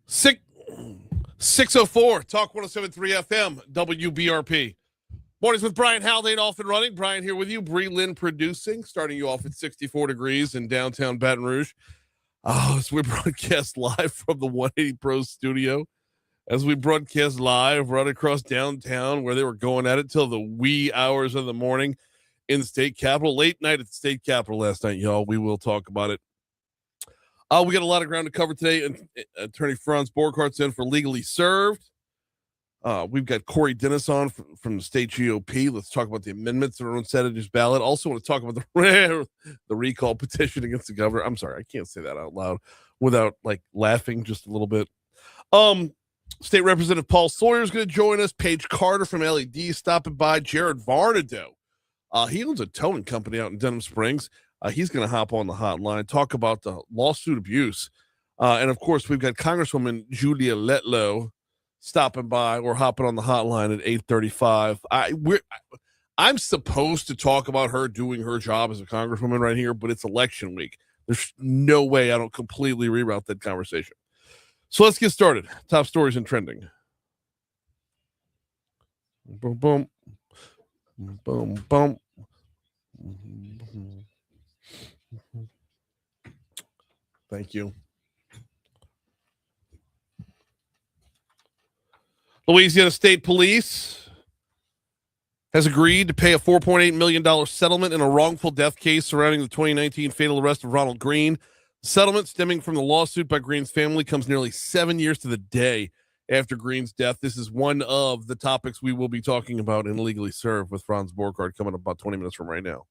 604 Talk 107.3 FM WBRP. Mornings with Brian Haldane off and running. Brian here with you. Bree Lynn producing, starting you off at 64 degrees in downtown Baton Rouge. As we broadcast live from the 180 Pro studio. As we broadcast live right across downtown where they were going at it till the wee hours of the morning in the state capitol. Late night at the state capitol last night, y'all. We will talk about it. We got a lot of ground to cover today. And Attorney Franz Borghardt's in for Legally Served. We've got Corey Dennis on from the state GOP. Let's talk about the amendments that are on Saturday's ballot. Also want to talk about the recall petition against the governor. I'm sorry, I can't say that out loud without like laughing just a little bit. State Representative Paul Sawyer is going to join us. Paige Carter from LED stopping by. Jared Varnado. He owns a towing company out in Denham Springs. He's going to hop on the hotline, talk about the lawsuit abuse. And, of course, we've got Congresswoman Julia Letlow stopping by. We're hopping on the hotline at 8:35. I'm supposed to talk about her doing her job as a congresswoman right here, but it's election week. There's no way I don't completely reroute that conversation. So let's get started. Top stories and trending. Boom, boom. Boom, boom. Thank you. Louisiana State Police has agreed to pay a $4.8 million settlement in a wrongful death case surrounding the 2019 fatal arrest of Ronald Green. The settlement stemming from the lawsuit by Green's family comes nearly 7 years to the day after Green's death. This is one of the topics we will be talking about in Legally Served with Franz Borghardt coming up about 20 minutes from right now.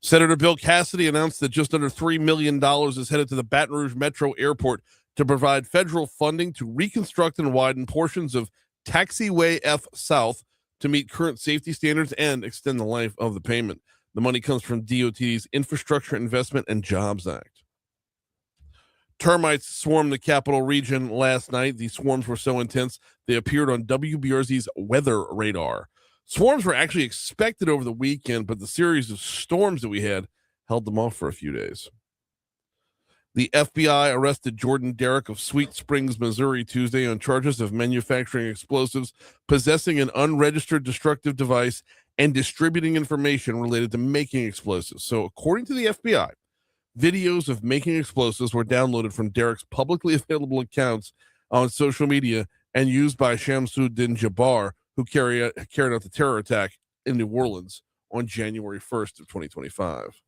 Senator Bill Cassidy announced that just under $3 million is headed to the Baton Rouge Metro Airport to provide federal funding to reconstruct and widen portions of Taxiway F South to meet current safety standards and extend the life of the pavement. The money comes from DOT's Infrastructure Investment and Jobs Act. Termites swarmed the capital region last night. These swarms were so intense, they appeared on WBRZ's weather radar. Swarms were actually expected over the weekend, but the series of storms that we had held them off for a few days. The FBI arrested Jordan Derrick of Sweet Springs, Missouri, Tuesday on charges of manufacturing explosives, possessing an unregistered destructive device, and distributing information related to making explosives. So according to the FBI, videos of making explosives were downloaded from Derrick's publicly available accounts on social media and used by Shamsuddin Jabbar, who carried out the terror attack in New Orleans on January 1st of 2025.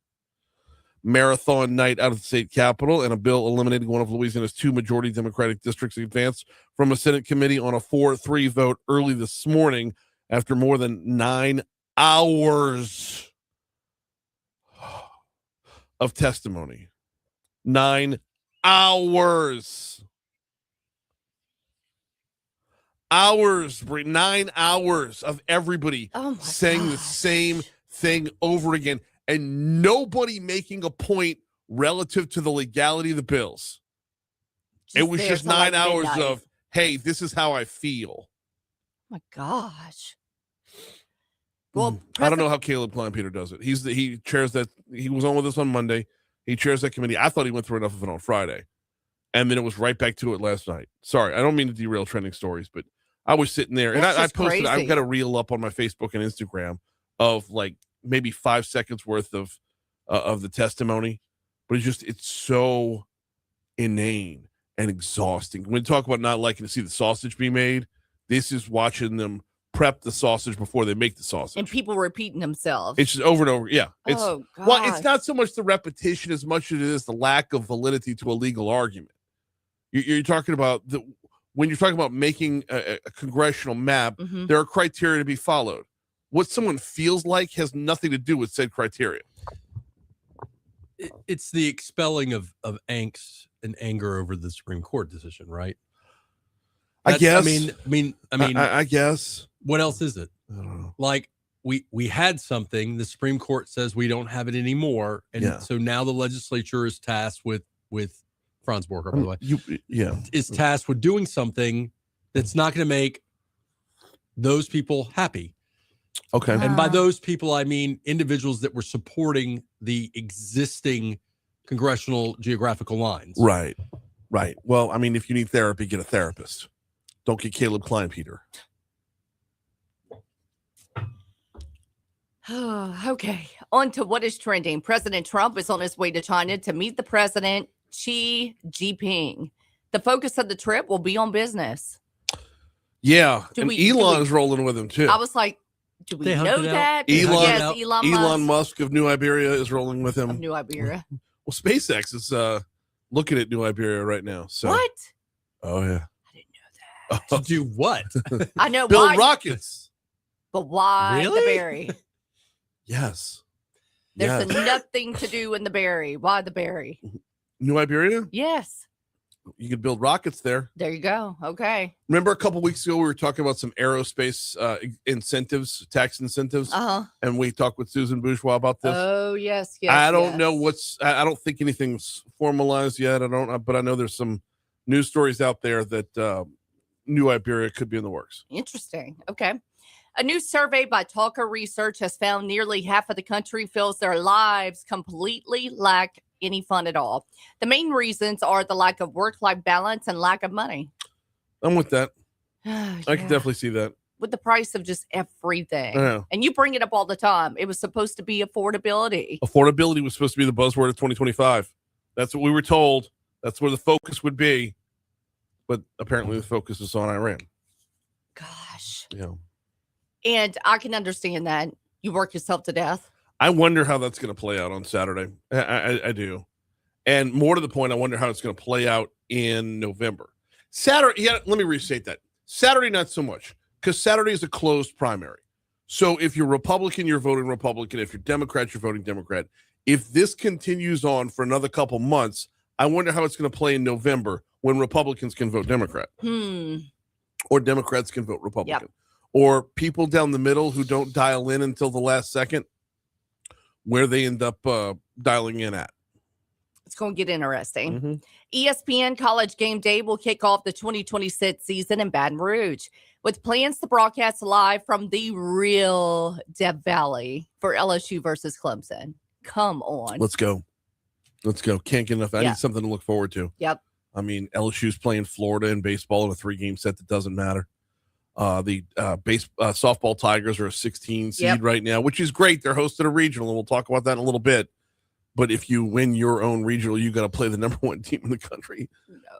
Marathon night out of the state capitol, and a bill eliminating one of Louisiana's two majority Democratic districts advanced from a Senate committee on a 4-3 vote early this morning after more than 9 hours of testimony. 9 hours. 9 hours of everybody saying the same thing over again, and nobody making a point relative to the legality of the bills. It was just 9 hours of, hey, this is how I feel. Oh my gosh. Well, I don't know how Caleb Klein-Peter does it. He chairs that. He was on with us on Monday. He chairs that committee. I thought he went through enough of it on Friday, and then it was right back to it last night. Sorry, I don't mean to derail trending stories, but I was sitting there, and I posted. Crazy. I've got a reel up on my Facebook and Instagram of like maybe 5 seconds worth of the testimony, but it's so inane and exhausting. When we talk about not liking to see the sausage be made, this is watching them prep the sausage before they make the sausage. And people repeating themselves. It's just over and over. Yeah. It's, oh, gosh. Well, it's not so much the repetition as much as it is the lack of validity to a legal argument. You're talking about when you're talking about making a congressional map, there are criteria to be followed. What someone feels like has nothing to do with said criteria. It's the expelling of angst and anger over the Supreme Court decision, right? I guess. I guess. What else is it? I don't know. Like we had something. The Supreme Court says we don't have it anymore, and so now the legislature is tasked with Franz Borghardt, by the way, is tasked with doing something that's not going to make those people happy. Okay. And by those people, I mean individuals that were supporting the existing congressional geographical lines. Right. Well, I mean, if you need therapy, get a therapist. Don't get Caleb Klein, Peter. Okay, on to what is trending. President Trump is on his way to China to meet the president, Xi Jinping. The focus of the trip will be on business. Yeah, Elon is rolling with him, too. I was like, do we know that? Elon Musk of New Iberia is rolling with him. Of New Iberia. Well, SpaceX is looking at New Iberia right now. So. What? Oh, yeah. I didn't know that. To do what? I know. Build rockets. But why really? the berry? Yes. There's nothing to do in the berry. Why the berry? New Iberia? Yes. You could build rockets there. There you go. Okay. Remember a couple weeks ago, we were talking about some aerospace incentives, tax incentives. And we talked with Susan Bourgeois about this. Oh, yes. I don't know I don't think anything's formalized yet. But I know there's some news stories out there that New Iberia could be in the works. Interesting. Okay. A new survey by Talker Research has found nearly half of the country feels their lives completely lack any fun at all. The main reasons are the lack of work-life balance and lack of money. I'm with that. I can definitely see that. With the price of just everything. And you bring it up all the time. It was supposed to be affordability. Affordability was supposed to be the buzzword of 2025. That's what we were told. That's where the focus would be. But apparently the focus is on Iran. Gosh. Yeah. And I can understand that. You work yourself to death. I wonder how that's going to play out on Saturday. I do. And more to the point, I wonder how it's going to play out in November. Saturday, let me restate that. Saturday, not so much, because Saturday is a closed primary. So if you're Republican, you're voting Republican. If you're Democrat, you're voting Democrat. If this continues on for another couple months, I wonder how it's going to play in November when Republicans can vote Democrat. Or Democrats can vote Republican. Yep. Or people down the middle who don't dial in until the last second, where they end up dialing in at. It's going to get interesting. ESPN College Game Day will kick off the 2026 season in Baton Rouge with plans to broadcast live from the real Death Valley for LSU versus Clemson. Come on. Let's go. Can't get enough. I need something to look forward to. Yep. I mean, LSU's playing Florida in baseball in a 3-game set that doesn't matter. The softball Tigers are a 16 seed right now, which is great. They're hosting a regional, and we'll talk about that in a little bit. But if you win your own regional, you got to play the number 1 team in the country.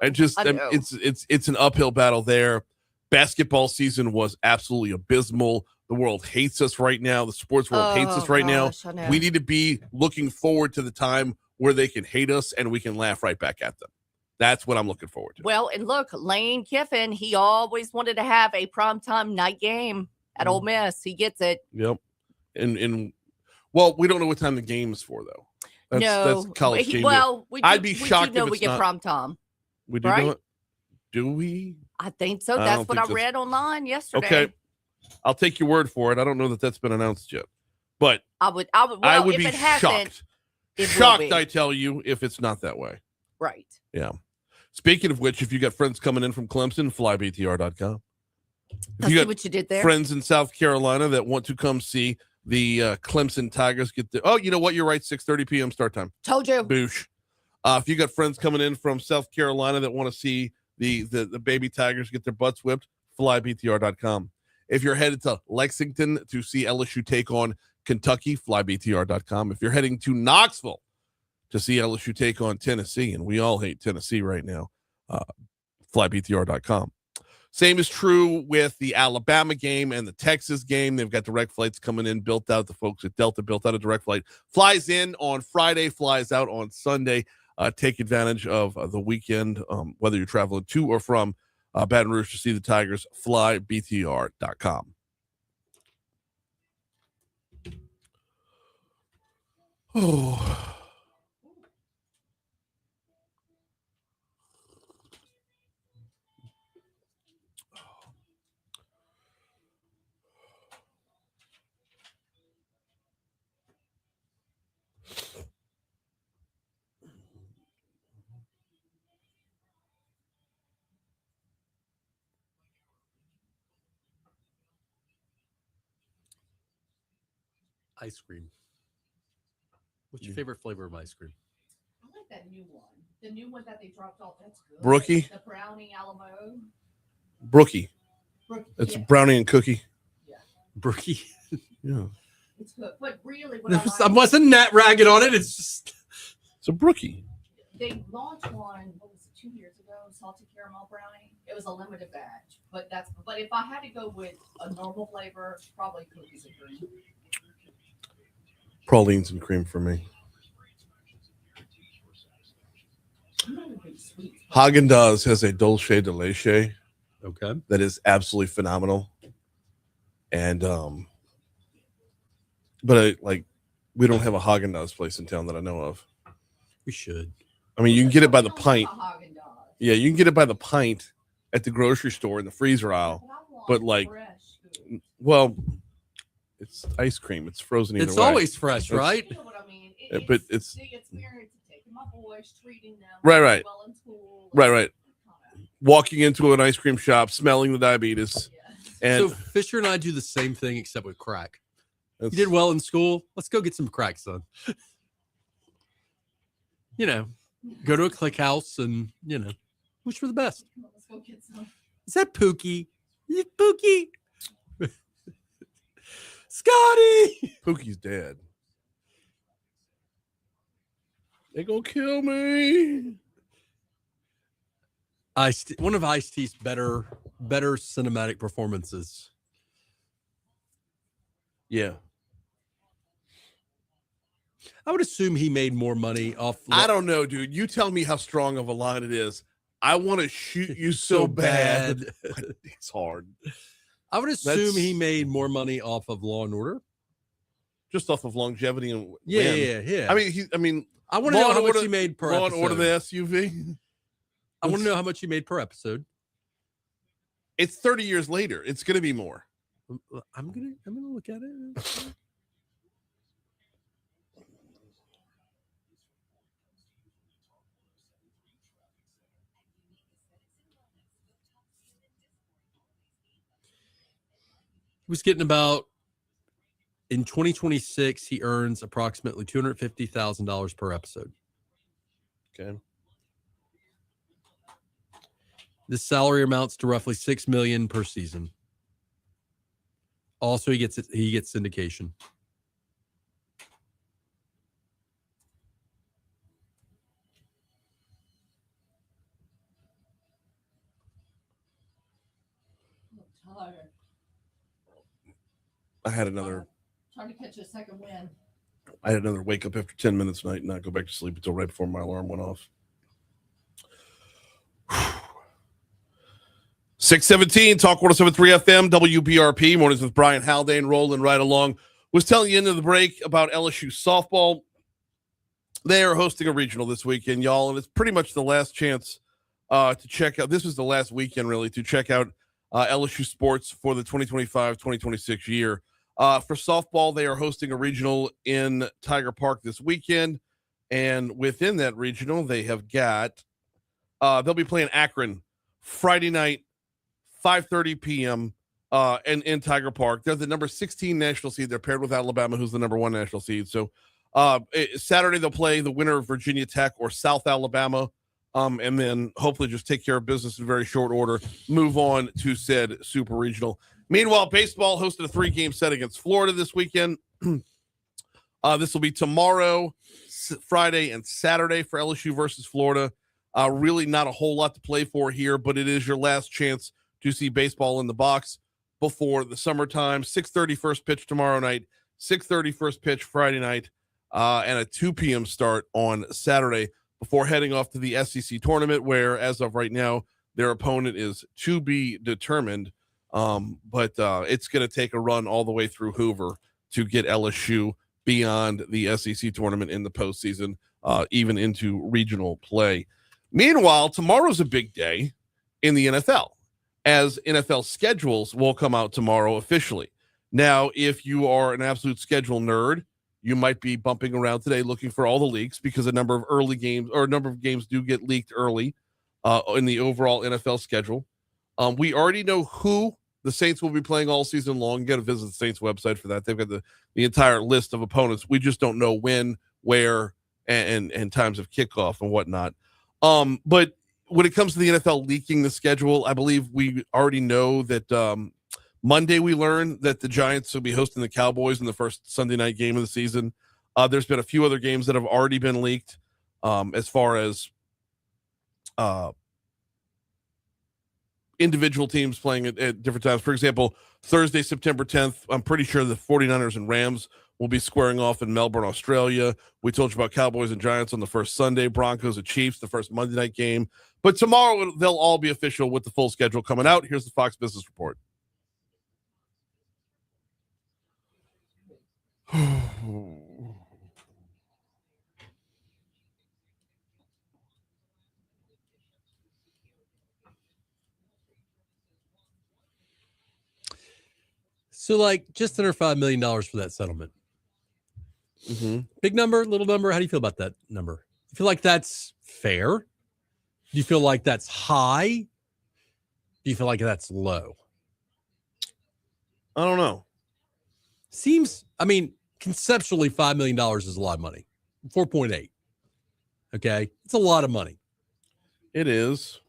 It's an uphill battle there. Basketball season was absolutely abysmal. The world hates us right now. The sports world hates us right now. We need to be looking forward to the time where they can hate us and we can laugh right back at them. That's what I'm looking forward to. Well, and look, Lane Kiffin, he always wanted to have a primetime night game at Ole Miss. He gets it. Yep. And well, we don't know what time the game is for, though. That's college game. Well, I'd be shocked if we get primetime. We do know it? Do we? I think so. That's what I read online yesterday. Okay. I'll take your word for it. I don't know that that's been announced yet. But I would be shocked. Shocked, I tell you, if it's not that way. Right. Yeah. Speaking of which, if you got friends coming in from Clemson, flybtr.com. I see what you did there. Friends in South Carolina that want to come see the Clemson Tigers get the. Oh, you know what? You're right. 6:30 p.m. start time. Told you. Boosh. If you got friends coming in from South Carolina that want to see the baby Tigers get their butts whipped, flybtr.com. If you're headed to Lexington to see LSU take on Kentucky, flybtr.com. If you're heading to Knoxville to see LSU take on Tennessee, and we all hate Tennessee right now, flybtr.com. Same is true with the Alabama game and the Texas game. They've got direct flights coming in, built out. The folks at Delta built out a direct flight. Flies in on Friday, flies out on Sunday. Take advantage of the weekend, whether you're traveling to or from Baton Rouge to see the Tigers. Flybtr.com. Oh. Ice cream. What's your favorite flavor of ice cream? I like new one. The new one that they dropped off, that's good. Brookie? The Brownie Alamo. Brookie. It's brownie and cookie. Yeah. Brookie. Yeah. It's good. But really, what I wasn't that ragged on it. It's just... It's a brookie. They launched one, what was it, 2 years ago? Salted caramel brownie. It was a limited batch. But if I had to go with a normal flavor, probably cookies and cream. Pralines and cream for me. Haagen-Dazs has a dulce de leche. Okay. That is absolutely phenomenal. And but we don't have a Haagen-Dazs place in town that I know of. We should. I mean, you can get it by the pint. Yeah, you can get it by the pint at the grocery store in the freezer aisle. But well, it's ice cream. It's frozen either way. It's always fresh, right? You know what I mean? But it's the experience of taking my boys, treating them right. well in school. Right. Walking into an ice cream shop, smelling the diabetes. Yeah. And so Fisher and I do the same thing except with crack. You did well in school. Let's go get some crack, son. Go to a click house and, wish for the best. Let's go get some. Is that Pookie? Is it Pookie? Scotty! Pookie's dead. They gonna kill me. One of Ice-T's better cinematic performances. Yeah. I would assume he made more money off. I don't know, dude. You tell me how strong of a line it is. I want to shoot you so bad. It's hard. I would assume he made more money off of Law and Order. Just off of longevity and yeah. I mean, I want to know how much he made per episode. episode. Law and Order the SUV. I want to know how much he made per episode. It's 30 years later. It's going to be more. I'm gonna look at it. He was getting about, in 2026, he earns approximately $250,000 per episode. Okay. This salary amounts to roughly $6 million per season. Also, he gets syndication. I'm tired. I had another. Trying to catch a second win. I had another wake up after 10 minutes tonight and not go back to sleep until right before my alarm went off. 617 Talk 107.3 FM WBRP mornings with Brian Haldane rolling right along. Was telling you into the break about LSU softball. They are hosting a regional this weekend, y'all, and it's pretty much the last chance to check out. This was the last weekend really to check out LSU sports for the 2025-2026 year. For softball, they are hosting a regional in Tiger Park this weekend, and within that regional, they have got they'll be playing Akron Friday night, 5:30 p.m. And in Tiger Park. They're the number 16 national seed. They're paired with Alabama, who's the number 1 national seed. So Saturday they'll play the winner of Virginia Tech or South Alabama, and then hopefully just take care of business in very short order. Move on to said super regional. Meanwhile, baseball hosted a 3-game set against Florida this weekend. This will be tomorrow, Friday, and Saturday for LSU versus Florida. Really not a whole lot to play for here, but it is your last chance to see baseball in the box before the summertime. 6:30 first pitch tomorrow night, 6:30 first pitch Friday night, and a 2 p.m. start on Saturday before heading off to the SEC tournament, where as of right now, their opponent is to be determined. But it's going to take a run all the way through Hoover to get LSU beyond the SEC tournament in the postseason, even into regional play. Meanwhile, tomorrow's a big day in the NFL, as NFL schedules will come out tomorrow officially. Now, if you are an absolute schedule nerd, you might be bumping around today looking for all the leaks because a number of early games or a number of games do get leaked early in the overall NFL schedule. We already know who the Saints will be playing all season long. You got to visit the Saints website for that. They've got the entire list of opponents. We just don't know when, where, and times of kickoff and whatnot. But when it comes to the NFL leaking the schedule, I believe we already know that Monday we learned that the Giants will be hosting the Cowboys in the first Sunday night game of the season. There's been a few other games that have already been leaked as far as individual teams playing at different times. For example, Thursday, September 10th, I'm pretty sure the 49ers and Rams will be squaring off in Melbourne, Australia. We told you about Cowboys and Giants on the first Sunday, Broncos and Chiefs, the first Monday night game. But tomorrow, they'll all be official with the full schedule coming out. Here's the Fox Business Report. So, like, just under $5 million for that settlement. Mm-hmm. Big number, little number. How do you feel about that number? You feel like that's fair? Do you feel like that's high? Do you feel like that's low? I don't know. Seems, I mean, conceptually, $5 million is a lot of money. 4.8. Okay. It's a lot of money. It is.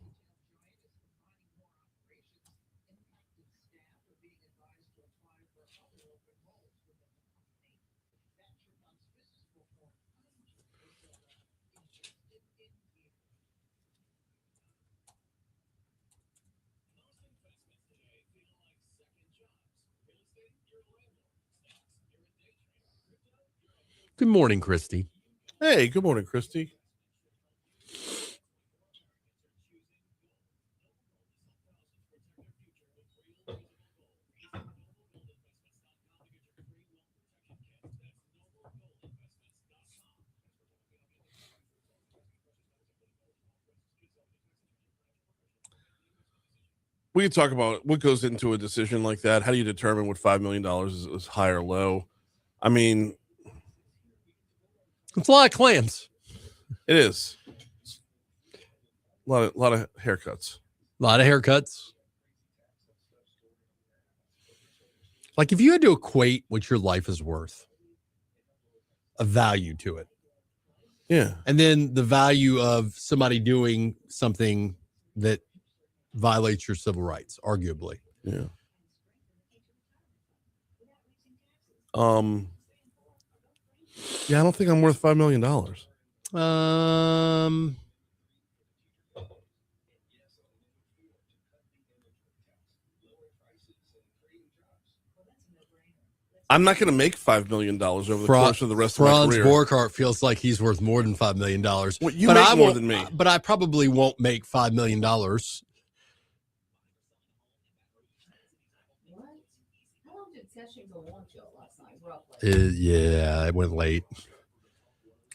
Good morning, Christy. Hey, good morning, Christy. We can talk about what goes into a decision like that. How do you determine what $5 million is high or low? I mean, it's a lot of clams. It is. A lot of haircuts. A lot of haircuts. Like, if you had to equate what your life is worth, a value to it. Yeah. And then the value of somebody doing something that violates your civil rights, arguably. Yeah. Yeah, I don't think I'm worth $5 million. I'm not going to make $5 million over the course of the rest of my career. Franz Borghardt feels like he's worth more than $5 million. Well, you make more than me. But I probably won't make $5 million. Yeah, it went late.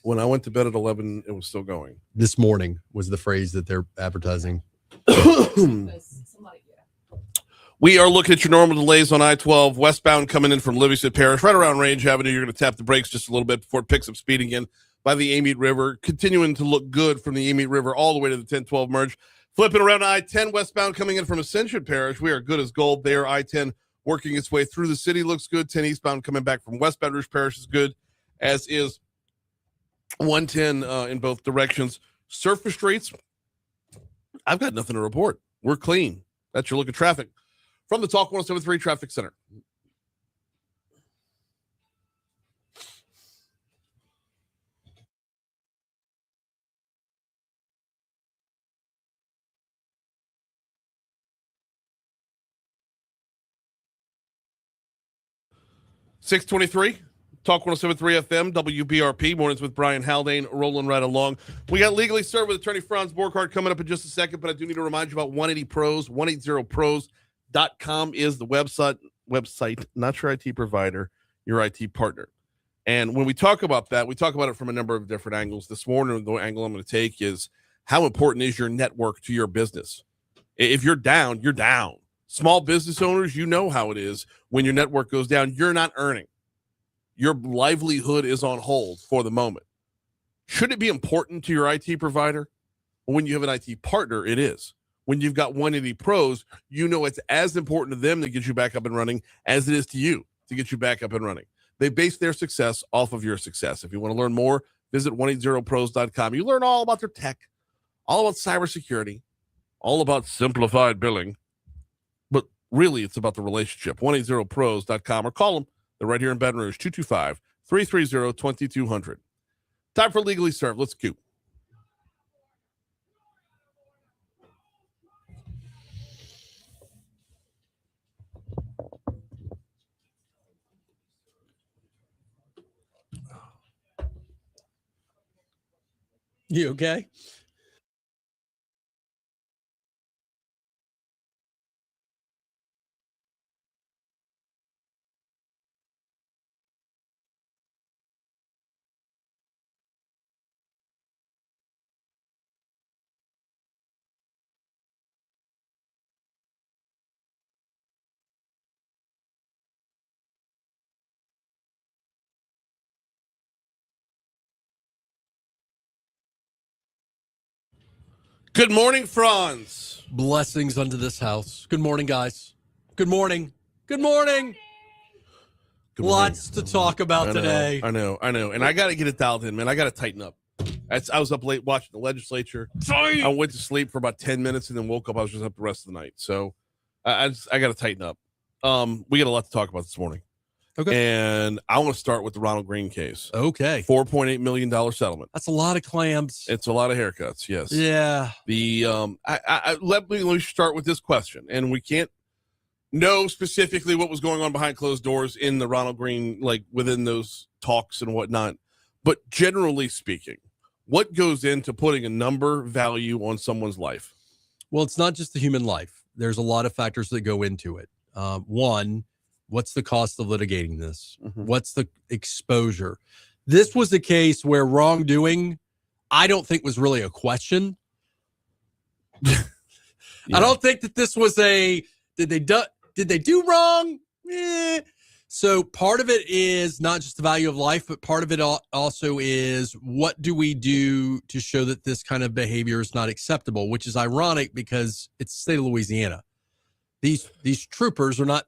When I went to bed at 11, it was still going. This morning was the phrase that they're advertising. We are looking at your normal delays on I-12 westbound coming in from Livingston Parish, right around Range Avenue. You're going to tap the brakes just a little bit before it picks up speed again by the Amite River, continuing to look good from the Amite River all the way to the 10-12 merge. Flipping around I-10 westbound coming in from Ascension Parish. We are good as gold there. I-10 working its way through the city looks good. 10 eastbound coming back from West Baton Rouge Parish is good, as is 110 in both directions. Surface streets, I've got nothing to report. We're clean. That's your look at traffic from the Talk 107.3 Traffic Center. $6:23. Talk 107.3 FM, WBRP, mornings with Brian Haldane, rolling right along. We got Legally Served with attorney Franz Borghardt coming up in just a second, but I do need to remind you about 180 Pros. 180pros.com is the website, not your IT provider, your IT partner. And when we talk about that, we talk about it from a number of different angles. This morning, the angle I'm going to take is how important is your network to your business? If you're down, you're down. Small business owners, you know how it is. When your network goes down, you're not earning. Your livelihood is on hold for the moment. Should it be important to your IT provider? Well, when you have an IT partner, it is. When you've got 180 Pros, you know it's as important to them to get you back up and running as it is to you to get you back up and running. They base their success off of your success. If you want to learn more, Visit 180pros.com. You learn all about their tech, all about cybersecurity, all about simplified billing. But really, it's about the relationship. 180pros.com or call them. They're right here in Baton Rouge, 225-330-2200. Time for Legally Served. Let's go. You okay? Good morning, Franz. Blessings unto this house. Good morning, guys. Good morning. Good morning. Good Lots to talk about today. I know. And I got to get it dialed in, man. I got to tighten up. I was up late watching the legislature. I went to sleep for about 10 minutes and then woke up. I was just up the rest of the night. So I got to tighten up. We got a lot to talk about this morning. Okay. And I want to start with the Ronald Green case. Okay. $4.8 million settlement. That's a lot of clams. It's a lot of haircuts. Yes. Yeah. Let me start with this question. And we can't know specifically what was going on behind closed doors in the Ronald Green, like within those talks and whatnot. But generally speaking, what goes into putting a number value on someone's life? Well, it's not just the human life. There's a lot of factors that go into it. One, what's the cost of litigating this? Mm-hmm. What's the exposure? This was a case where wrongdoing, I don't think was really a question. Yeah. I don't think that this was a, did they do wrong? So part of it is not just the value of life, but part of it also is what do we do to show that this kind of behavior is not acceptable, which is ironic because it's the state of Louisiana. These troopers are not,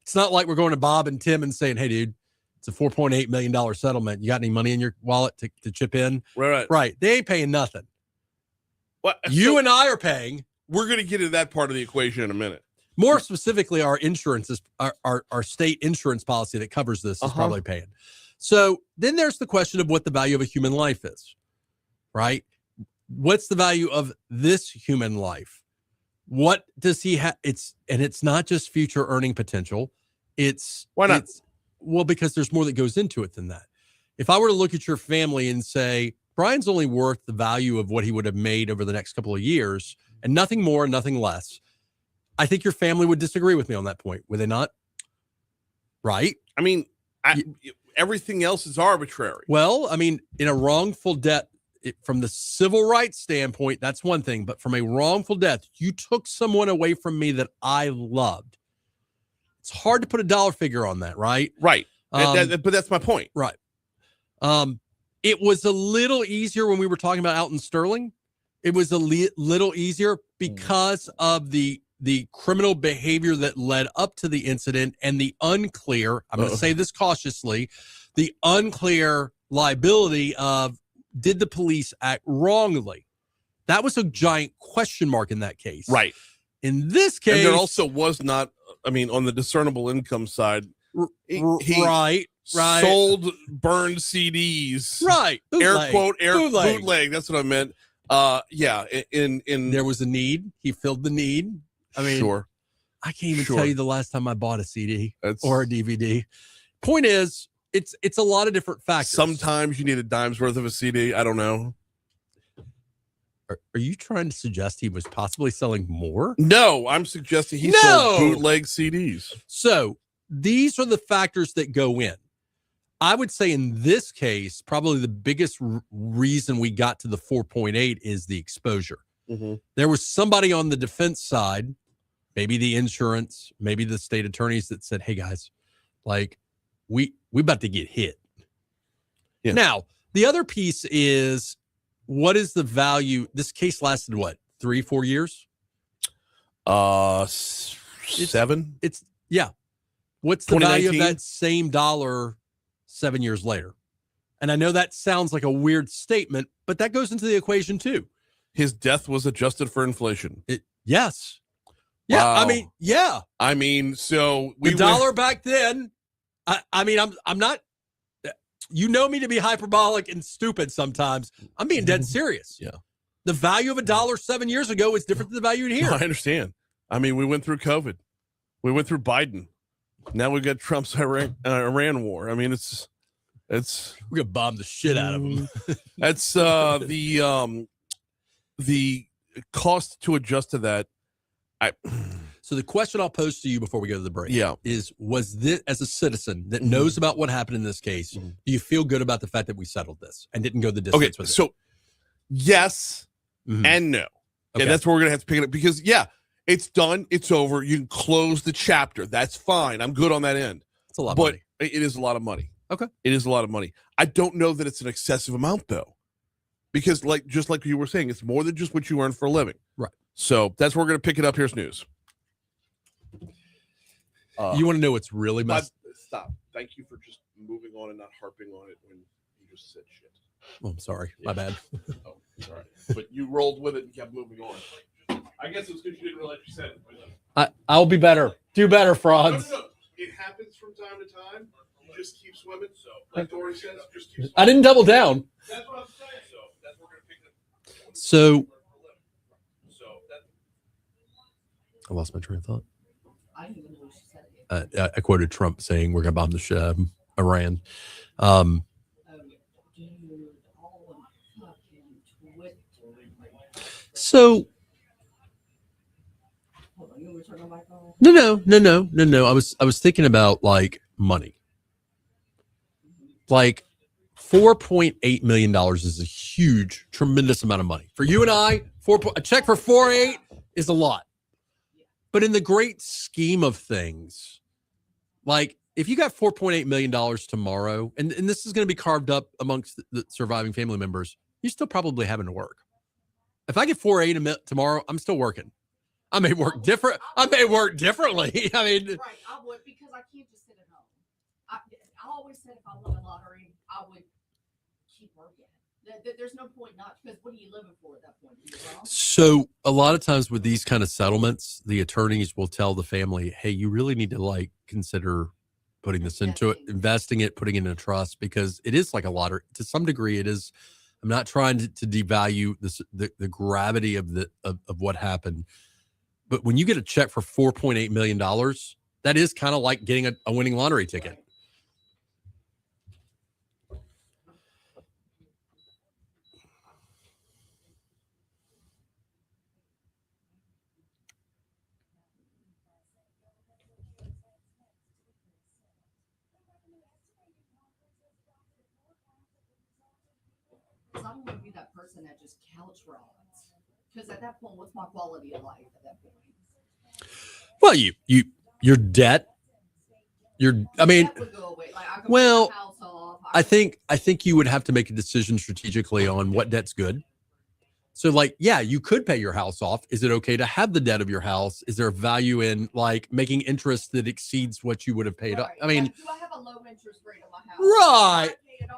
it's not like we're going to Bob and Tim and saying, hey, dude, it's a $4.8 million settlement. You got any money in your wallet to chip in? Right. They ain't paying nothing. Well, you and I are paying. We're going to get into that part of the equation in a minute. More specifically, our insurance is our state insurance policy that covers this is probably paying. So then there's the question of what the value of a human life is, right? What's the value of this human life? What does he have? It's not just future earning potential. Why not? Well, because there's more that goes into it than that. If I were to look at your family and say, Brian's only worth the value of what he would have made over the next couple of years and nothing more, nothing less, I think your family would disagree with me on that point, would they not? Right? I mean, everything else is arbitrary. Well, I mean, in a wrongful death, from the civil rights standpoint, that's one thing. But from a wrongful death, you took someone away from me that I loved. It's hard to put a dollar figure on that, right? Right. But that's my point. Right. It was a little easier when we were talking about Alton Sterling. It was a little easier because of the criminal behavior that led up to the incident and the unclear, I'm going to say this cautiously, the unclear liability of, did the police act wrongly? That was a giant question mark in that case. Right. In this case. And there also was not, I mean, on the discernible income side, he sold burned CDs. Right. Bootleg. That's what I meant. Yeah. In there was a need. He filled the need. I mean, sure. I can't even tell you the last time I bought a CD or a DVD. Point is, it's a lot of different factors. Sometimes you need a dime's worth of a CD. I don't know. Are you trying to suggest he was possibly selling more? No, I'm suggesting he sold bootleg CDs. So these are the factors that go in. I would say in this case, probably the biggest reason we got to the 4.8 is the exposure. Mm-hmm. There was somebody on the defense side, maybe the insurance, maybe the state attorneys that said, hey guys, like we about to get hit. Yeah. Now, the other piece is, what is the value? This case lasted what, 3-4 years? 7. What's the value of that same dollar 7 years later? And I know that sounds like a weird statement, but that goes into the equation too. His death was adjusted for inflation. Yes. Yeah. Wow. I mean, so the dollar back then, I'm not, you know me to be hyperbolic and stupid sometimes. I'm being dead serious. Yeah. The value of $1 7 years ago is different than the value in here. No, I understand. I mean, we went through COVID. We went through Biden. Now we've got Trump's Iran war. I mean, it's we're gonna bomb the shit out of them. That's the cost to adjust to that. So the question I'll pose to you before we go to the break is, was this, as a citizen that knows about what happened in this case, do you feel good about the fact that we settled this and didn't go the distance with it? So yes and no. Okay. And that's where we're going to have to pick it up because, it's done. It's over. You can close the chapter. That's fine. I'm good on that end. It's a lot of money. It is a lot of money. Okay. It is a lot of money. I don't know that it's an excessive amount, though, because just like you were saying, it's more than just what you earn for a living. Right. So that's where we're going to pick it up. Here's news. You want to know what's really messed? Stop. Thank you for just moving on and not harping on it when you just said shit. Oh, I'm sorry. My bad. Oh, sorry. But you rolled with it and kept moving on. I guess it was because you didn't realize you said it. I'll be better. Do better, Franz. No. It happens from time to time. You just keep swimming. So, like Dory says, just keep swimming. I didn't double down. That's what I'm saying. So that's what we're going to pick up. So I lost my train of thought. I didn't even know what she said. I quoted Trump saying we're going to bomb the Iran. So no. I was thinking about like money. Like $4.8 million is a huge, tremendous amount of money for you and I. A check for 4.8 is a lot. But in the great scheme of things, like if you got $4.8 million tomorrow, and this is going to be carved up amongst the surviving family members, you're still probably having to work. If I get 4.8 tomorrow, I'm still working. I may work differently. I mean, right, I would, because I can't just sit at home. I always said if I won the lottery, I would keep working. There's no point not, because what are you living for at that point? So a lot of times with these kind of settlements, the attorneys will tell the family, hey, you really need to consider putting this into it, investing it, putting it in a trust, because it is like a lottery. To some degree, it is. I'm not trying to devalue the gravity of what happened. But when you get a check for $4.8 million, that is kind of like getting a winning lottery ticket. I don't want to be that person that just couch rots. Because at that point, what's my quality of life at that point? Well, your debt. I think you would have to make a decision strategically on what debt's good. So you could pay your house off. Is it okay to have the debt of your house? Is there a value in making interest that exceeds what you would have paid off? I mean, do I have a low interest rate on my house?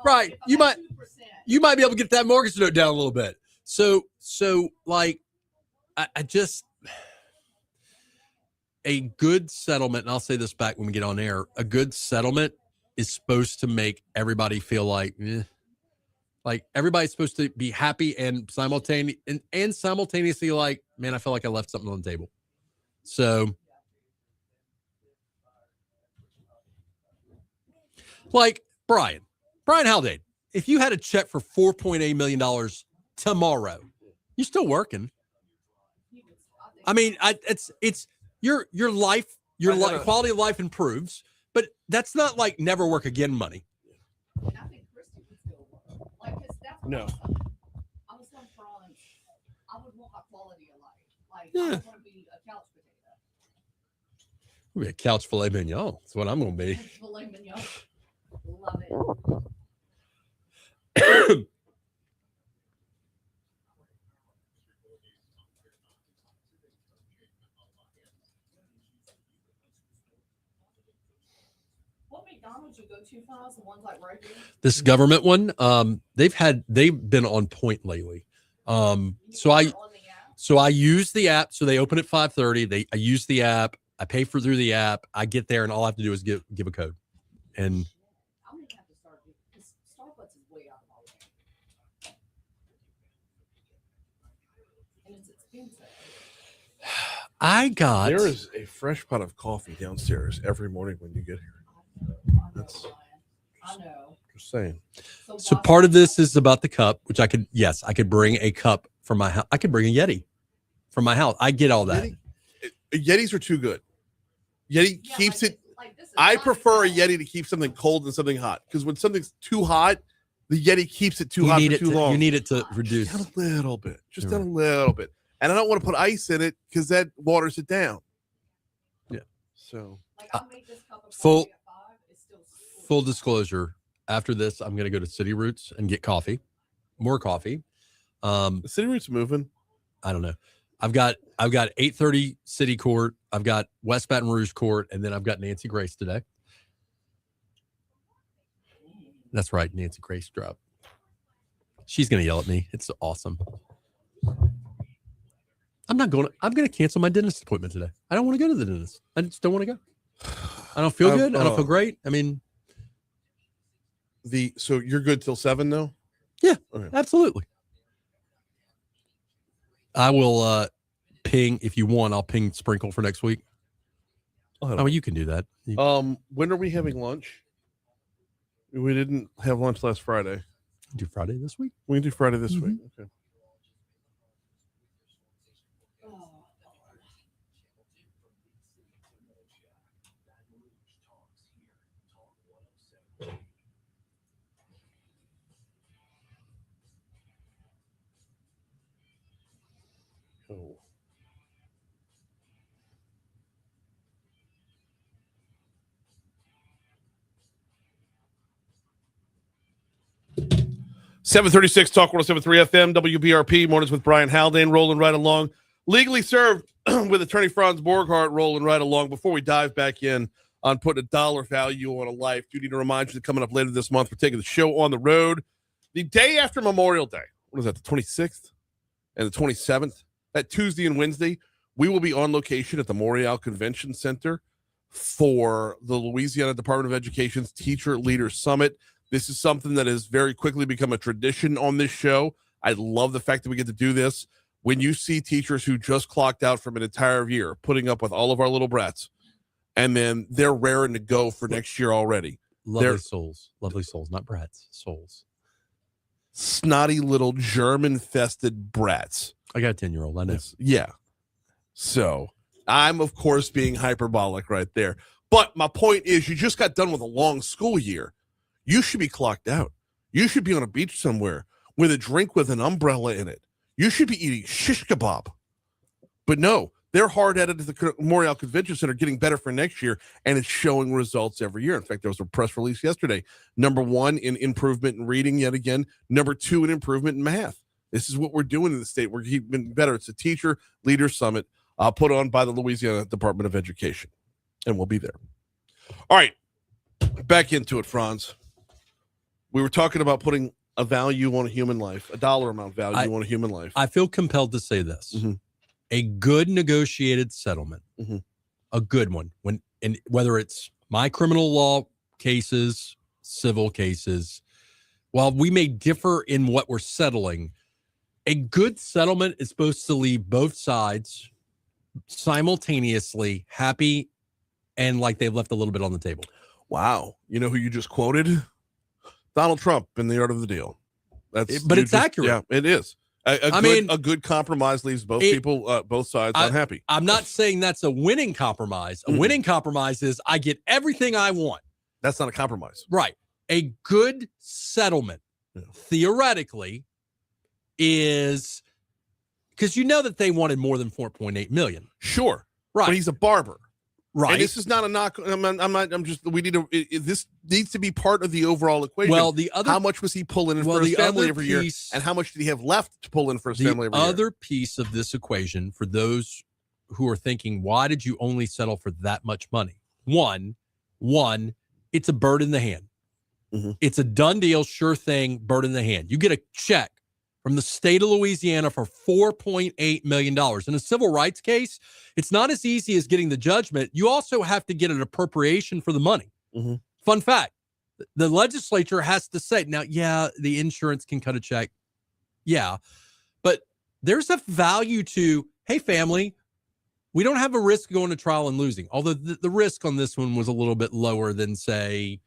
Right. You might be able to get that mortgage note down a little bit. So I just, a good settlement, and I'll say this back when we get on air, a good settlement is supposed to make everybody feel like everybody's supposed to be happy and simultaneously like, man, I feel like I left something on the table. So Brian Haldane, if you had a check for $4.8 million tomorrow, you're still working. I mean, it's your life, quality of life improves, but that's not like never work again money. I think Christy would still work. No. I was on Franz. I would want my quality of life. I don't want to be a couch potato. Be a couch filet mignon. That's what I'm going to be. Filet mignon. Love it. What McDonald's would you go to, Franz? The ones like right here? This government one, they've been on point lately. So I use the app. So they open at 5:30. I use the app. I pay through the app. I get there, and all I have to do is give a code. And I'm gonna have to start because Starbucks is way out of my way, and it's expensive. There is a fresh pot of coffee downstairs every morning when you get here. I know. Just saying. So part of this is about the cup, which I could bring a cup from my house. I could bring a Yeti from my house. I get all that. Yetis are too good. Yeti keeps it. I prefer a Yeti to keep something cold than something hot, because when something's too hot, the Yeti keeps it too hot for too long. You need it to reduce. Just down a little bit. Just down a little bit. And I don't want to put ice in it because that waters it down. Yeah. So full disclosure, after this, I'm going to go to City Roots and get more coffee. The City Roots moving. I don't know. I've got 8:30 City Court. I've got West Baton Rouge Court, and then I've got Nancy Grace today. That's right, Nancy Grace drop. She's going to yell at me. It's awesome. I'm going to cancel my dentist appointment today. I don't want to go to the dentist. I just don't want to go. I don't feel good. I don't feel great. I mean, so you're good till 7 though? Yeah, okay. Absolutely. I will ping if you want. I'll ping Sprinkle for next week. Oh, you can do that. When are we having lunch? We didn't have lunch last Friday. Do Friday this week? We can do Friday this week. Okay. Oh. .736 Talk 107.3 FM WBRP mornings with Brian Haldane rolling right along. Legally served with attorney Franz Borghardt rolling right along. Before we dive back in on putting a dollar value on a life, do need to remind you that coming up later this month, we're taking the show on the road the day after Memorial Day. What is that, the 26th and the 27th? That Tuesday and Wednesday, we will be on location at the Montreal Convention Center for the Louisiana Department of Education's Teacher Leader Summit. This is something that has very quickly become a tradition on this show. I love the fact that we get to do this. When you see teachers who just clocked out from an entire year, putting up with all of our little brats, and then they're raring to go for next year already. Lovely souls, not brats, souls. Snotty little germ-infested brats. I got a 10-year-old, I know. Yeah. So I'm, of course, being hyperbolic right there. But my point is, you just got done with a long school year. You should be clocked out. You should be on a beach somewhere with a drink with an umbrella in it. You should be eating shish kebab. But no, they're hard at it at the Memorial Convention Center, getting better for next year, and it's showing results every year. In fact, there was a press release yesterday. Number 1 in improvement in reading yet again. Number 2 in improvement in math. This is what we're doing in the state. We're keeping better. It's a Teacher Leader Summit put on by the Louisiana Department of Education, and we'll be there. All right, back into it, Franz. We were talking about putting a value on a human life, a dollar amount value on a human life. I feel compelled to say this. Mm-hmm. A good negotiated settlement, a good one, whether it's my criminal law cases, civil cases, while we may differ in what we're settling, a good settlement is supposed to leave both sides simultaneously happy and like they've left a little bit on the table. Wow. You know who you just quoted? Donald Trump in The Art of the Deal. It's accurate. Yeah, it is. A good compromise leaves both sides unhappy. I'm not saying that's a winning compromise. A winning compromise is I get everything I want. That's not a compromise. Right. A good settlement, theoretically, is because you know that they wanted more than 4.8 million. Sure. Right. But he's a barber. Right. And this is not a knock. This needs to be part of the overall equation. Well, how much was he pulling in for his family every year? And how much did he have left to pull in for his family every year? The other piece of this equation for those who are thinking, why did you only settle for that much money? One, it's a bird in the hand. It's a done deal, sure thing, bird in the hand. You get a check from the state of Louisiana for $4.8 million. In a civil rights case, it's not as easy as getting the judgment. You also have to get an appropriation for the money. Fun fact, the legislature has to say, now, yeah, the insurance can cut a check. Yeah, but there's a value to, hey, family, we don't have a risk going to trial and losing. Although the risk on this one was a little bit lower than, say,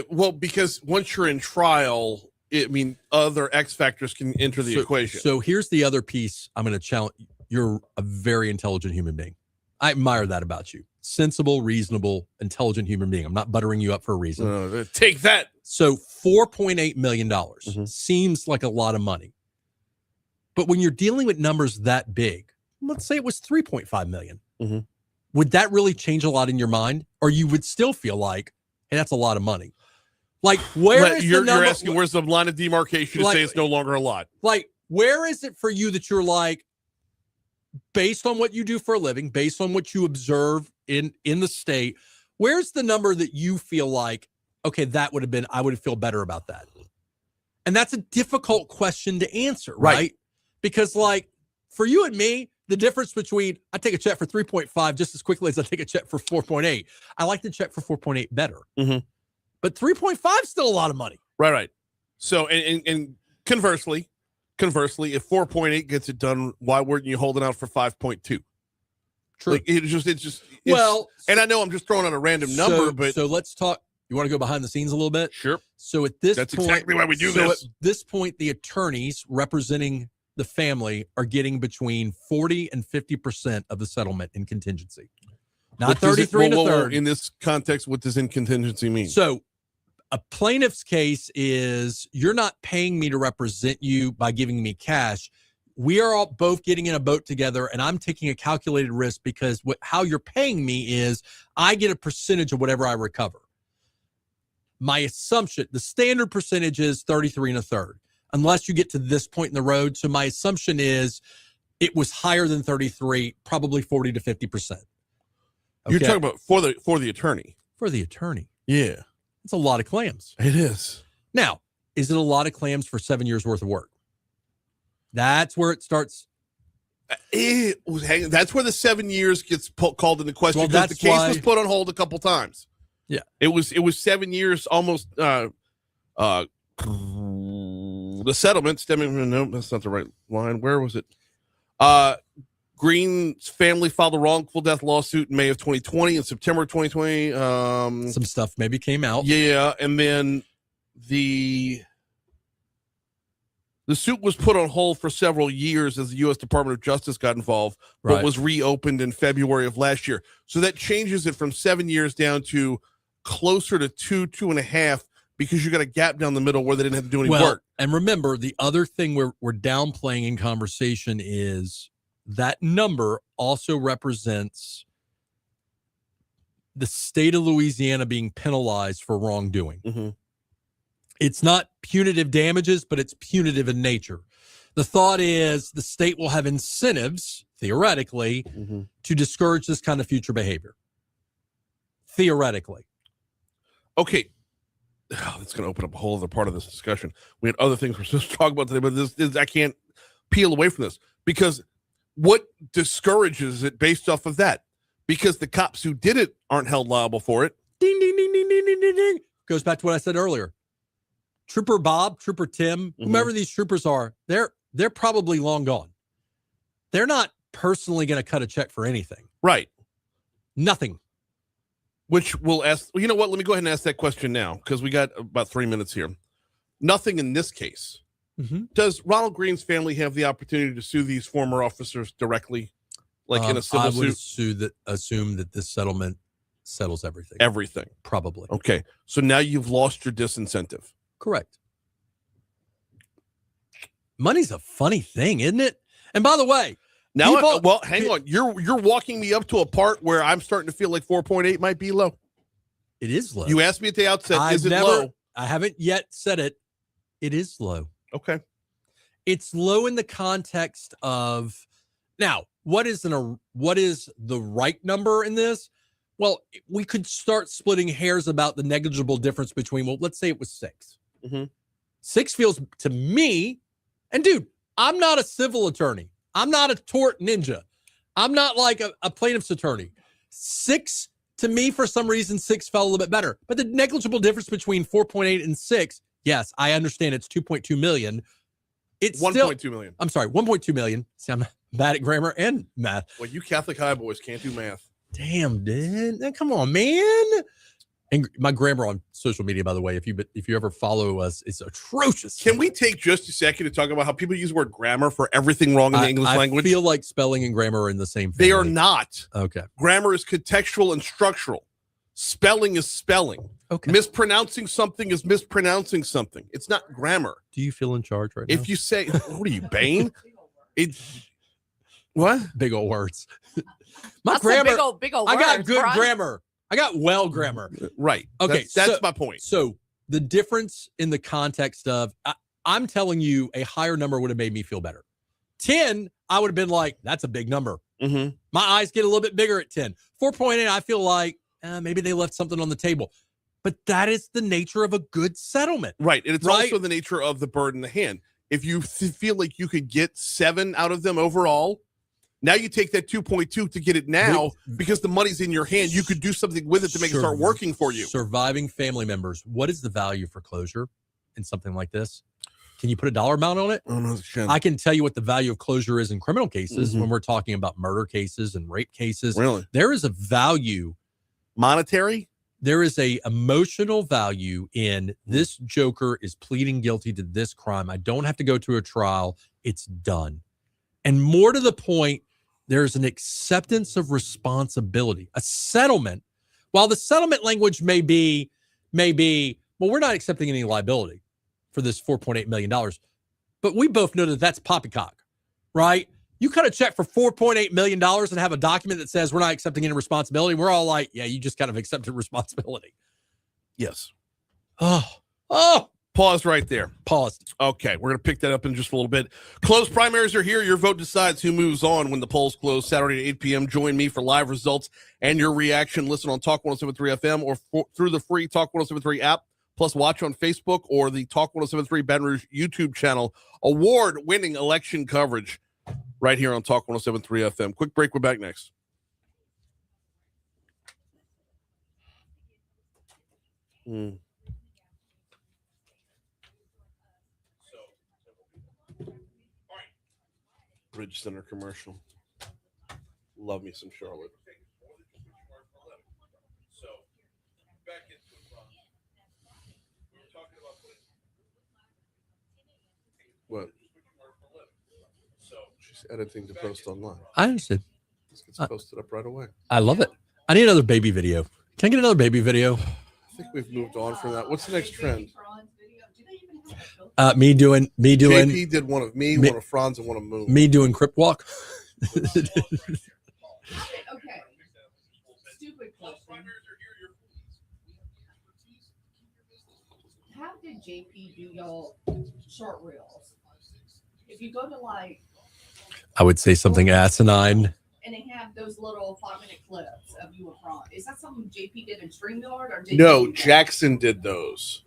well, because once you're in trial, other X factors can enter the equation. So here's the other piece I'm going to challenge. You're a very intelligent human being. I admire that about you. Sensible, reasonable, intelligent human being. I'm not buttering you up for a reason. Take that. So $4.8 million seems like a lot of money. But when you're dealing with numbers that big, let's say it was $3.5 million. Would that really change a lot in your mind? Or you would still feel like, hey, that's a lot of money. Like, where is you're the number? You're asking where's the line of demarcation to say it's no longer a lot? Like, where is it for you that you're like, based on what you do for a living, based on what you observe in the state, where's the number that you feel like, okay, that would have been, I would feel better about that? And that's a difficult question to answer, right? Because like for you and me, the difference between I take a check for 3.5 just as quickly as I take a check for 4.8. I like the check for 4.8 better. But 3.5 is still a lot of money. Right. So, and conversely, if 4.8 gets it done, why weren't you holding out for 5.2? True. Like, it's just and I know I'm just throwing out a random number, but so let's talk. You want to go behind the scenes a little bit? Sure. So at this that's point, exactly why we do this. At this point, the attorneys representing the family are getting between 40 and 50% of the settlement in contingency. Not 33 and a third. In this context, what does in contingency mean? So a plaintiff's case is you're not paying me to represent you by giving me cash. We are all both getting in a boat together, and I'm taking a calculated risk because how you're paying me is I get a percentage of whatever I recover. My assumption, the standard percentage is 33 and a third, unless you get to this point in the road. So my assumption is it was higher than 33, probably 40 to 50%. Okay? You're talking about for the attorney. For the attorney. Yeah. It's a lot of clams. It is. Now, is it a lot of clams for 7 years worth of work? That's where it starts. That's where the 7 years gets called into question. Well, the case was put on hold a couple times. Yeah. It was 7 years almost. The settlement stemming from, no, that's not the right line. Where was it? Green's family filed a wrongful death lawsuit in May of 2020. In September 2020, some stuff maybe came out. Yeah, and then the suit was put on hold for several years as the U.S. Department of Justice got involved, but was reopened in February of last year. So that changes it from 7 years down to closer to 2.5, because you got a gap down the middle where they didn't have to do any work. And remember, the other thing we're downplaying in conversation is that number also represents the state of Louisiana being penalized for wrongdoing. It's not punitive damages, but it's punitive in nature. The thought is the state will have incentives, theoretically, to discourage this kind of future behavior. Theoretically. Okay. That's going to open up a whole other part of this discussion. We had other things we're supposed to talk about today, but this I can't peel away from this, because what discourages it based off of that? Because the cops who did it aren't held liable for it. Ding, ding, ding, ding, ding, ding, ding, ding. Goes back to what I said earlier. Trooper Bob, Trooper Tim, whomever these troopers are, they're probably long gone. They're not personally going to cut a check for anything. Right. Nothing. Which we'll ask, you know what, let me go ahead and ask that question now, because we got about 3 minutes here. Nothing in this case. Does Ronald Green's family have the opportunity to sue these former officers directly, like in a civil suit? I would assume that this settlement settles everything. Everything. Probably. Okay. So now you've lost your disincentive. Correct. Money's a funny thing, isn't it? And by the way, now, hang on. You're walking me up to a part where I'm starting to feel like 4.8 might be low. It is low. You asked me at the outset, is it low? I haven't yet said it. It is low. Okay. It's low in the context of, now, what is the right number in this? Well, we could start splitting hairs about the negligible difference between, well, let's say it was 6. 6 feels to me, and dude, I'm not a civil attorney. I'm not a tort ninja. I'm not like a plaintiff's attorney. 6, to me, for some reason, 6 felt a little bit better. But the negligible difference between 4.8 and 6, yes, I understand it's 2.2 million. It's 1.2 million. I'm sorry, 1.2 million. See, I'm bad at grammar and math. Well, you Catholic high boys can't do math. Damn, dude. Come on, man. And my grammar on social media, by the way, if you ever follow us, it's atrocious. Can we take just a second to talk about how people use the word grammar for everything wrong in the English language? I feel like spelling and grammar are in the same family. They are not. Okay. Grammar is contextual and structural. Spelling is spelling. Okay. Mispronouncing something is mispronouncing something. It's not grammar. Do you feel in charge right now? If you say, what are you, Bane? What? Big old words. My grammar. Big old I got words, good Brian. grammar. I got well grammar. Right. Okay. That's my point. So the difference in the context of, I'm telling you, a higher number would have made me feel better. 10, I would have been like, that's a big number. Mm-hmm. My eyes get a little bit bigger at 10. 4.8, I feel like maybe they left something on the table. But that is the nature of a good settlement. Right. And it's also the nature of the bird in the hand. If you feel like you could get 7 out of them overall, now you take that 2.2 to get it now because the money's in your hand. You could do something with it to make it start working for you. Surviving family members. What is the value for closure in something like this? Can you put a dollar amount on it? Oh, no, I can tell you what the value of closure is in criminal cases when we're talking about murder cases and rape cases. Really? There is a value. Monetary? There is a emotional value in this joker is pleading guilty to this crime. I don't have to go to a trial. It's done. And more to the point, there's an acceptance of responsibility. A settlement, while the settlement language may be, well, we're not accepting any liability for this $4.8 million. But we both know that that's poppycock, right? You cut a check for $4.8 million and have a document that says we're not accepting any responsibility. We're all like, yeah, you just kind of accepted responsibility. Yes. Oh. Pause right there. Paused. Okay, we're going to pick that up in just a little bit. Closed primaries are here. Your vote decides who moves on when the polls close Saturday at 8 p.m. Join me for live results and your reaction. Listen on Talk 107.3 FM or through the free Talk 107.3 app. Plus, watch on Facebook or the Talk 107.3 Baton Rouge YouTube channel. Award-winning election coverage right here on Talk 107.3 FM. Quick break. We're back next. Bridge Center commercial. Love me some Charlotte. So, back into it, Ron. We were talking about what? So, she's editing to post online. I understand. This gets posted up right away. I love it. I need another baby video. Can I get another baby video? I think we've moved on from that. What's the next trend? Me doing. JP did one of me, one of Franz, and one of Moon. Me doing Crip Walk. Okay. Stupid question. How did JP do y'all short reels? If you go to I would say something asinine. And they have those little 5-minute clips of you and Franz. Is that something JP did in StreamYard or No, Jackson did those.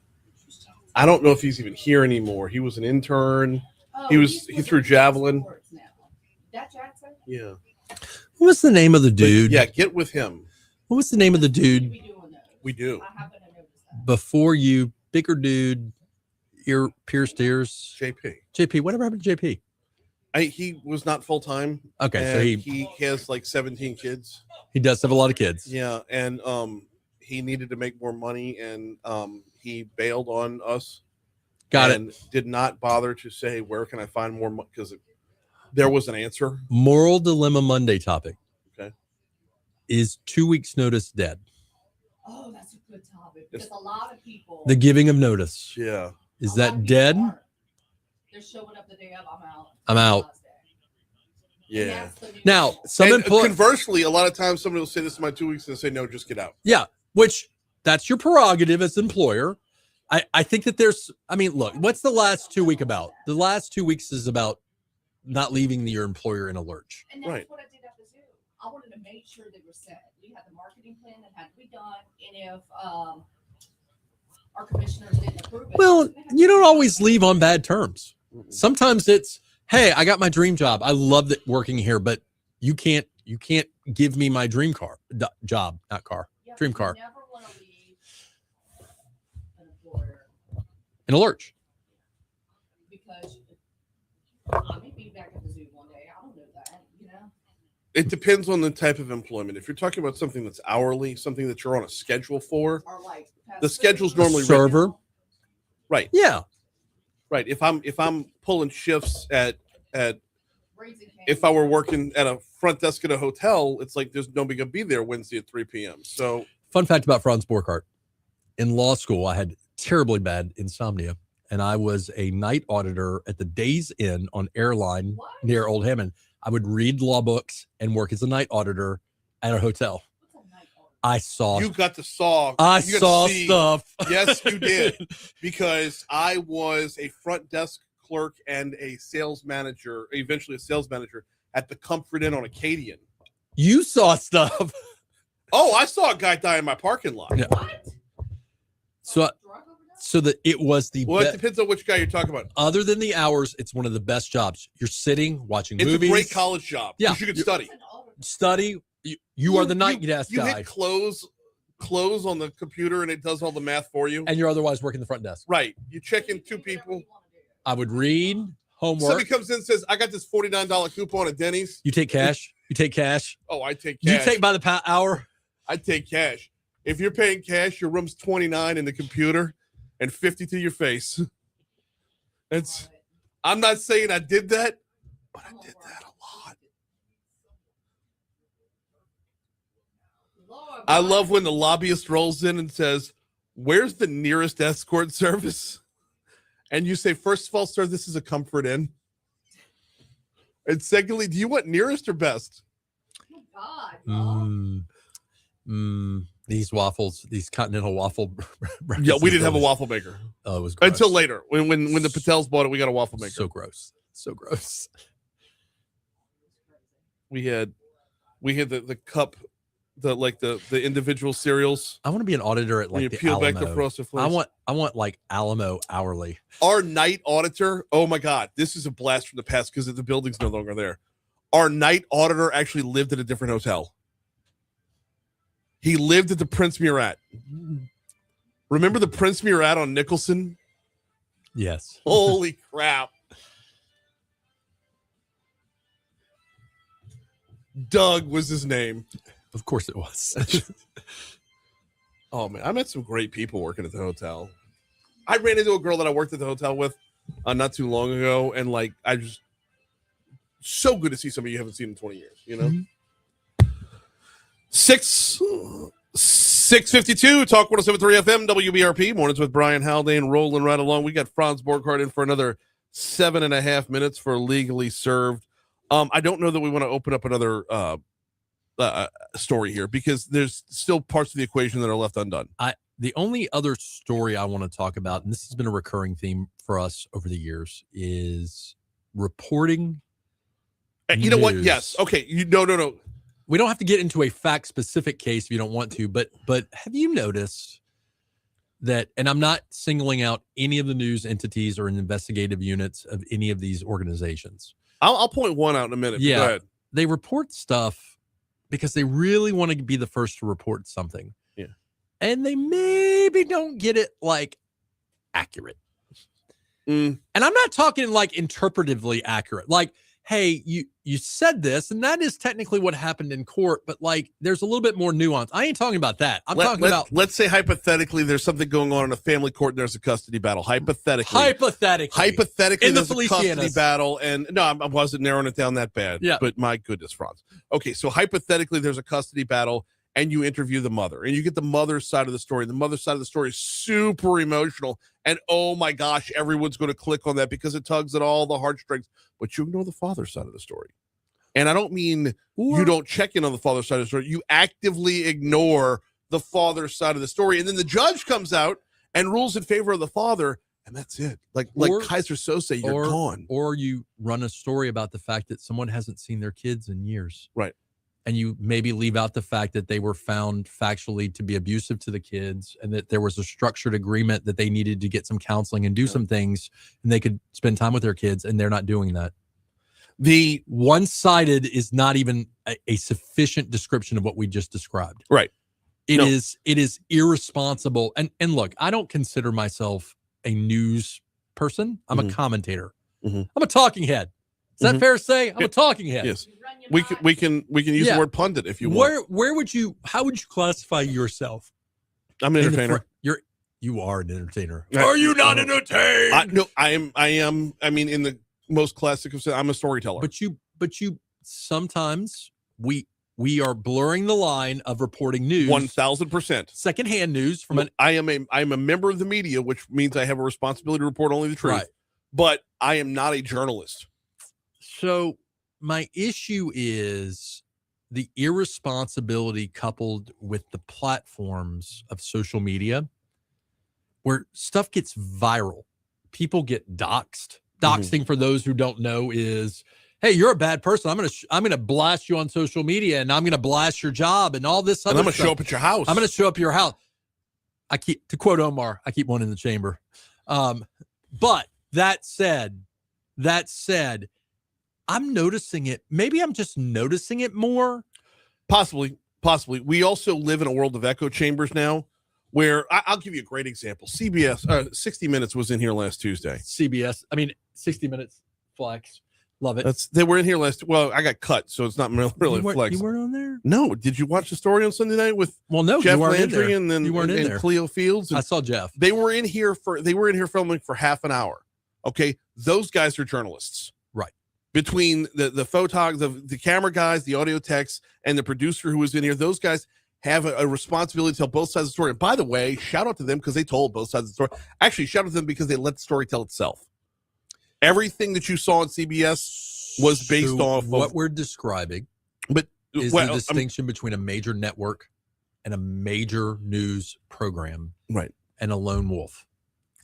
I don't know if he's even here anymore. He was an intern. He threw javelin. That Jackson? Yeah. What was the name of the dude? But yeah, get with him. What was the name of the dude? We do. I happen to notice that. Before you, bigger dude, pierced ears. JP. Whatever happened to JP? He was not full time. Okay, so he has like 17 kids. He does have a lot of kids. Yeah, and he needed to make more money, and he bailed on us. And did not bother to say where can I find more money because there was an answer. Moral Dilemma Monday topic. Okay, is 2 weeks notice dead? Oh, that's a good topic because a lot of people. The giving of notice. Yeah, is that dead? They're showing up the day of. I'm out. Yeah. Now, conversely, a lot of times somebody will say this is my 2 weeks and say no, just get out. Yeah, which that's your prerogative as employer. I think that look, what's the last 2 week about? The last 2 weeks is about not leaving your employer in a lurch. And that's what I did at the zoo. I wanted to make sure they were set. We had the marketing plan that had to be done, and if our commissioners didn't approve it. Well, you don't always leave on bad terms. Sometimes it's, hey, I got my dream job. I love that working here, but you can't give me my dream job, not car, dream car. Never want to leave an employer In a lurch. because I may be back at the zoo one day. I don't know that, It depends on the type of employment. If you're talking about something that's hourly, something that you're on a schedule for, Or like the schedule's normally server. written. Right. Yeah. Right. If I'm pulling shifts at raising if I were working at a front desk at a hotel, it's like there's nobody gonna be there Wednesday at 3 p.m. So Fun fact about Franz Borghardt. In law school, I had terribly bad insomnia, and I was a night auditor at the Days Inn on Airline near Old Hammond. I would read law books and work as a night auditor at a hotel. I saw. You got to saw. I you got saw to see, stuff. Yes, you did, because I was a front desk clerk and a sales manager, eventually a sales manager at the Comfort Inn on Acadian. You saw stuff. Oh, I saw a guy die in my parking lot. Yeah. So that it was the well, it depends on which guy you're talking about. Other than the hours, it's one of the best jobs. You're sitting watching it's movies. It's a great college job. Yeah, you could study. Study. You are the night desk guy. You hit close on the computer and it does all the math for you. And you're otherwise working the front desk. Right. You check in two people. I would read homework. Somebody comes in and says, I got this $49 coupon at Denny's. You take cash? You take cash? Oh, I take cash. You take by the hour? I take cash. If you're paying cash, your room's $29 in the computer and $50 to your face. I'm not saying I did that, but I did that a lot. I love when the lobbyist rolls in and says, where's the nearest escort service? And you say, first of all, sir, this is a Comfort Inn. And secondly, do you want nearest or best? Oh, God. These waffles, these continental waffle. Yeah, we didn't have a waffle maker. Oh, it was gross. Until later. When the Patels bought it, we got a waffle maker. So gross. So gross. We had the cup, the individual cereals. I want to be an auditor at like the peel Alamo. back the frosted flakes. I want like Alamo hourly. Our night auditor, oh my God, this is a blast from the past because the building's no longer there. Our night auditor actually lived at a different hotel. He lived at the Prince Murat. Remember the Prince Murat on Nicholson? Yes. Holy crap. Doug was his name. Of course it was. Oh, man. I met some great people working at the hotel. I ran into a girl that I worked at the hotel with not too long ago. And so good to see somebody you haven't seen in 20 years, you know? Mm-hmm. 652 Talk 107.3 FM WBRP mornings with Brian Haldane rolling right along. We got Franz Borghardt in for another 7.5 minutes for Legally Served. I don't know that we want to open up another story here because there's still parts of the equation that are left undone. The only other story I want to talk about, and this has been a recurring theme for us over the years, is reporting. You know what? Yes. Okay. No. We don't have to get into a fact-specific case if you don't want to, but have you noticed that, and I'm not singling out any of the news entities or investigative units of any of these organizations. I'll point one out in a minute. Yeah. Go ahead. They report stuff because they really want to be the first to report something. Yeah. And they maybe don't get it accurate. And I'm not talking interpretively accurate. Hey, you said this, and that is technically what happened in court, but there's a little bit more nuance. I ain't talking about that. I'm talking about. Let's say hypothetically, there's something going on in a family court, and there's a custody battle. Hypothetically, in there's a custody battle, and no, I wasn't narrowing it down that bad. Yeah, but my goodness, Franz. Okay, so hypothetically, there's a custody battle, and you interview the mother, and you get the mother's side of the story. The mother's side of the story is super emotional, and oh my gosh, everyone's going to click on that because it tugs at all the heartstrings. But you ignore the father's side of the story. And I don't mean you don't check in on the father's side of the story. You actively ignore the father's side of the story. And then the judge comes out and rules in favor of the father. And that's it. Like Kaiser Sose, you're gone. Or you run a story about the fact that someone hasn't seen their kids in years. Right. and you maybe leave out the fact that they were found factually to be abusive to the kids and that there was a structured agreement that they needed to get some counseling and do some things and they could spend time with their kids, and they're not doing that. The one-sided is not even a sufficient description of what we just described. Right. It is irresponsible. And look, I don't consider myself a news person. I'm a commentator. I'm a talking head. Is that fair to say? I'm a talking head. Yes. We can use the word pundit if you want. How would you classify yourself? I'm an entertainer. You are an entertainer. Are you not entertained? No, I am. I mean, in the most classic of sense, I'm a storyteller. But you sometimes we are blurring the line of reporting news. 1,000%. Secondhand news from I am a member of the media, which means I have a responsibility to report only the truth. Right. But I am not a journalist. So my issue is the irresponsibility coupled with the platforms of social media where stuff gets viral. People get doxxed. Doxing, for those who don't know, is, hey, you're a bad person. I'm gonna blast you on social media, and I'm gonna blast your job and all this other stuff. And I'm gonna show up at your house. I'm gonna show up at your house. To quote Omar, I keep one in the chamber. But that said, I'm noticing it. Maybe I'm just noticing it more. Possibly. We also live in a world of echo chambers now, where I'll give you a great example. CBS, 60 Minutes was in here last Tuesday. 60 Minutes flex. Love it. They were in here last. I got cut, so it's not really flex. You weren't on there? No. Did you watch the story on Sunday night with Jeff Landry and then you weren't in there. Cleo Fields? I saw Jeff. They were in here filming for half an hour. Okay, those guys are journalists, right? Between the photog, the camera guys, the audio techs, and the producer who was in here, those guys have a responsibility to tell both sides of the story. And by the way, shout out to them because they told both sides of the story. Actually, shout out to them because they let the story tell itself. Everything that you saw on CBS was based off what we're describing. But is the distinction between a major network and a major news program, right? And a lone wolf,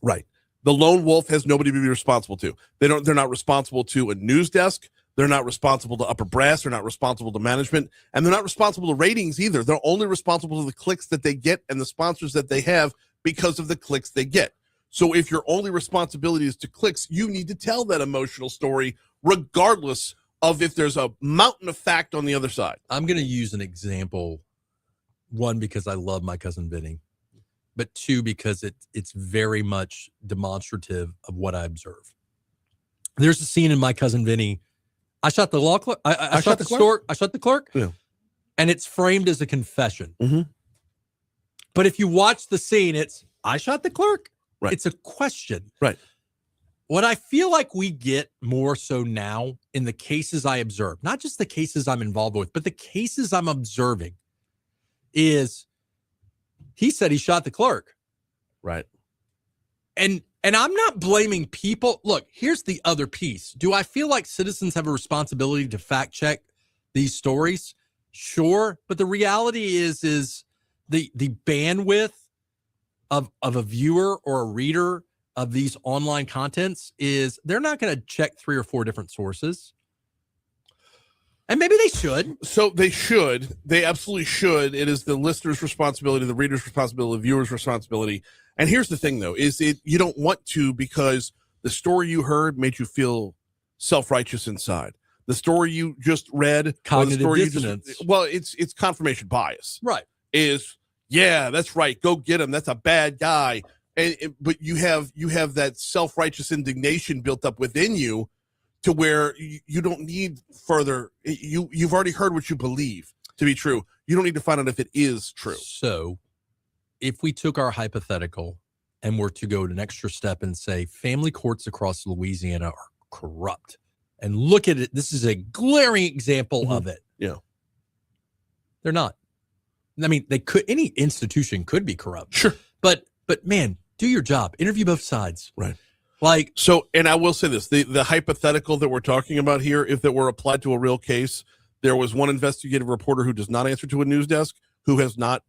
right? The lone wolf has nobody to be responsible to. They're not responsible to a news desk. They're not responsible to upper brass. They're not responsible to management, and they're not responsible to ratings either. They're only responsible to the clicks that they get and the sponsors that they have because of the clicks they get. So if your only responsibility is to clicks, you need to tell that emotional story regardless of if there's a mountain of fact on the other side. I'm going to use an example, one, because I love my cousin Vinny, but two, because it's very much demonstrative of what I observe. There's a scene in My Cousin Vinny. I shot the law clerk. I shot the clerk. I shot the clerk. Yeah. And it's framed as a confession. Mm-hmm. But if you watch the scene, it's, I shot the clerk. Right. It's a question. Right. What I feel like we get more so now in the cases I observe, not just the cases I'm involved with, but the cases I'm observing, is he said he shot the clerk. Right. And I'm not blaming people. Look, here's the other piece. Do I feel like citizens have a responsibility to fact check these stories? Sure. But the reality is the bandwidth of a viewer or a reader of these online contents is they're not going to check 3 or 4 different sources. And maybe they should. So they should. They absolutely should. It is the listener's responsibility, the reader's responsibility, the viewer's responsibility. And here's the thing, though, is you don't want to because the story you heard made you feel self-righteous inside. The story you just read, cognitive dissonance. It's confirmation bias. Right. Yeah, that's right. Go get him. That's a bad guy. But you have that self-righteous indignation built up within you to where you don't need further. You've already heard what you believe to be true. You don't need to find out if it is true. So if we took our hypothetical and were to go an extra step and say family courts across Louisiana are corrupt, and look at it, this is a glaring example of it. Yeah. They're not. I mean, any institution could be corrupt. Sure. But man, do your job. Interview both sides. Right. And I will say this, the hypothetical that we're talking about here, if it were applied to a real case, there was one investigative reporter who does not answer to a news desk, who has not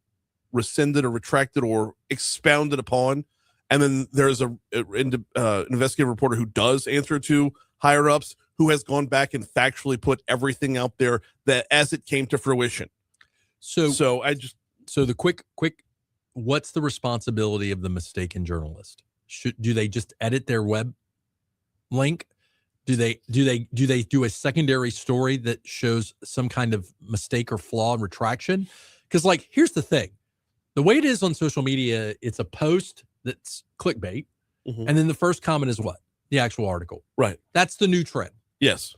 rescinded or retracted or expounded upon. And then there's an investigative reporter who does answer to higher ups, who has gone back and factually put everything out there that as it came to fruition. So the quick, what's the responsibility of the mistaken journalist? Do they just edit their web link? Do they do a secondary story that shows some kind of mistake or flaw and retraction? Because here's the thing. The way it is on social media, it's a post that's clickbait. And then the first comment is what? The actual article. Right. That's the new trend. Yes.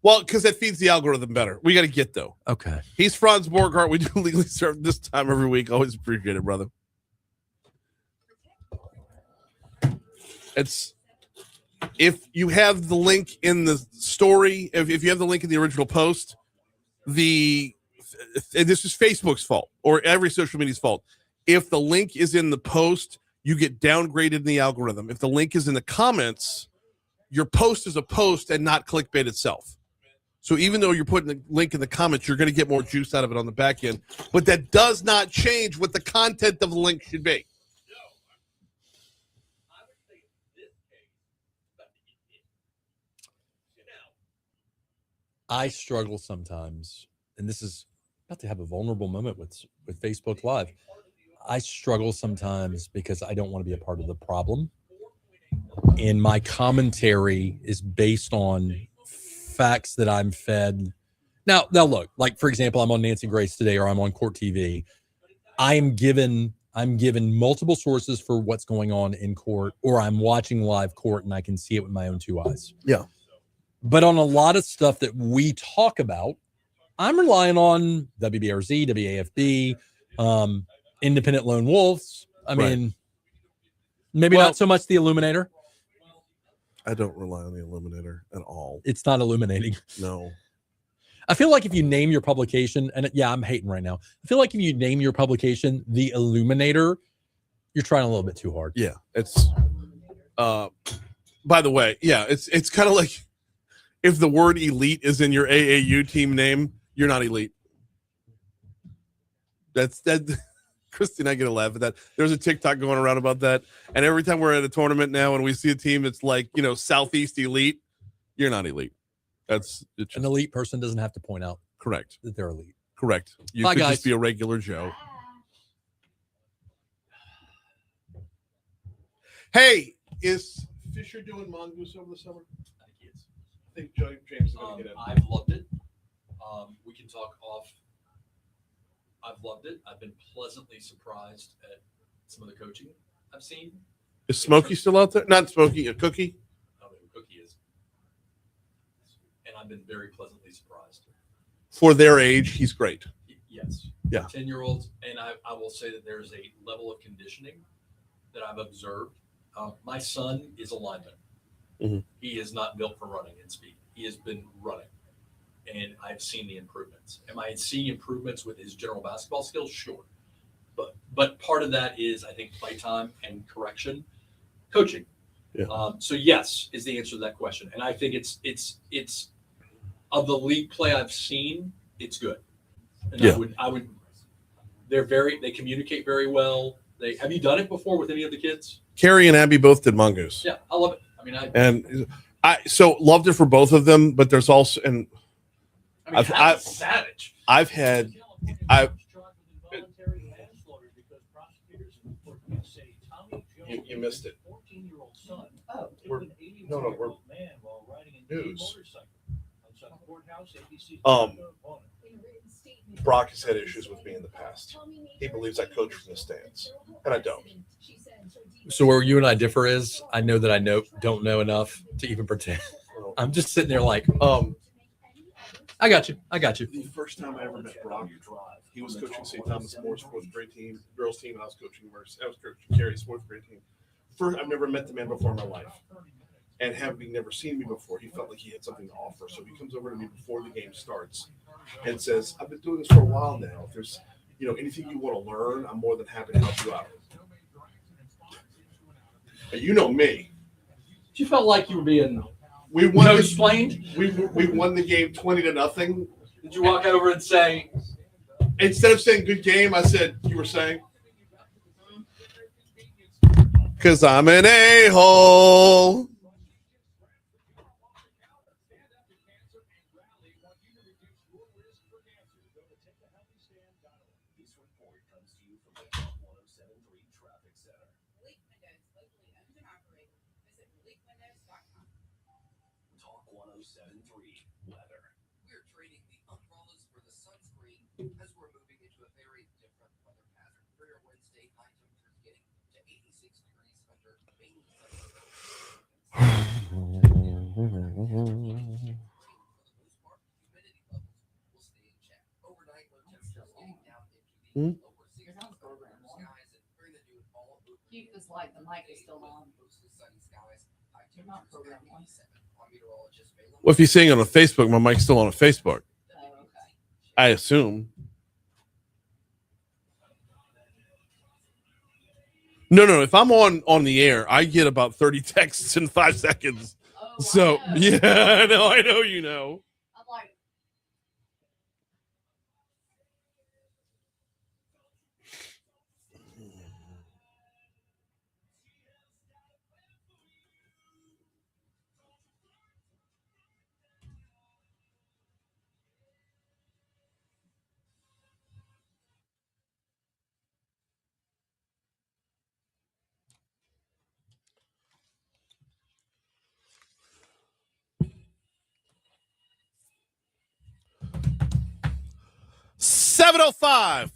Well, because that feeds the algorithm better. We got to get, though. Okay. He's Franz Borghardt. We do legally serve this time every week. Always appreciate it, brother. It's if you have the link in the story, if you have the link in the original post, this is Facebook's fault or every social media's fault. If the link is in the post, you get downgraded in the algorithm. If the link is in the comments, your post is a post and not clickbait itself. So even though you're putting the link in the comments, you're going to get more juice out of it on the back end. But that does not change what the content of the link should be. I struggle sometimes, and this is about to have a vulnerable moment with Facebook Live. I struggle sometimes because I don't want to be a part of the problem. And my commentary is based on facts that I'm fed. Now look, for example, I'm on Nancy Grace today, or I'm on Court TV. I'm given multiple sources for what's going on in court, or I'm watching live court and I can see it with my own two eyes. Yeah. But on a lot of stuff that we talk about, I'm relying on WBRZ, WAFB, Independent Lone Wolves. I mean, maybe not so much the Illuminator. I don't rely on the Illuminator at all. It's not illuminating. No. I feel like if you name your publication, and I'm hating right now. I feel like if you name your publication the Illuminator, you're trying a little bit too hard. Yeah. It's, by the way, it's kind of like if the word elite is in your AAU team name, you're not elite. That's that. Christy and I get a laugh at that. There's a TikTok going around about that. And every time we're at a tournament now and we see a team that's Southeast elite, you're not elite. It's just, an elite person doesn't have to point out correct that they're elite. Correct. You could just be a regular Joe. Hey, is Fisher doing Mongoose over the summer? I think he is. I think James is going to get it. I've loved it. We can talk off. I've loved it. I've been pleasantly surprised at some of the coaching I've seen. Is Smokey still out there? Not Smokey, a Cookie? I don't know who Cookie is. And I've been very pleasantly surprised. For their age, he's great. Yes. Yeah. 10-year-olds. And I will say that there's a level of conditioning that I've observed. My son is a lineman. Mm-hmm. He is not built for running and speed. He has been running. And I've seen the improvements. Am I seeing improvements with his general basketball skills? Sure. But part of that is, I think, playtime and correction, coaching. Yeah. So yes, is the answer to that question. And I think it's of the league play I've seen, it's good. And yeah. I would. They communicate very well. Have you done it before with any of the kids? Carrie and Abby both did Mongoose. Yeah, I love it. I mean, I loved it for both of them, but there's also savage. You missed it. We're news. Brock has had issues with me in the past. He believes I coach from the stands, and I don't. So where you and I differ is, I know that I don't know enough to even pretend. I'm just sitting there like, I got you. The first time I ever met Brock, he was coaching St. Thomas Moore's fourth grade team, girls team, and I was coaching Carrie's fourth grade team. First, I've never met the man before in my life. And having never seen me before, he felt like he had something to offer. So he comes over to me before the game starts and says, I've been doing this for a while now. If there's anything you want to learn, I'm more than happy to help you out. And you know me. You felt like you were being explained. We won the game 20-0. Did you walk over and say, instead of saying good game, I said, you were saying? Because I'm an a-hole. As we're moving into a very different weather pattern. For your Wednesday, high temperatures getting to 86 degrees under mainly sunny skies. Humidity levels will stay in check. Overnight, low temperatures getting down into the lower 60s under skies, and during the noon, all over Keep this light. The mic is still on. mostly sunny skies. High temperatures at 87. Our meteorologist Well, if you're seeing it on Facebook, my mic's still on Facebook. I assume. No. If I'm on the air, I get about 30 texts in 5 seconds. Oh, So yeah, I know you know. I'm like, $7:05.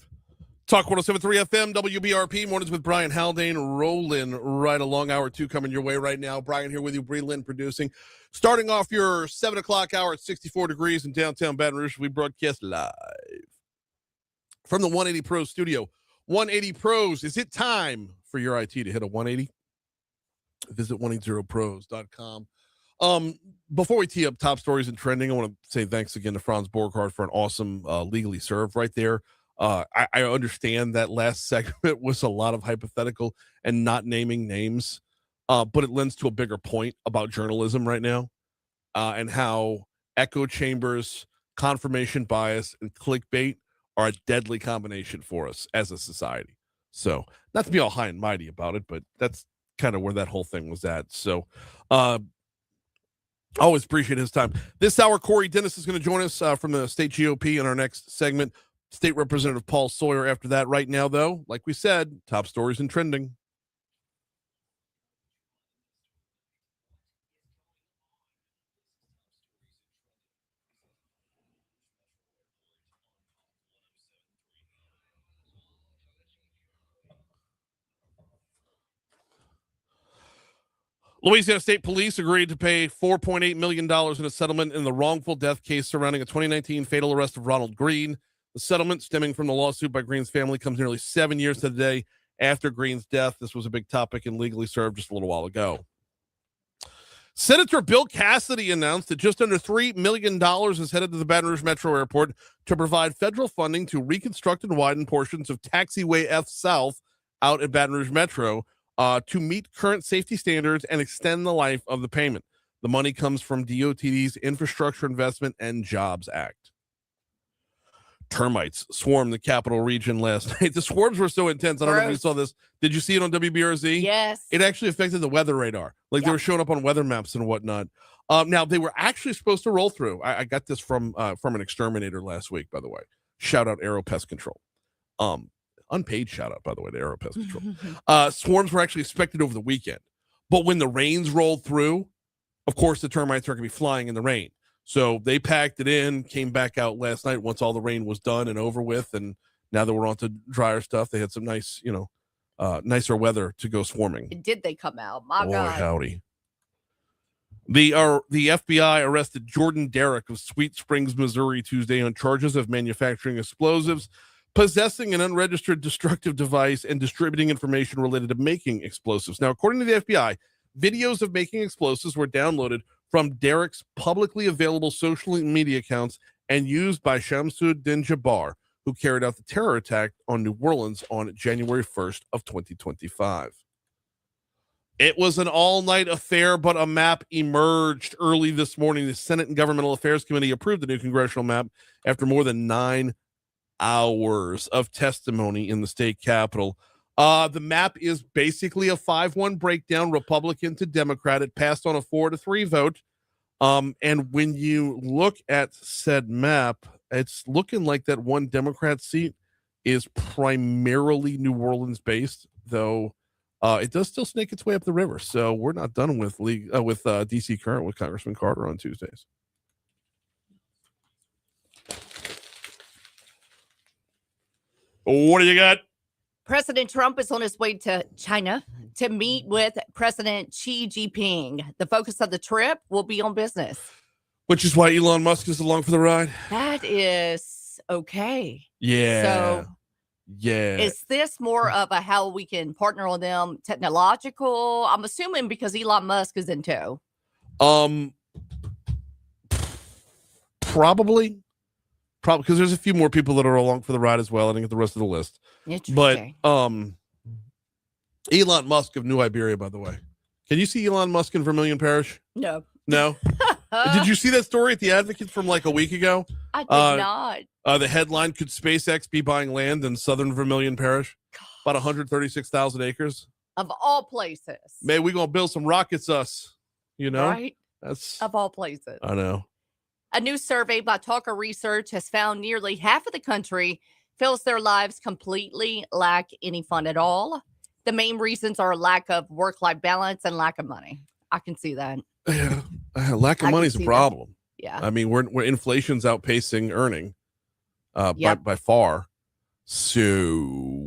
Talk 107.3 FM, WBRP. Mornings with Brian Haldane, rolling right along. Hour 2 coming your way right now. Brian here with you, Bree Lynn producing. Starting off your 7 o'clock hour at 64 degrees in downtown Baton Rouge. We broadcast live from the 180 Pros studio. 180 Pros, is it time for your IT to hit a 180? Visit 180pros.com. Before we tee up top stories and trending, I want to say thanks again to Franz Borghardt for an awesome Legally Served right there. I understand that last segment was a lot of hypothetical and not naming names, but it lends to a bigger point about journalism right now, and how echo chambers, confirmation bias, and clickbait are a deadly combination for us as a society. So, not to be all high and mighty about it, but that's kind of where that whole thing was at. So, always appreciate his time. This hour, Corey Dennis is going to join us from the state GOP in our next segment. State Representative Paul Sawyer after that. Right now, though, like we said, top stories and trending. Louisiana State Police agreed to pay $4.8 million in a settlement in the wrongful death case surrounding a 2019 fatal arrest of Ronald Green. The settlement, stemming from the lawsuit by Green's family, comes nearly 7 years to the day after Green's death. This was a big topic and Legally Served just a little while ago. Senator Bill Cassidy announced that just under $3 million is headed to the Baton Rouge Metro Airport to provide federal funding to reconstruct and widen portions of Taxiway F South out at Baton Rouge Metro to meet current safety standards and extend the life of the payment. The money comes from DOT's Infrastructure Investment and Jobs Act. Termites swarmed the capital region last night. The swarms were so intense. I don't know if you saw this. Did you see it on WBRZ? yes. It actually affected the weather radar. Like they were showing up on weather maps and whatnot. Now they were actually supposed to roll through. I got this from an exterminator last week, by the way. Shout out Aero Pest Control. Unpaid shout out, by the way, to Aero Pest Control. Swarms were actually expected over the weekend. But when the rains rolled through, of course, the termites are going to be flying in the rain. So they packed it in, came back out last night once all the rain was done and over with. And now that we're on to drier stuff, they had some nice, nicer weather to go swarming. Did they come out? My God. Howdy. The FBI arrested Jordan Derrick of Sweet Springs, Missouri, Tuesday on charges of manufacturing explosives, possessing an unregistered destructive device, and distributing information related to making explosives. Now, according to the FBI, videos of making explosives were downloaded from Derrick's publicly available social media accounts and used by Shamsuddin Jabbar, who carried out the terror attack on New Orleans on January 1st of 2025. It was an all-night affair, but a map emerged early this morning. The Senate and Governmental Affairs Committee approved the new congressional map after more than 9 hours of testimony in the state capitol. The map is basically a 5-1 breakdown, Republican to Democrat. It passed on a 4-3 vote. And when you look at said map, it's looking like that one Democrat seat is primarily New Orleans based, though it does still snake its way up the river. So we're not done with DC Current with Congressman Carter on Tuesdays. What do you got? President Trump is on his way to China to meet with President Xi Jinping. The focus of the trip will be on business. Which is why Elon Musk is along for the ride. That is okay. Yeah. So, yeah. Is this more of a how we can partner on them technological? I'm assuming because Elon Musk is in tow. Probably because there's a few more people that are along for the ride as well. I think at the rest of the list. But Elon Musk of New Iberia, by the way. Can you see Elon Musk in Vermilion Parish? No. Did you see that story at the Advocate from like a week ago? I did not. The headline: Could SpaceX be buying land in southern Vermilion Parish? About 136,000 acres. Of all places. Man, we gonna build some rockets, us. You know, right? That's of all places. I know. A new survey by Talker Research has found nearly half of the country feels their lives completely lack any fun at all. The main reasons are lack of work-life balance and lack of money. I can see that. Yeah, lack of money is a problem. That. Yeah, I mean, we're inflation's outpacing earning by far. So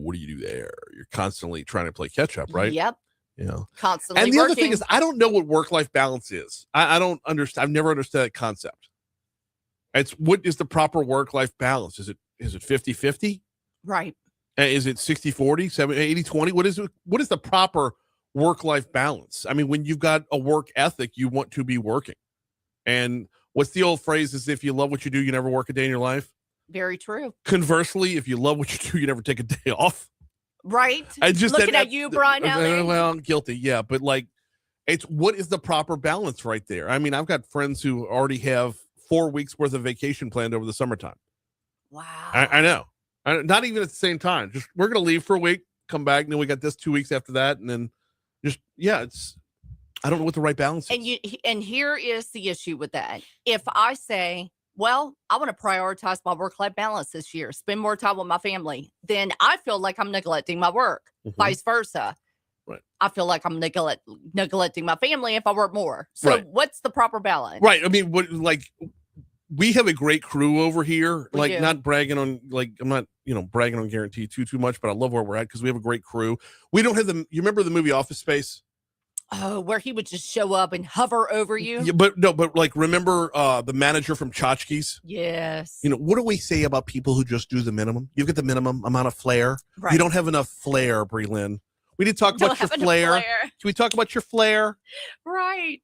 what do you do there? You're constantly trying to play catch up, right? Yep. You know, constantly. And the working. other thing is, I don't know what work-life balance is. I don't understand. I've never understood that concept. It's what is the proper work-life balance? Is it 50-50? Right. Is it 60-40, 80-20? What is the proper work-life balance? I mean, when you've got a work ethic, you want to be working. And what's the old phrase is if you love what you do, you never work a day in your life. Very true. Conversely, if you love what you do, you never take a day off. Right. I just looking at you, Brian Haldane. Well, I'm guilty. Yeah. But like, it's what is the proper balance right there? I mean, I've got friends who already have 4 weeks worth of vacation planned over the summertime. Wow. I know. Not even at the same time. Just we're gonna leave for a week, come back, and then we got this 2 weeks after that, and then it's. I don't know what the right balance is. And here is the issue with that. If I say, well, I want to prioritize my work-life balance this year, spend more time with my family, then I feel like I'm neglecting my work. Vice versa. Right. I feel like I'm neglecting my family if I work more. So what's the proper balance? Right. I mean, we have a great crew over here. Not bragging on, I'm not, bragging on Guarantee too much, but I love where we're at because we have a great crew. We don't have you remember the movie Office Space? Oh, where he would just show up and hover over you. Yeah, but remember the manager from Tchotchkes? Yes. What do we say about people who just do the minimum? You get the minimum amount of flair. Right. You don't have enough flair, Brie Lynn. We need to talk about your flair. Can we talk about your flair? Right.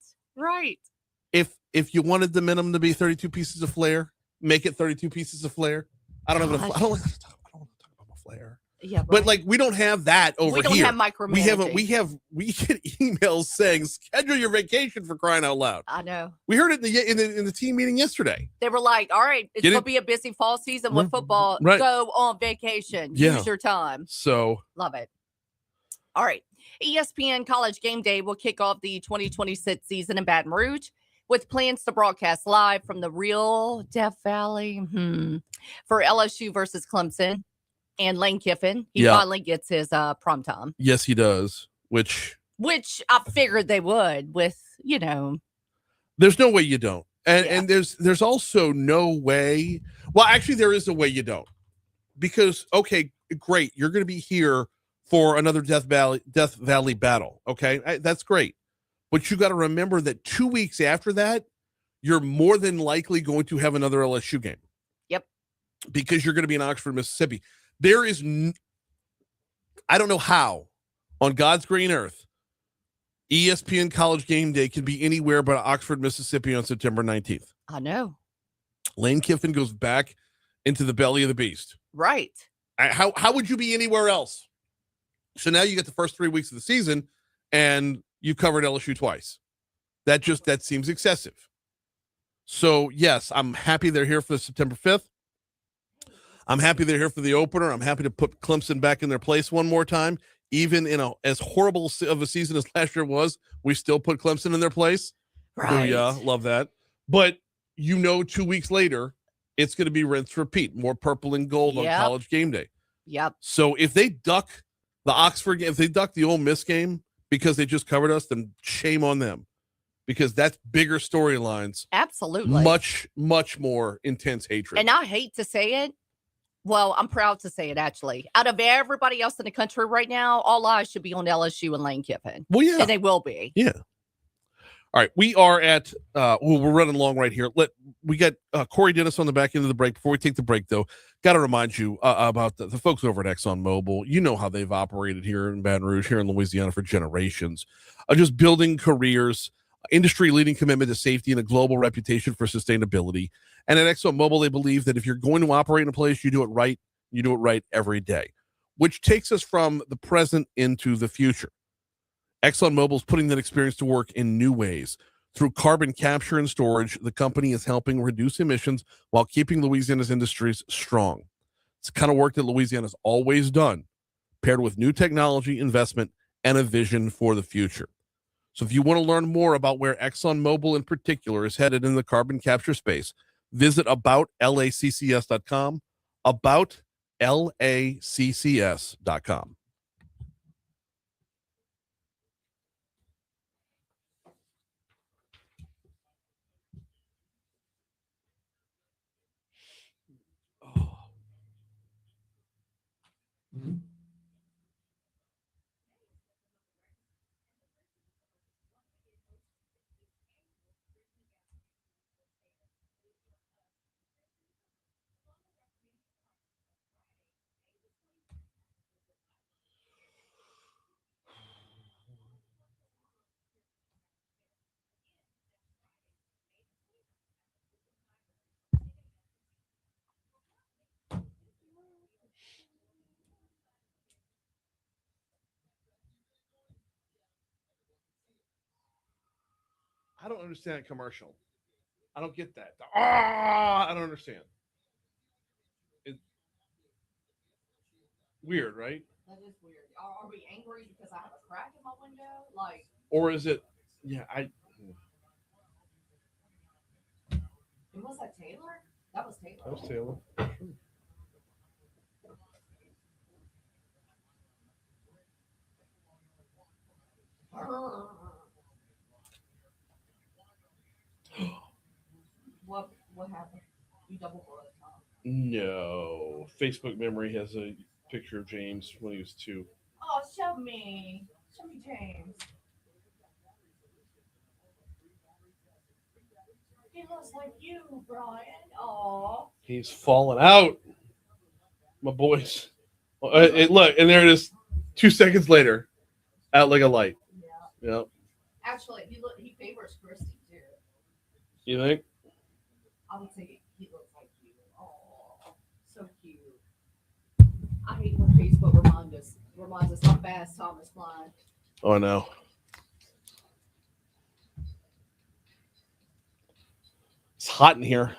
If you wanted the minimum to be 32 pieces of flair, make it 32 pieces of flair. I don't have enough. I don't want to talk about my flair. Yeah, right. But we don't have that over here. We don't have micromanaging. We get emails saying schedule your vacation for crying out loud. I know. We heard it in the team meeting yesterday. They were like, all right, it's gonna be a busy fall season with football. Right. Go on vacation. Use your time. So love it. All right. ESPN College Game Day will kick off the 2026 season in Baton Rouge with plans to broadcast live from the real Death Valley for LSU versus Clemson and Lane Kiffin. He finally gets his prom time. Yes, he does. Which I figured they would with, There's no way you don't. And there's also no way. Well, actually, there is a way you don't. Because, okay, great. You're going to be here for another Death Valley battle. Okay, that's great. But you got to remember that 2 weeks after that, you're more than likely going to have another LSU game. Yep. Because you're going to be in Oxford, Mississippi. There is, I don't know how, on God's green earth, ESPN College Game Day can be anywhere but Oxford, Mississippi on September 19th. I know. Lane Kiffin goes back into the belly of the beast. Right. How would you be anywhere else? So now you get the first 3 weeks of the season, and you covered LSU twice. That seems excessive. So, yes, I'm happy they're here for September 5th. I'm happy they're here for the opener. I'm happy to put Clemson back in their place one more time. Even in as horrible of a season as last year was, we still put Clemson in their place. Right. Yeah, love that. But 2 weeks later, it's going to be rinse repeat, more purple and gold on College Game Day. Yep. So if they duck the Oxford game, if they duck the Ole Miss game because they just covered us, then shame on them, because that's bigger storylines. Absolutely. Much, much more intense hatred. And I hate to say it. Well, I'm proud to say it, actually. Out of everybody else in the country right now, all eyes should be on LSU and Lane Kiffin. Well, yeah. And they will be. Yeah. All right. We are at, we're running long right here. We got Corey Dennis on the back end of the break. Before we take the break, though, got to remind you about the folks over at ExxonMobil. You know how they've operated here in Baton Rouge, here in Louisiana for generations. Just building careers, industry-leading commitment to safety, and a global reputation for sustainability. And at ExxonMobil, they believe that if you're going to operate in a place, you do it right. You do it right every day, which takes us from the present into the future. ExxonMobil is putting that experience to work in new ways. Through carbon capture and storage, the company is helping reduce emissions while keeping Louisiana's industries strong. It's the kind of work that Louisiana's always done, paired with new technology, investment, and a vision for the future. So if you want to learn more about where ExxonMobil in particular is headed in the carbon capture space, visit aboutlaccs.com, aboutlaccs.com. I don't understand that commercial. I don't get that. I don't understand. It's weird, right? That is weird. Are we angry because I have a crack in my window? Like, or is it? Yeah, was that Taylor? That was Taylor. That was Taylor. What happened? You double booked, huh? No. Facebook memory has a picture of James when he was 2. Oh, show me. Show me James. He looks like you, Brian. Aw. He's falling out. My boys. Look, and there it is 2 seconds later. Out like a light. Yeah. Yep. Actually, he favors Christy, too. You think? I would say he looks like you. Oh, so cute. I hate when Facebook reminds us how fast time is flying. Oh, I know. It's hot in here.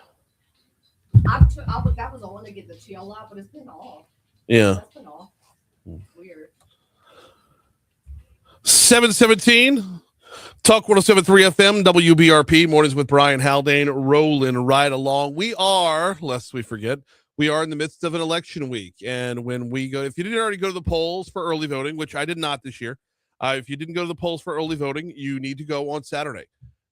That was on to get the chill out, but it's been off. Yeah. That's been off. Weird. 717. Talk 107.3 FM, WBRP, mornings with Brian Haldane, rolling right along. We are, lest we forget, we are in the midst of an election week. And when we go, if you didn't already go to the polls for early voting, which I did not this year, if you didn't go to the polls for early voting, you need to go on Saturday.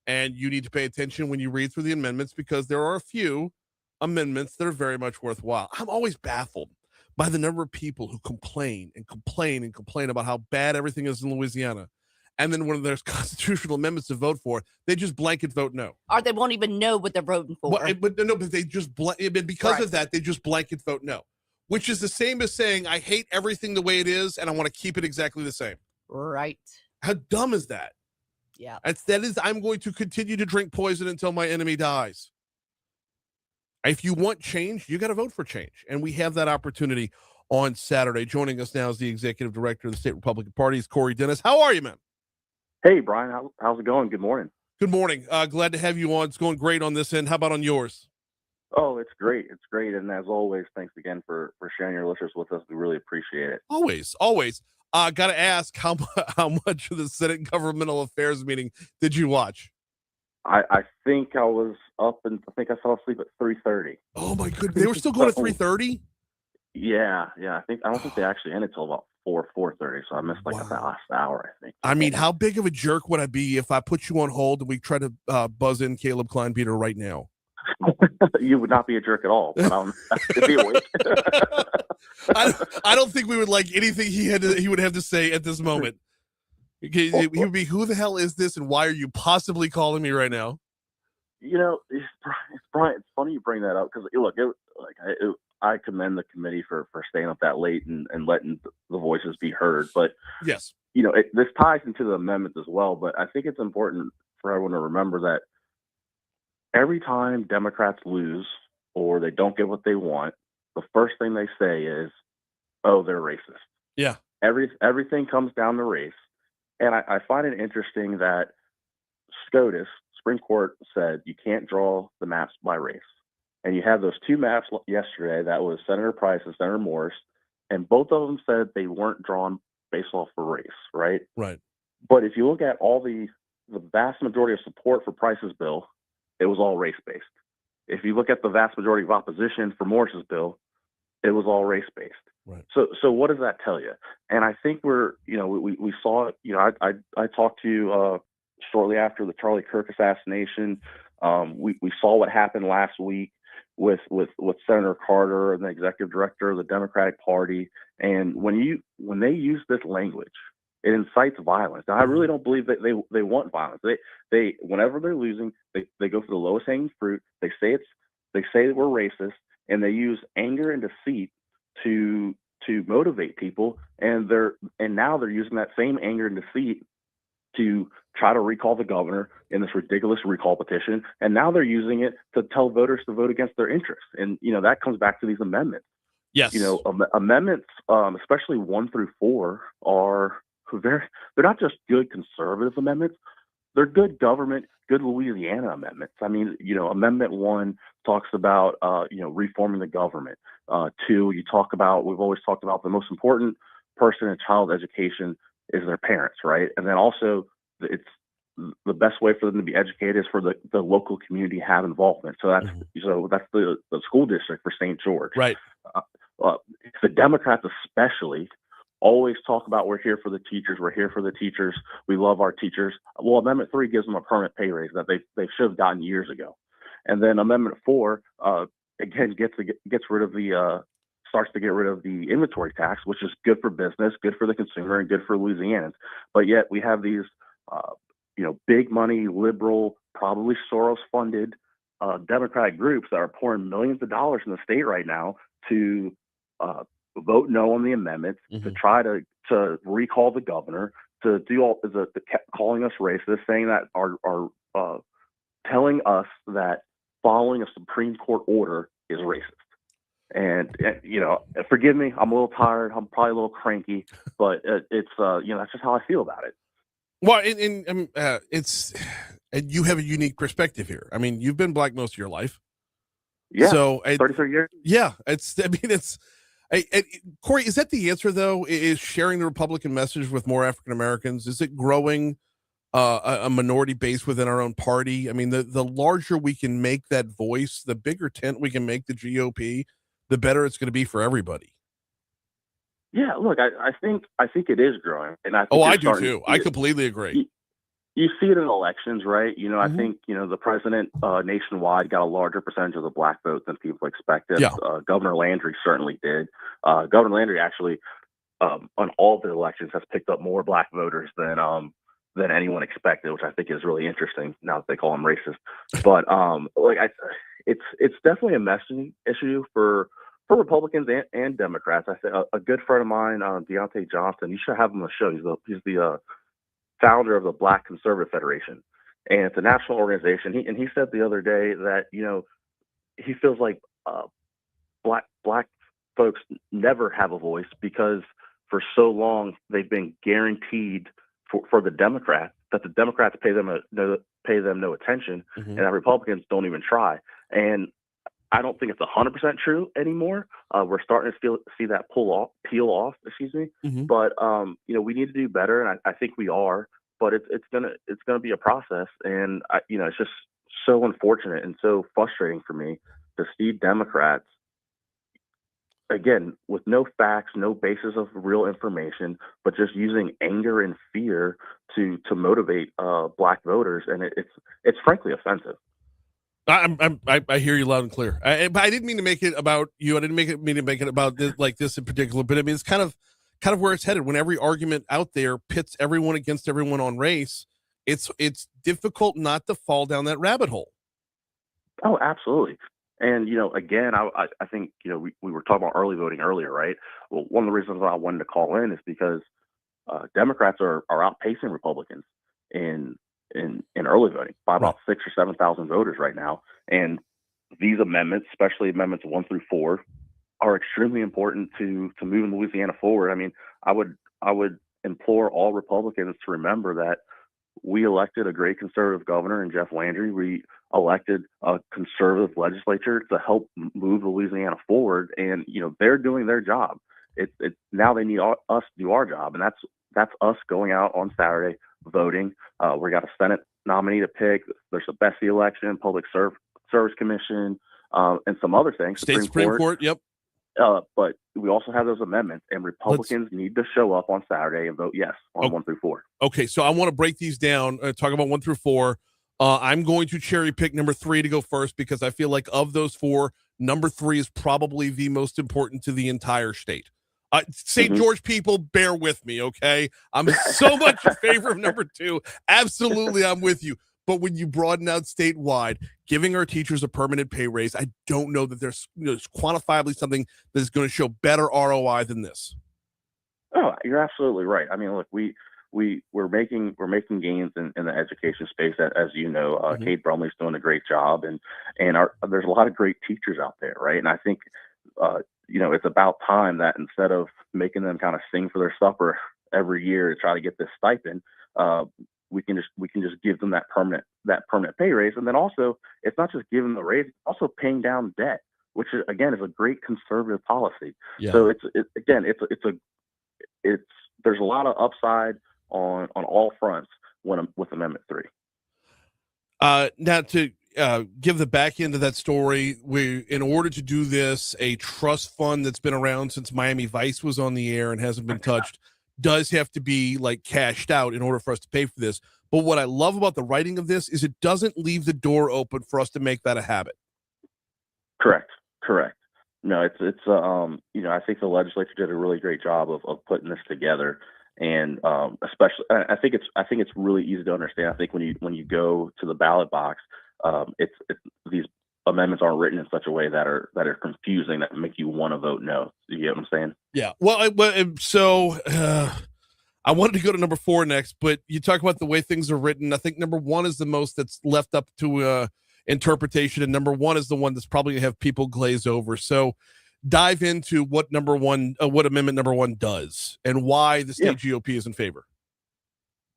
And you need to pay attention when you read through the amendments, because there are a few amendments that are very much worthwhile. I'm always baffled by the number of people who complain about how bad everything is in Louisiana. And then when there's constitutional amendments to vote for, they just blanket vote no. Or they won't even know what they're voting for. But they just because of that, they just blanket vote no, which is the same as saying, I hate everything the way it is, and I want to keep it exactly the same. Right. How dumb is that? Yeah. I'm going to continue to drink poison until my enemy dies. If you want change, you got to vote for change. And we have that opportunity on Saturday. Joining us now is the executive director of the State Republican Party, Corey Dennis. How are you, man? Hey, Brian. How's it going? Good morning. Good morning. Glad to have you on. It's going great on this end. How about on yours? Oh, it's great. It's great. And as always, thanks again for sharing your listeners with us. We really appreciate it. Always. Got to ask, how much of the Senate Governmental Affairs meeting did you watch? I think I was up and I think I fell asleep at 3:30. Oh my goodness, they were still going at 3:30. Yeah. I don't think they actually ended till about 4:30. So I missed like the last hour, I think. I mean, how big of a jerk would I be if I put you on hold and we try to buzz in Caleb Kleinpeter right now? You would not be a jerk at all, but I'm to be awake. I don't think we would like anything he would have to say at this moment. He would be, who the hell is this, and why are you possibly calling me right now? You know, Brian. It's funny you bring that up because look, I commend the committee for staying up that late and letting the voices be heard. But yes, you know, this ties into the amendments as well. But I think it's important for everyone to remember that every time Democrats lose or they don't get what they want, the first thing they say is, "Oh, they're racist." Yeah. Everything comes down to race. And I find it interesting that SCOTUS, Supreme Court, said you can't draw the maps by race. And you have those two maps yesterday. That was Senator Price and Senator Morris. And both of them said they weren't drawn based off of race, right? Right. But if you look at all the vast majority of support for Price's bill, it was all race-based. If you look at the vast majority of opposition for Morris's bill, it was all race-based. Right. So what does that tell you? And I think we saw it. You know, I talked to you shortly after the Charlie Kirk assassination. We saw what happened last week with Senator Carter and the executive director of the Democratic Party. And when they use this language, it incites violence. Now, I really don't believe that they want violence. They whenever they're losing, they go for the lowest hanging fruit. They say that we're racist, and they use anger and deceit to motivate people, and now they're using that same anger and deceit to try to recall the governor in this ridiculous recall petition, and now they're using it to tell voters to vote against their interests. And you know, that comes back to these amendments. Yes. You know, amendments, especially 1 through 4, they're not just good conservative amendments. They're good government, good Louisiana amendments. I mean, you know, Amendment 1 talks about, reforming the government. 2, we've always talked about the most important person in child education is their parents, right? And then also it's the best way for them to be educated is for the local community to have involvement. So that's the school district for St. George. Right. The Democrats especially always talk about we're here for the teachers. We're here for the teachers. We love our teachers. Well, Amendment 3 gives them a permanent pay raise that they should have gotten years ago. And then Amendment 4 again starts to get rid of the inventory tax, which is good for business, good for the consumer, and good for Louisianans. But yet we have these big money, liberal, probably Soros-funded Democratic groups that are pouring millions of dollars in the state right now to vote no on the amendments, to try to recall the governor, to do all calling us racist, saying that are telling us that following a Supreme Court order is racist. And forgive me, I'm a little tired. I'm probably a little cranky, but it's that's just how I feel about it. Well, and you have a unique perspective here. I mean, you've been black most of your life. Yeah. So 33 years. Yeah. Corey, is that the answer though? Is sharing the Republican message with more African Americans? Is it growing a minority base within our own party? I mean, the larger we can make that voice, the bigger tent we can make the GOP, the better it's going to be for everybody. Yeah, look, I think it is growing, and I do too. I completely agree. You see it in elections, right? You know, I think the president nationwide got a larger percentage of the black vote than people expected. Yeah. Governor Landry certainly did. Governor Landry actually, on all the elections, has picked up more black voters than anyone expected, which I think is really interesting. Now that they call him racist, but it's definitely a messaging issue for Republicans and Democrats. I say a good friend of mine, Deontay Johnson, you should have him on the show. He's the founder of the Black Conservative Federation, and it's a national organization. He said the other day that he feels like black folks never have a voice because for so long they've been guaranteed for the Democrats that the Democrats pay them no attention, and that Republicans don't even try. And I don't think it's 100% true anymore. We're starting to see that peel off. Excuse me. But we need to do better, and I think we are. but it's gonna be a process, and it's just so unfortunate and so frustrating for me to see Democrats, again, with no facts, no basis of real information, but just using anger and fear to motivate black voters, and it's frankly offensive. I hear you loud and clear. But I didn't mean to make it about you. I didn't mean to make it about this in particular. But I mean, it's kind of where it's headed. When every argument out there pits everyone against everyone on race, it's difficult not to fall down that rabbit hole. Oh, absolutely. And again, I think we were talking about early voting earlier, right? Well, one of the reasons I wanted to call in is because Democrats are outpacing Republicans in early voting by about 6,000 or 7,000 voters right now. And these amendments, especially amendments 1 through 4, are extremely important to moving Louisiana forward. I mean, I would implore all Republicans to remember that we elected a great conservative governor in Jeff Landry. We elected a conservative legislature to help move Louisiana forward, and they're doing their job. It's now they need us to do our job, and that's us going out on Saturday voting. We got a Senate nominee to pick. There's the Bessie election, Public Service Commission, and some other things. State Supreme Court. Yep. But we also have those amendments, and Republicans need to show up on Saturday and vote yes on 1 through 4. Okay, so I want to break these down, talk about 1 through 4. I'm going to cherry pick number 3 to go first because I feel like of those 4, number 3 is probably the most important to the entire state. St. George people, bear with me, okay? I'm so much in favor of number 2. Absolutely, I'm with you. But when you broaden out statewide, giving our teachers a permanent pay raise, I don't know that there's quantifiably something that is going to show better ROI than this. Oh, you're absolutely right. I mean, look, we're making gains in the education space, as you know. Kate Brumley's doing a great job, and there's a lot of great teachers out there, right? And I think it's about time that instead of making them kind of sing for their supper every year to try to get this stipend, we can just give them that permanent pay raise. And then also, it's not just giving the raise, it's also paying down debt, which is a great conservative policy. Yeah. So there's a lot of upside on all fronts with Amendment 3. Now to give the back end of that story, in order to do this, a trust fund that's been around since Miami Vice was on the air and hasn't been touched does have to be cashed out in order for us to pay for this. But what I love about the writing of this is it doesn't leave the door open for us to make that a habit. Correct. No, it's I think the legislature did a really great job of putting this together, and especially I think it's really easy to understand. I think when you go to the ballot box, it's these amendments aren't written in such a way that are confusing, that make you want to vote no. You get what I'm saying? Yeah. Well, I wanted to go to number 4 next, but you talk about the way things are written. I think number 1 is the most that's left up to interpretation, and number 1 is the one that's probably going to have people glaze over. So dive into what what amendment number 1 does and why the state GOP is in favor.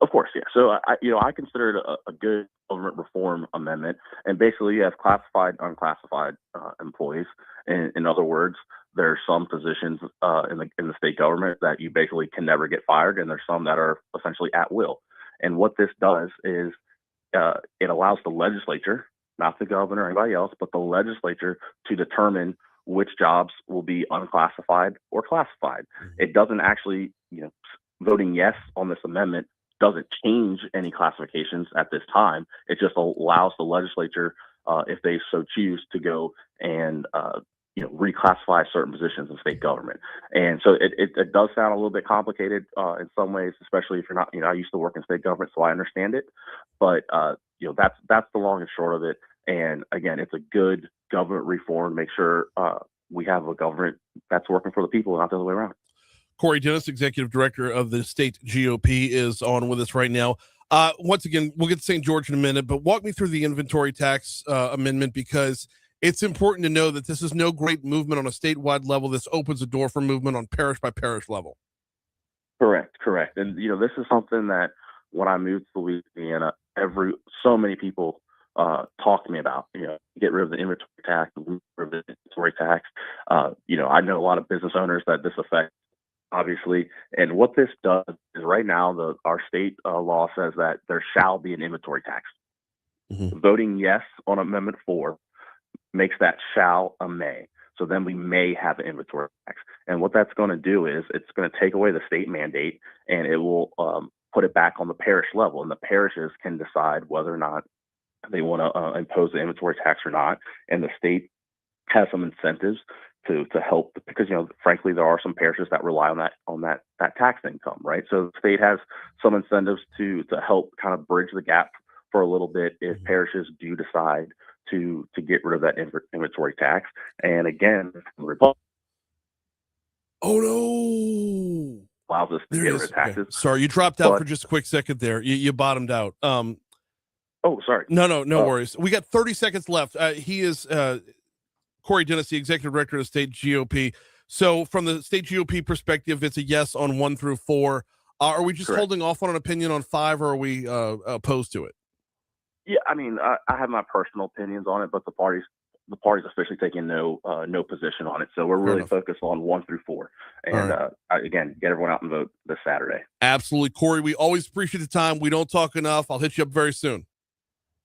Of course, yeah. So I consider it a good government reform amendment, and basically you have classified, unclassified employees. In other words, there are some positions in the state government that you basically can never get fired, and there's some that are essentially at will. And what this does is it allows the legislature, not the governor or anybody else, but the legislature, to determine which jobs will be unclassified or classified. It doesn't actually, voting yes on this amendment doesn't change any classifications at this time. It just allows the legislature, if they so choose, to go and reclassify certain positions in state government. And so it does sound a little bit complicated in some ways, especially if you're not. I used to work in state government, so I understand it. But that's the long and short of it. And again, it's a good government reform. Make sure we have a government that's working for the people, not the other way around. Corey Dennis, Executive Director of the state GOP, is on with us right now. Once again, we'll get to St. George in a minute, but walk me through the inventory tax amendment, because it's important to know that this is no great movement on a statewide level. This opens a door for movement on parish by parish level. Correct. And, this is something that when I moved to Louisiana, so many people talk to me about, get rid of the inventory tax, get rid of the inventory tax. I know a lot of business owners that this affects obviously. And what this does is right now, our state law says that there shall be an inventory tax. Mm-hmm. Voting yes on Amendment 4 makes that shall a may. So then we may have an inventory tax. And what that's going to do is it's going to take away the state mandate, and it will put it back on the parish level. And the parishes can decide whether or not they want to impose the inventory tax or not. And the state has some incentives to help, because, frankly, there are some parishes that rely on that tax income, right? So the state has some incentives to help kind of bridge the gap for a little bit if parishes do decide to get rid of that inventory tax. And again, the Republic allows us to get rid of taxes. Okay. Sorry, you dropped out for just a quick second there. You bottomed out. Oh, sorry. No worries. We got 30 seconds left. He is Corey Dennis, the executive director of the state GOP. So from the state GOP perspective, it's a yes on 1 through 4. Are we just Correct. holding off on an opinion on 5, or are we opposed to it? Yeah, I mean, I have my personal opinions on it, but the party's officially taking no position on it. So we're really focused on 1 through 4. And again, get everyone out and vote this Saturday. Absolutely. Corey, we always appreciate the time. We don't talk enough. I'll hit you up very soon.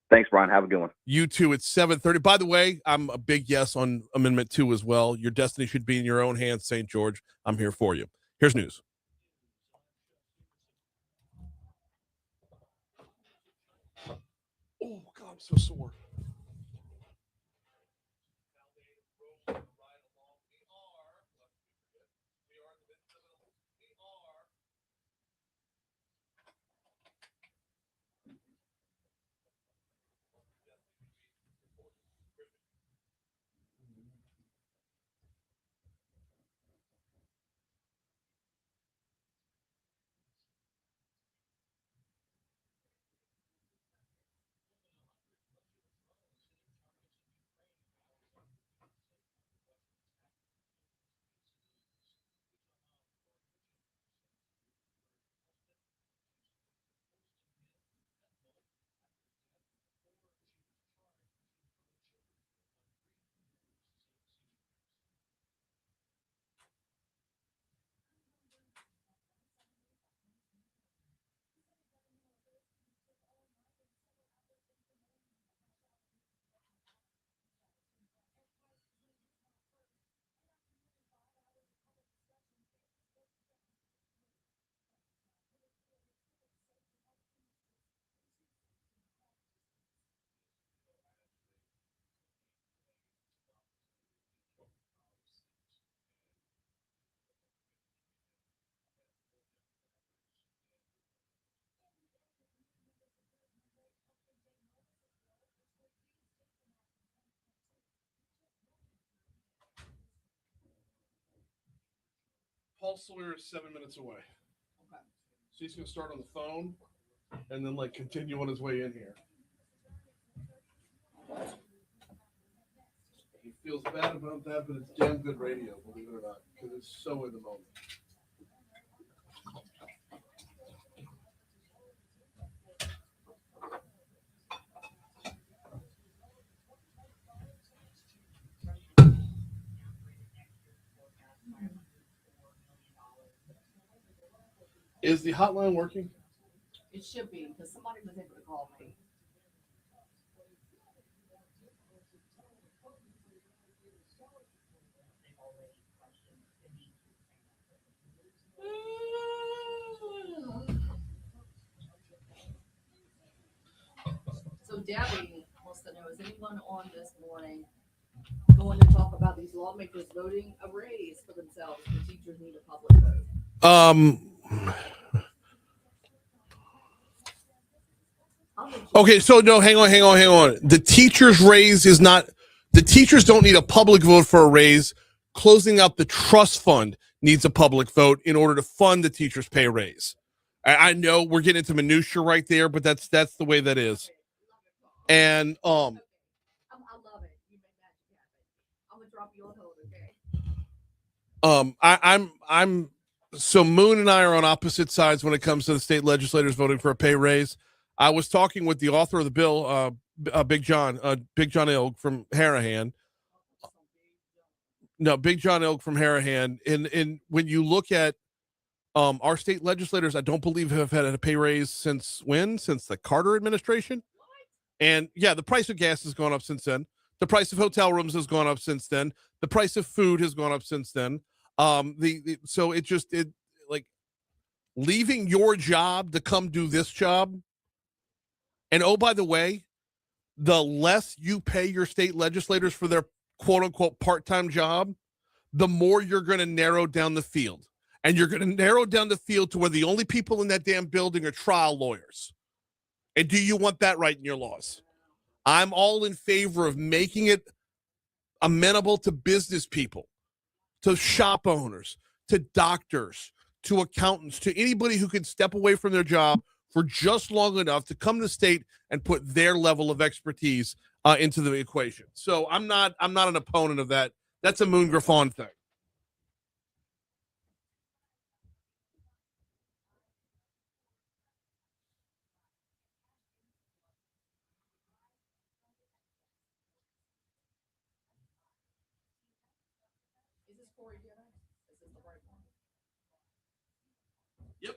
Thanks, Brian. Have a good one. You too. It's 7:30. By the way, I'm a big yes on Amendment 2 as well. Your destiny should be in your own hands, St. George. I'm here for you. Here's news. Oh, God, I'm so sore. Paul Sawyer is 7 minutes away. Okay. So he's going to start on the phone and then continue on his way in here. He feels bad about that, but it's damn good radio, believe it or not, because it's so in the moment. Is the hotline working? It should be, because somebody was able to call me. So Debbie wants to know, is anyone on this morning going to talk about these lawmakers voting a raise for themselves? The teachers need a public vote. Okay, so no, hang on. The teachers' raise is not, the teachers don't need a public vote for a raise. Closing out the trust fund needs a public vote in order to fund the teachers' pay raise. I know we're getting into minutia right there, but that's the way that is. And I love it. You make that happen. I'm gonna drop you on hold, okay? I'm so Moon and I are on opposite sides when it comes to the state legislators voting for a pay raise. I was talking with the author of the bill, Big John Ilg from Harahan. No, Big John Ilg from Harahan. And when you look at Our state legislators, I don't believe, have had a pay raise since when? Since the Carter administration. And yeah, the price of gas has gone up since then. The price of hotel rooms has gone up since then. The price of food has gone up since then. So it like leaving your job to come do this job. And oh, by the way, the less you pay your state legislators for their quote unquote part-time job, the more you're going to narrow down the field. And you're going to narrow down the field to where the only people in that damn building are trial lawyers. And do you want that right in your laws? I'm all in favor of making it amenable to business people, to shop owners, to doctors, to accountants, to anybody who can step away from their job for just long enough to come to the state and put their level of expertise into the equation. So I'm not an opponent of that. That's a Moon Griffon thing. Yep.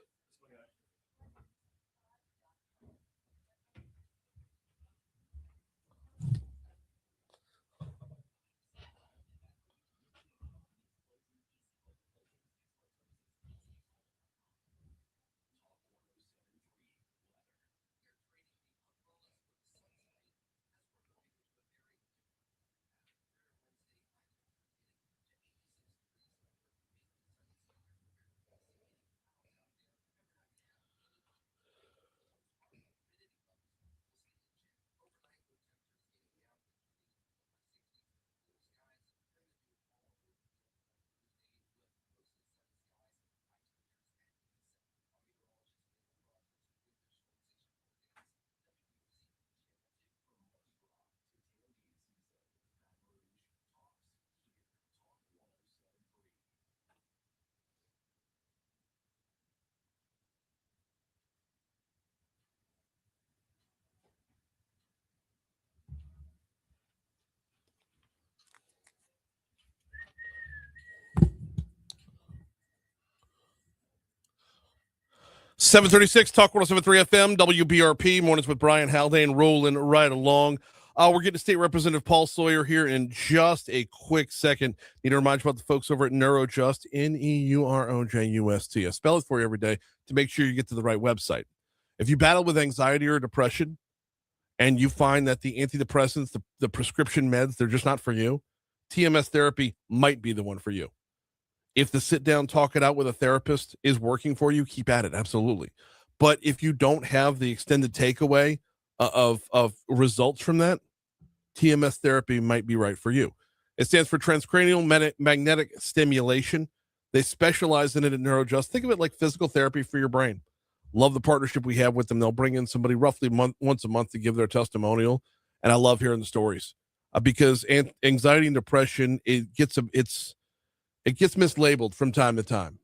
736 Talk 107.3 FM, WBRP, mornings with Brian Haldane, rolling right along. We're getting to State Representative Paul Sawyer here in just a quick second. Need to remind you about the folks over at Neurojust, Neurojust. I spell it for you every day to make sure you get to the right website. If you battle with anxiety or depression and you find that the antidepressants, the prescription meds, they're just not for you, TMS therapy might be the one for you. If the sit down, talk it out with a therapist is working for you, keep at it. Absolutely. But if you don't have the extended takeaway of results from that, TMS therapy might be right for you. It stands for transcranial magnetic stimulation. They specialize in it at Neurojust. Think of it like physical therapy for your brain. Love the partnership we have with them. They'll bring in somebody roughly once a month to give their testimonial. And I love hearing the stories because anxiety and depression, it gets mislabeled from time to time.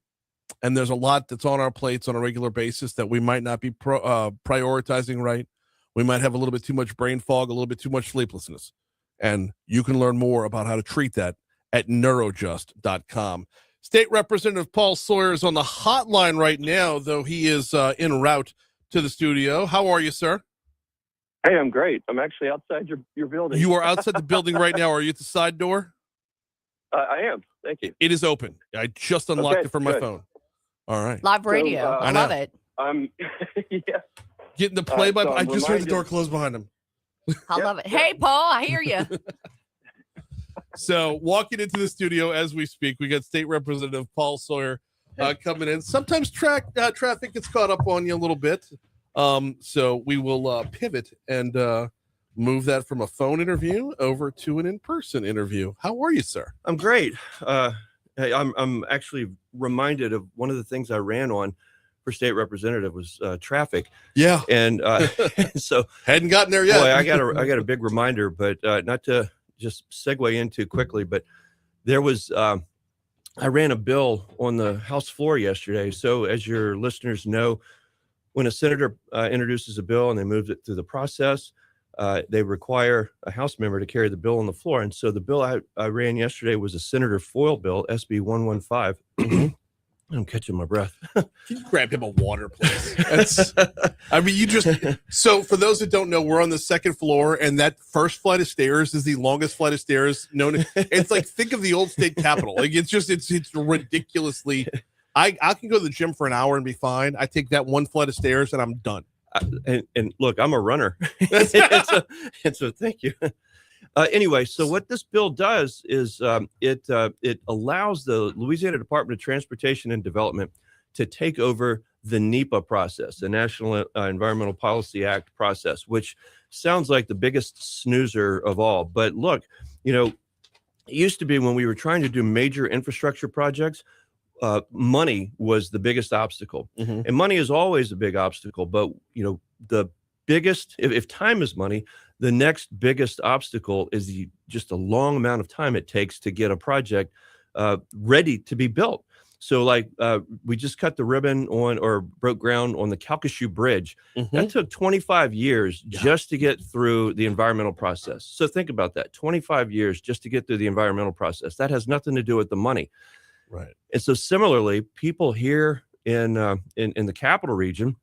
And there's a lot that's on our plates on a regular basis that we might not be prioritizing right. We might have a little bit too much brain fog, a little bit too much sleeplessness. And you can learn more about how to treat that at neurojust.com. State Representative Paul Sawyer is on the hotline right now, though he is en route to the studio. How are you, sir? Hey, I'm great. I'm actually outside your building. You are outside the building right now. Are you at the side door? I am. Thank you. It is open. I just unlocked it from my phone. All right. Live radio. I love it. Yeah. Getting the play-by-play. I just heard the door close behind him. I love it. Hey, Paul, I hear you. So walking into the studio as we speak, we got State Representative Paul Sawyer coming in. Sometimes traffic gets caught up on you a little bit. So we will pivot and move that from a phone interview over to an in-person interview. How are you, sir? I'm great. I'm actually reminded of one of the things I ran on for state representative was traffic. Yeah. And so hadn't gotten there yet. Boy, I got a big reminder, but not to just segue into quickly, but there was I ran a bill on the House floor yesterday. So as your listeners know, when a senator introduces a bill and they move it through the process, they require a House member to carry the bill on the floor. And so the bill I ran yesterday was a Senator Foyle bill, SB 115. I'm catching my breath. Can you grab him a water, please? I mean, so for those that don't know, we're on the second floor, and that first flight of stairs is the longest flight of stairs known. It's like, think of the old state capitol. Like, it's ridiculously, I can go to the gym for an hour and be fine. I take that one flight of stairs and I'm done. And look, I'm a runner. and so thank you. Anyway, so what this bill does is it allows the Louisiana Department of Transportation and Development to take over the NEPA process, the National Environmental Policy Act process, which sounds like the biggest snoozer of all. But look, it used to be when we were trying to do major infrastructure projects, money was the biggest obstacle. Mm-hmm. And money is always a big obstacle. But, the biggest, if time is money, the next biggest obstacle is just a long amount of time it takes to get a project ready to be built. So like we just cut the ribbon on or broke ground on the Calcasieu Bridge. Mm-hmm. That took 25 years just to get through the environmental process. So think about that, 25 years just to get through the environmental process. That has nothing to do with the money. Right. And so similarly, people here in the capital region,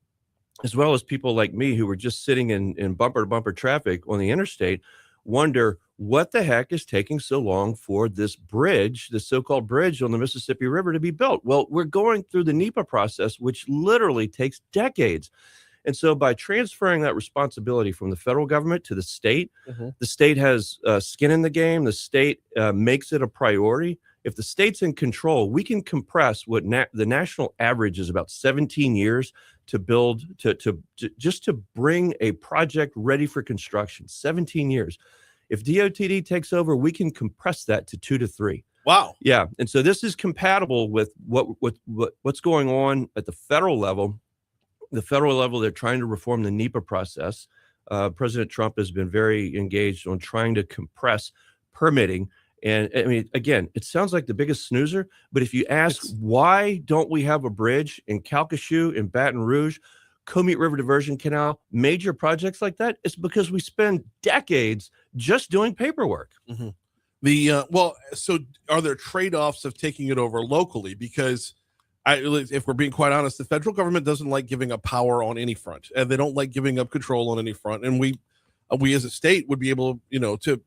as well as people like me who were just sitting in bumper-to-bumper traffic on the interstate, wonder what the heck is taking so long for this bridge, the so-called bridge on the Mississippi River, to be built. Well, we're going through the NEPA process, which literally takes decades. And so by transferring that responsibility from the federal government to the state, mm-hmm. the state has skin in the game. The state makes it a priority. If the state's in control, we can compress what the national average is about 17 years to build, just to bring a project ready for construction, 17 years. If DOTD takes over, we can compress that to 2 to 3. Wow. Yeah. And so this is compatible with what's going on at the federal level. The federal level, they're trying to reform the NEPA process. President Trump has been very engaged on trying to compress permitting. And I mean, again, it sounds like the biggest snoozer, but if you ask why don't we have a bridge in Calcasieu, in Baton Rouge, Comeet River Diversion Canal, major projects like that, it's because we spend decades just doing paperwork. Mm-hmm. So are there trade-offs of taking it over locally? Because if we're being quite honest, the federal government doesn't like giving up power on any front, and they don't like giving up control on any front. And we as a state would be able, to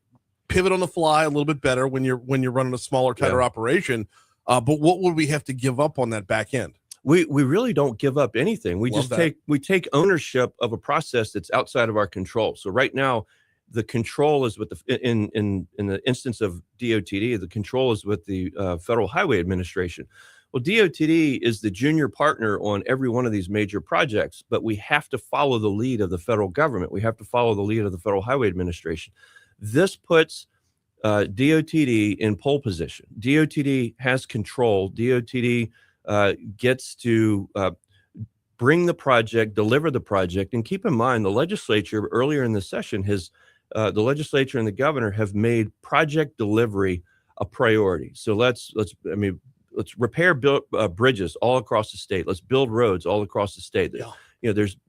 pivot on the fly a little bit better when you're running a smaller, tighter operation. But what would we have to give up on that back end? We really don't give up anything. We take ownership of a process that's outside of our control. So right now, the control is with in the instance of DOTD, the control is with the Federal Highway Administration. Well, DOTD is the junior partner on every one of these major projects, but we have to follow the lead of the federal government. We have to follow the lead of the Federal Highway Administration. This puts DOTD in pole position. DOTD has control. DOTD gets to bring the project, deliver the project. And keep in mind, the legislature earlier in the session the legislature and the governor have made project delivery a priority. So let's repair bridges all across the state. Let's build roads all across the state. Yeah.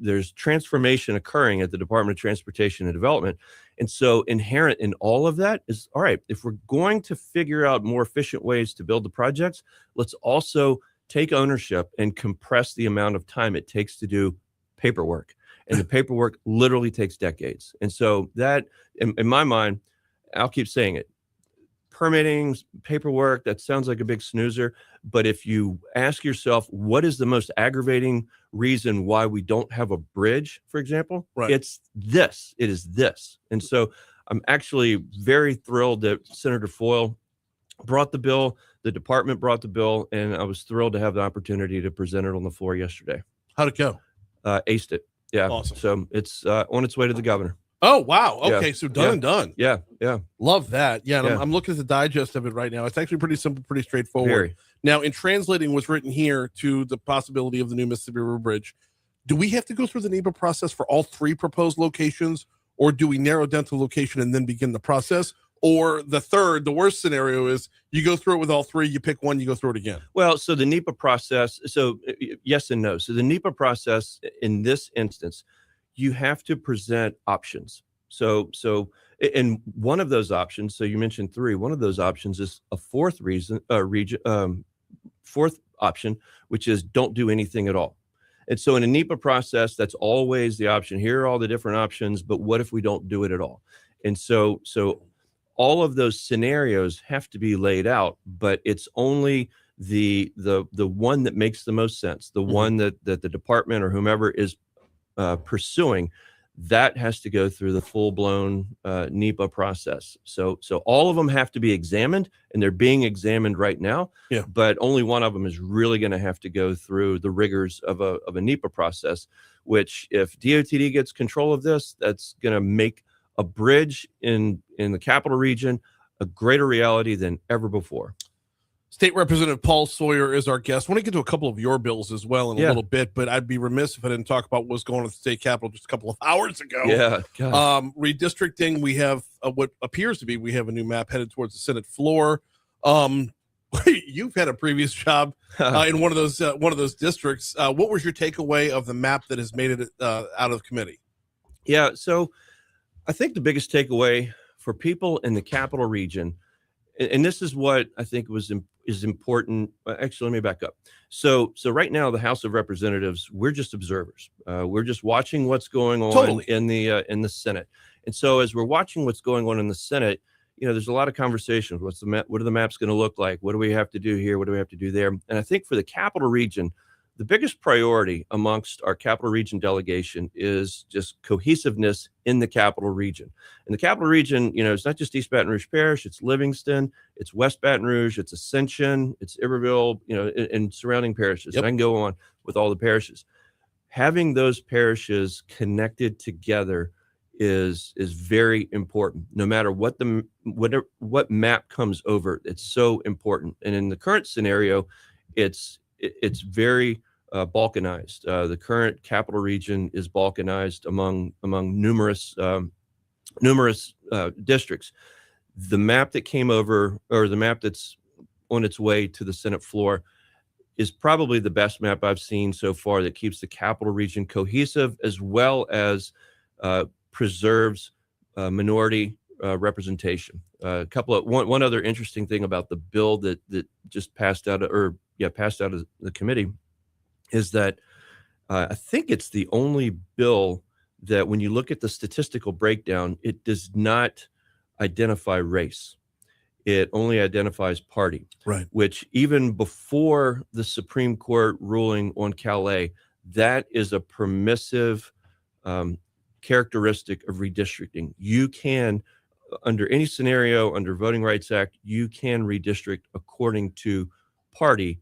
There's transformation occurring at the Department of Transportation and Development. And so inherent in all of that is, all right, if we're going to figure out more efficient ways to build the projects, let's also take ownership and compress the amount of time it takes to do paperwork. And the paperwork literally takes decades. And so that, in my mind, I'll keep saying it, permitting, paperwork, that sounds like a big snoozer. But if you ask yourself, what is the most aggravating reason why we don't have a bridge, for example, right. It's this. It is this. And so I'm actually very thrilled that Senator Foyle brought the bill, the department brought the bill, and I was thrilled to have the opportunity to present it on the floor yesterday. How'd it go? Aced it. Yeah. Awesome. So it's on its way to the governor. Oh, wow. Okay. So done and done. Yeah. Yeah. Love that. Yeah. And I'm looking at the digest of it right now. It's actually pretty simple, pretty straightforward. Very. Now, in translating what's written here to the possibility of the new Mississippi River Bridge, do we have to go through the NEPA process for all 3 proposed locations, or do we narrow down to location and then begin the process? Or the worst scenario is you go through it with all 3, you pick one, you go through it again. Well, so the NEPA process, so yes and no. So the NEPA process in this instance, you have to present options. So in one of those options, so you mentioned 3, one of those options is a 4th fourth option, which is don't do anything at all. And so in a NEPA process, that's always the option. Here are all the different options, but what if we don't do it at all? And so all of those scenarios have to be laid out, but it's only the one that makes the most sense, the one that the department or whomever is pursuing, that has to go through the full-blown NEPA process. So all of them have to be examined, and they're being examined right now. Yeah. But only one of them is really going to have to go through the rigors of a NEPA process, which if DOTD gets control of this, that's going to make a bridge in the capital region a greater reality than ever before. State Representative Paul Sawyer is our guest. I want to get to a couple of your bills as well in a little bit, but I'd be remiss if I didn't talk about what's going on at the state capitol just a couple of hours ago. Yeah. Redistricting, we have what appears to be, we have a new map headed towards the Senate floor. You've had a previous job in one of those districts. What was your takeaway of the map that has made it out of committee? Yeah. So I think the biggest takeaway for people in the capital region, and this is what I think is important. Actually, let me back up. So right now, the House of Representatives, we're just observers. We're just watching what's going on in the Senate. And so as we're watching what's going on in the Senate, there's a lot of conversations. What's the map? What are the maps going to look like? What do we have to do here? What do we have to do there? And I think for the capital region, the biggest priority amongst our capital region delegation is just cohesiveness in the capital region. And the capital region, it's not just East Baton Rouge Parish, it's Livingston, it's West Baton Rouge, it's Ascension, it's Iberville, and surrounding parishes. And I can go on with all the parishes. Having those parishes connected together is very important. No matter what map comes over, it's so important. And in the current scenario, it's very balkanized. The current capital region is balkanized among numerous districts. The map that came over, or the map that's on its way to the Senate floor, is probably the best map I've seen so far that keeps the capital region cohesive, as well as preserves minority representation. One other interesting thing about the bill that just passed out of the committee is that I think it's the only bill that when you look at the statistical breakdown, it does not identify race. It only identifies party, right? Which even before the Supreme Court ruling on Calais, that is a permissive characteristic of redistricting. You can, under any scenario, under Voting Rights Act, you can redistrict according to party,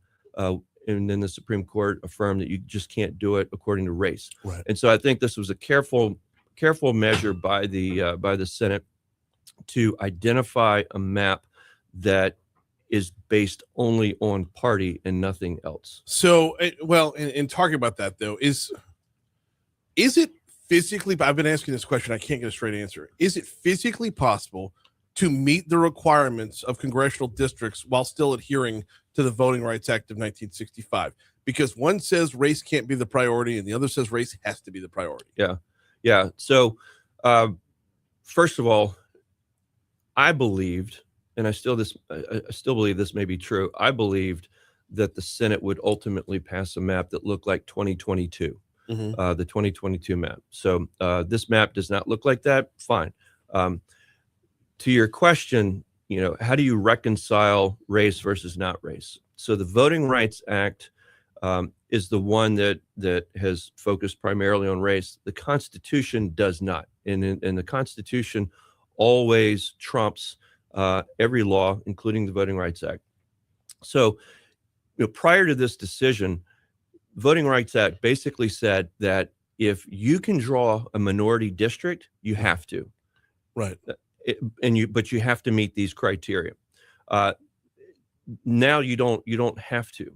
and then the Supreme Court affirmed that you just can't do it according to race. Right. And so I think this was a careful measure by the Senate to identify a map that is based only on party and nothing else. So, in talking about that though, is it physically? I've been asking this question. I can't get a straight answer. Is it physically possible to meet the requirements of congressional districts while still adhering to the Voting Rights Act of 1965? Because one says race can't be the priority and the other says race has to be the priority. Yeah. So, first of all, I believed, and I still believe this may be true. I believed that the Senate would ultimately pass a map that looked like 2022, the 2022 map. So this map does not look like that. Fine. To your question, how do you reconcile race versus not race? So the Voting Rights Act is the one that has focused primarily on race. The Constitution does not, and the Constitution always trumps every law, including the Voting Rights Act. So, prior to this decision, Voting Rights Act basically said that if you can draw a minority district, you have to, right? But you have to meet these criteria. Now you don't have to.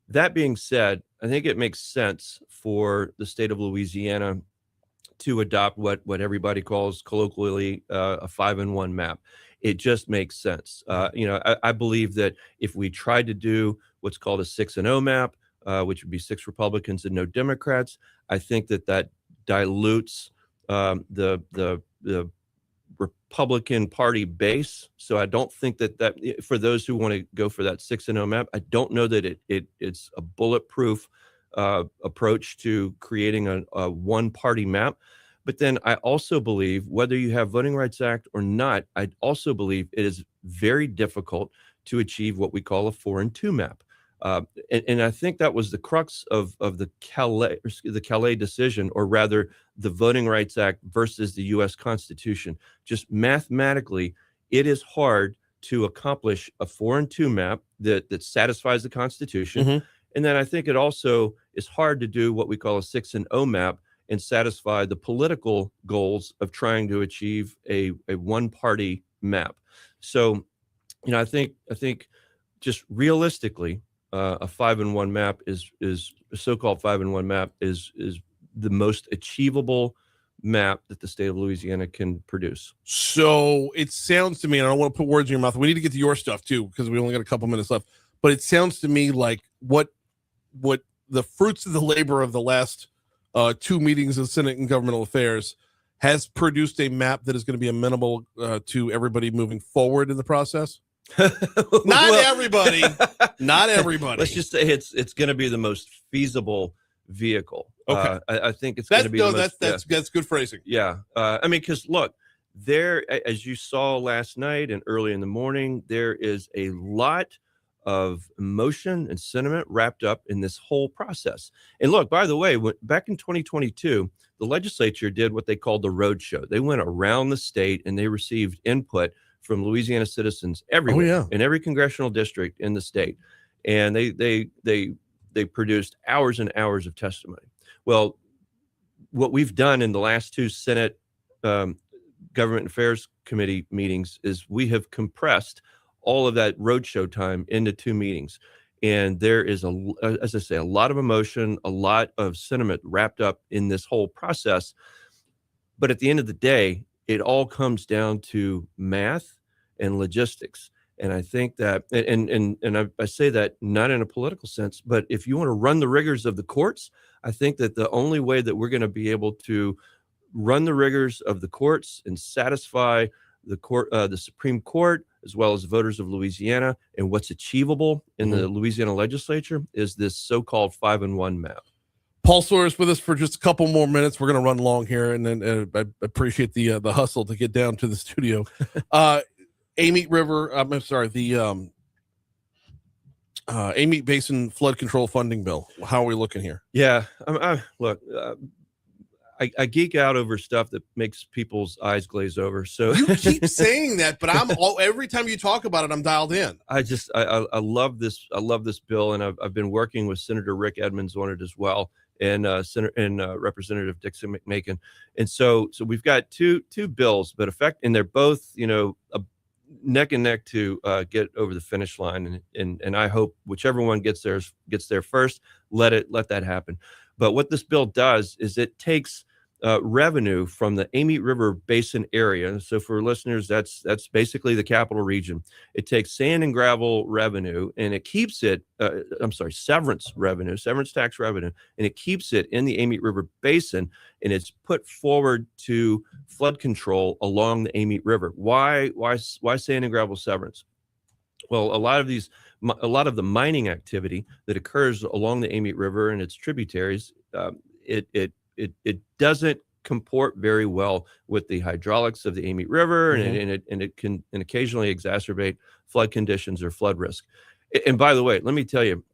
That being said, I think it makes sense for the state of Louisiana to adopt what everybody calls colloquially a 5-in-1 map. It just makes sense. I believe that if we tried to do what's called a 6-0 map, which would be 6 Republicans and no Democrats, I think that dilutes the Republican Party base. So I don't think that for those who want to go for that 6-0 map, I don't know that it's a bulletproof approach to creating a one-party map. But then I also believe, whether you have Voting Rights Act or not, I also believe it is very difficult to achieve what we call a 4-2 map. And I think that was the crux of the Calais decision, or rather the Voting Rights Act versus the U.S. Constitution. Just mathematically, it is hard to accomplish a 4-2 map that satisfies the Constitution. Mm-hmm. And then I think it also is hard to do what we call a 6-0 map and satisfy the political goals of trying to achieve a one-party map. So, I think just realistically, a 5-1 map is a so-called 5-1 map is the most achievable map that the state of Louisiana can produce. So it sounds to me, and I don't want to put words in your mouth. We need to get to your stuff too, because we only got a couple minutes left. But it sounds to me like what the fruits of the labor of the last 2 meetings of Senate and Governmental Affairs has produced a map that is going to be amenable to everybody moving forward in the process. Not everybody. Let's just say it's going to be the most feasible vehicle. Okay, I think it's going to be. That's good phrasing. Yeah, I mean, because look, there, as you saw last night and early in the morning, there is a lot of emotion and sentiment wrapped up in this whole process. And look, by the way, back in 2022, the legislature did what they called the roadshow. They went around the state and they received input from Louisiana citizens everywhere, in every congressional district in the state. And they produced hours and hours of testimony. Well, what we've done in the last 2 Senate Government Affairs Committee meetings is we have compressed all of that roadshow time into 2 meetings. And there is, as I say, a lot of emotion, a lot of sentiment wrapped up in this whole process. But at the end of the day, it all comes down to math and logistics. And I think that, and I say that not in a political sense, but if you want to run the rigors of the courts, I think that the only way that we're going to be able to run the rigors of the courts and satisfy the Supreme Court, as well as voters of Louisiana, and what's achievable in the Louisiana legislature is this so-called 5-1 map. Paul Sawyer is with us for just a couple more minutes. We're going to run long here, and then I appreciate the hustle to get down to the studio. Amite River, I'm sorry, the Amite Basin Flood Control Funding Bill. How are we looking here? Yeah, look, I geek out over stuff that makes people's eyes glaze over. So you keep saying that, but every time you talk about it, I'm dialed in. I love this. I love this bill, and I've been working with Senator Rick Edmonds on it as well, and Representative Dixon McMakin. And so we've got two bills, but and they're both neck and neck to get over the finish line. And I hope whichever one gets there first, let that happen. But what this bill does is it takes revenue from the Amite River Basin area. So for listeners, that's basically the capital region. It takes sand and gravel revenue and it keeps it, severance tax revenue, and it keeps it in the Amite River Basin, and it's put forward to flood control along the Amite River. Why sand and gravel severance? Well, a lot of the mining activity that occurs along the Amite River and its tributaries, it doesn't comport very well with the hydraulics of the Amite River, and it can occasionally exacerbate flood conditions or flood risk. And by the way, let me tell you,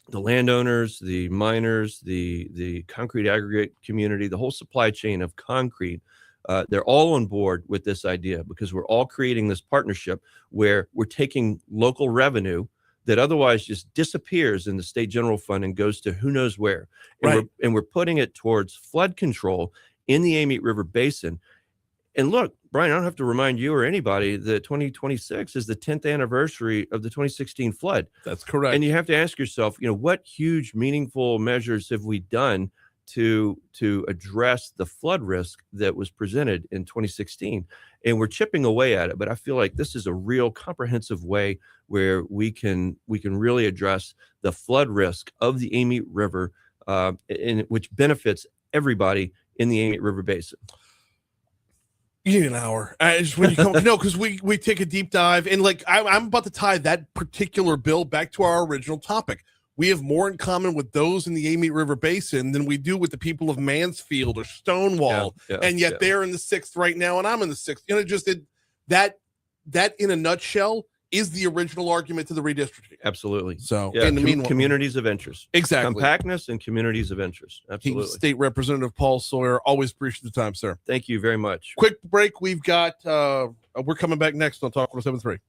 the landowners, the miners, the concrete aggregate community, the whole supply chain of concrete, they're all on board with this idea, because we're all creating this partnership where we're taking local revenue that otherwise just disappears in the state general fund and goes to who knows where. And we're putting it towards flood control in the Amite River Basin. And look, Brian, I don't have to remind you or anybody that 2026 is the 10th anniversary of the 2016 flood. That's correct. And you have to ask yourself, what huge, meaningful measures have we done to address the flood risk that was presented in 2016? And we're chipping away at it, but I feel like this is a real comprehensive way where we can really address the flood risk of the Amite River, which benefits everybody in the Amite River Basin. You need an hour. Just when you come, no, because we take a deep dive, and like I'm about to tie that particular bill back to our original topic. We have more in common with those in the Amite River Basin than we do with the people of Mansfield or Stonewall, and yet they're in the 6th right now, and I'm in the 6th. You know, just that in a nutshell is the original argument to the redistricting. Absolutely. So, yeah, in the meanwhile, communities of interest. Exactly. Compactness and communities of interest. Absolutely. State Representative Paul Sawyer, always appreciate the time, sir. Thank you very much. Quick break. We've got, we're coming back next on Talk 107.3.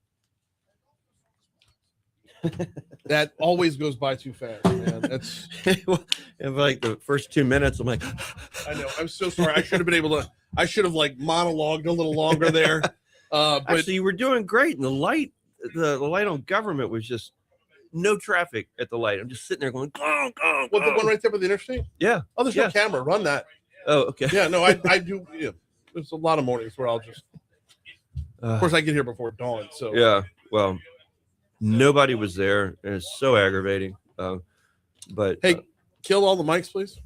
That always goes by too fast, man. That's well, like the first 2 minutes, I'm like, I know. I'm so sorry. I should have like monologued a little longer there. But actually, you were doing great, and the light on government was just no traffic at the light. I'm just sitting there going, go, go, what, the one right there by the interstate? Yeah. Oh, there's no camera. Run that. Oh, okay. Yeah, no, I do. Yeah. There's a lot of mornings where I'll just. Of course, I get here before dawn. So yeah. Well, nobody was there, and it's so aggravating. But hey, kill all the mics, please.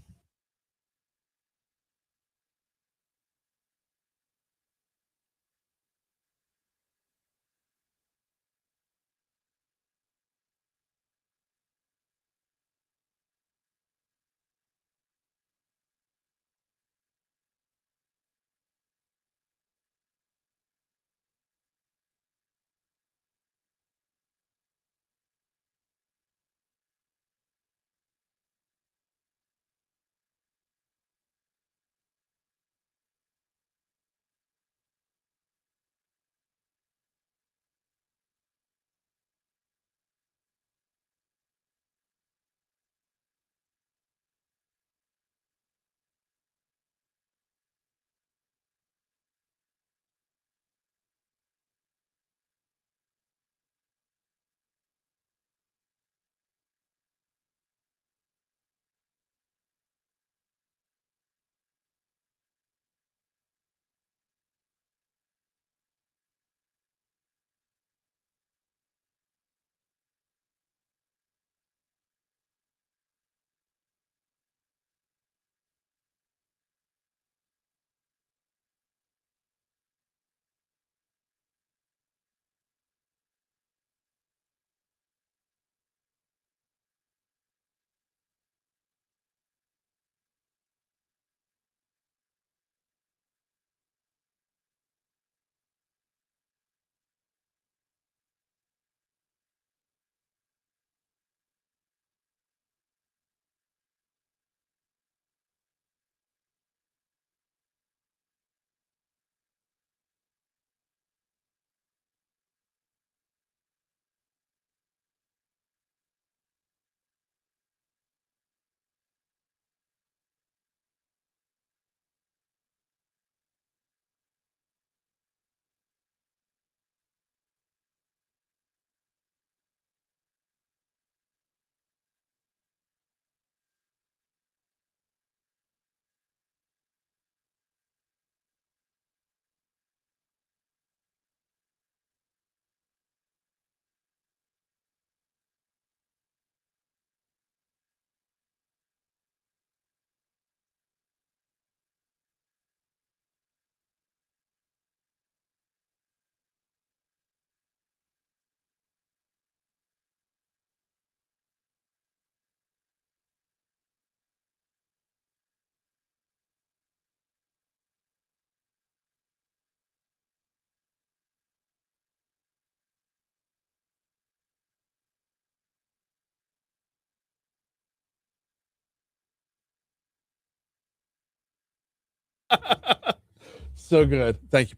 So good. Thank you.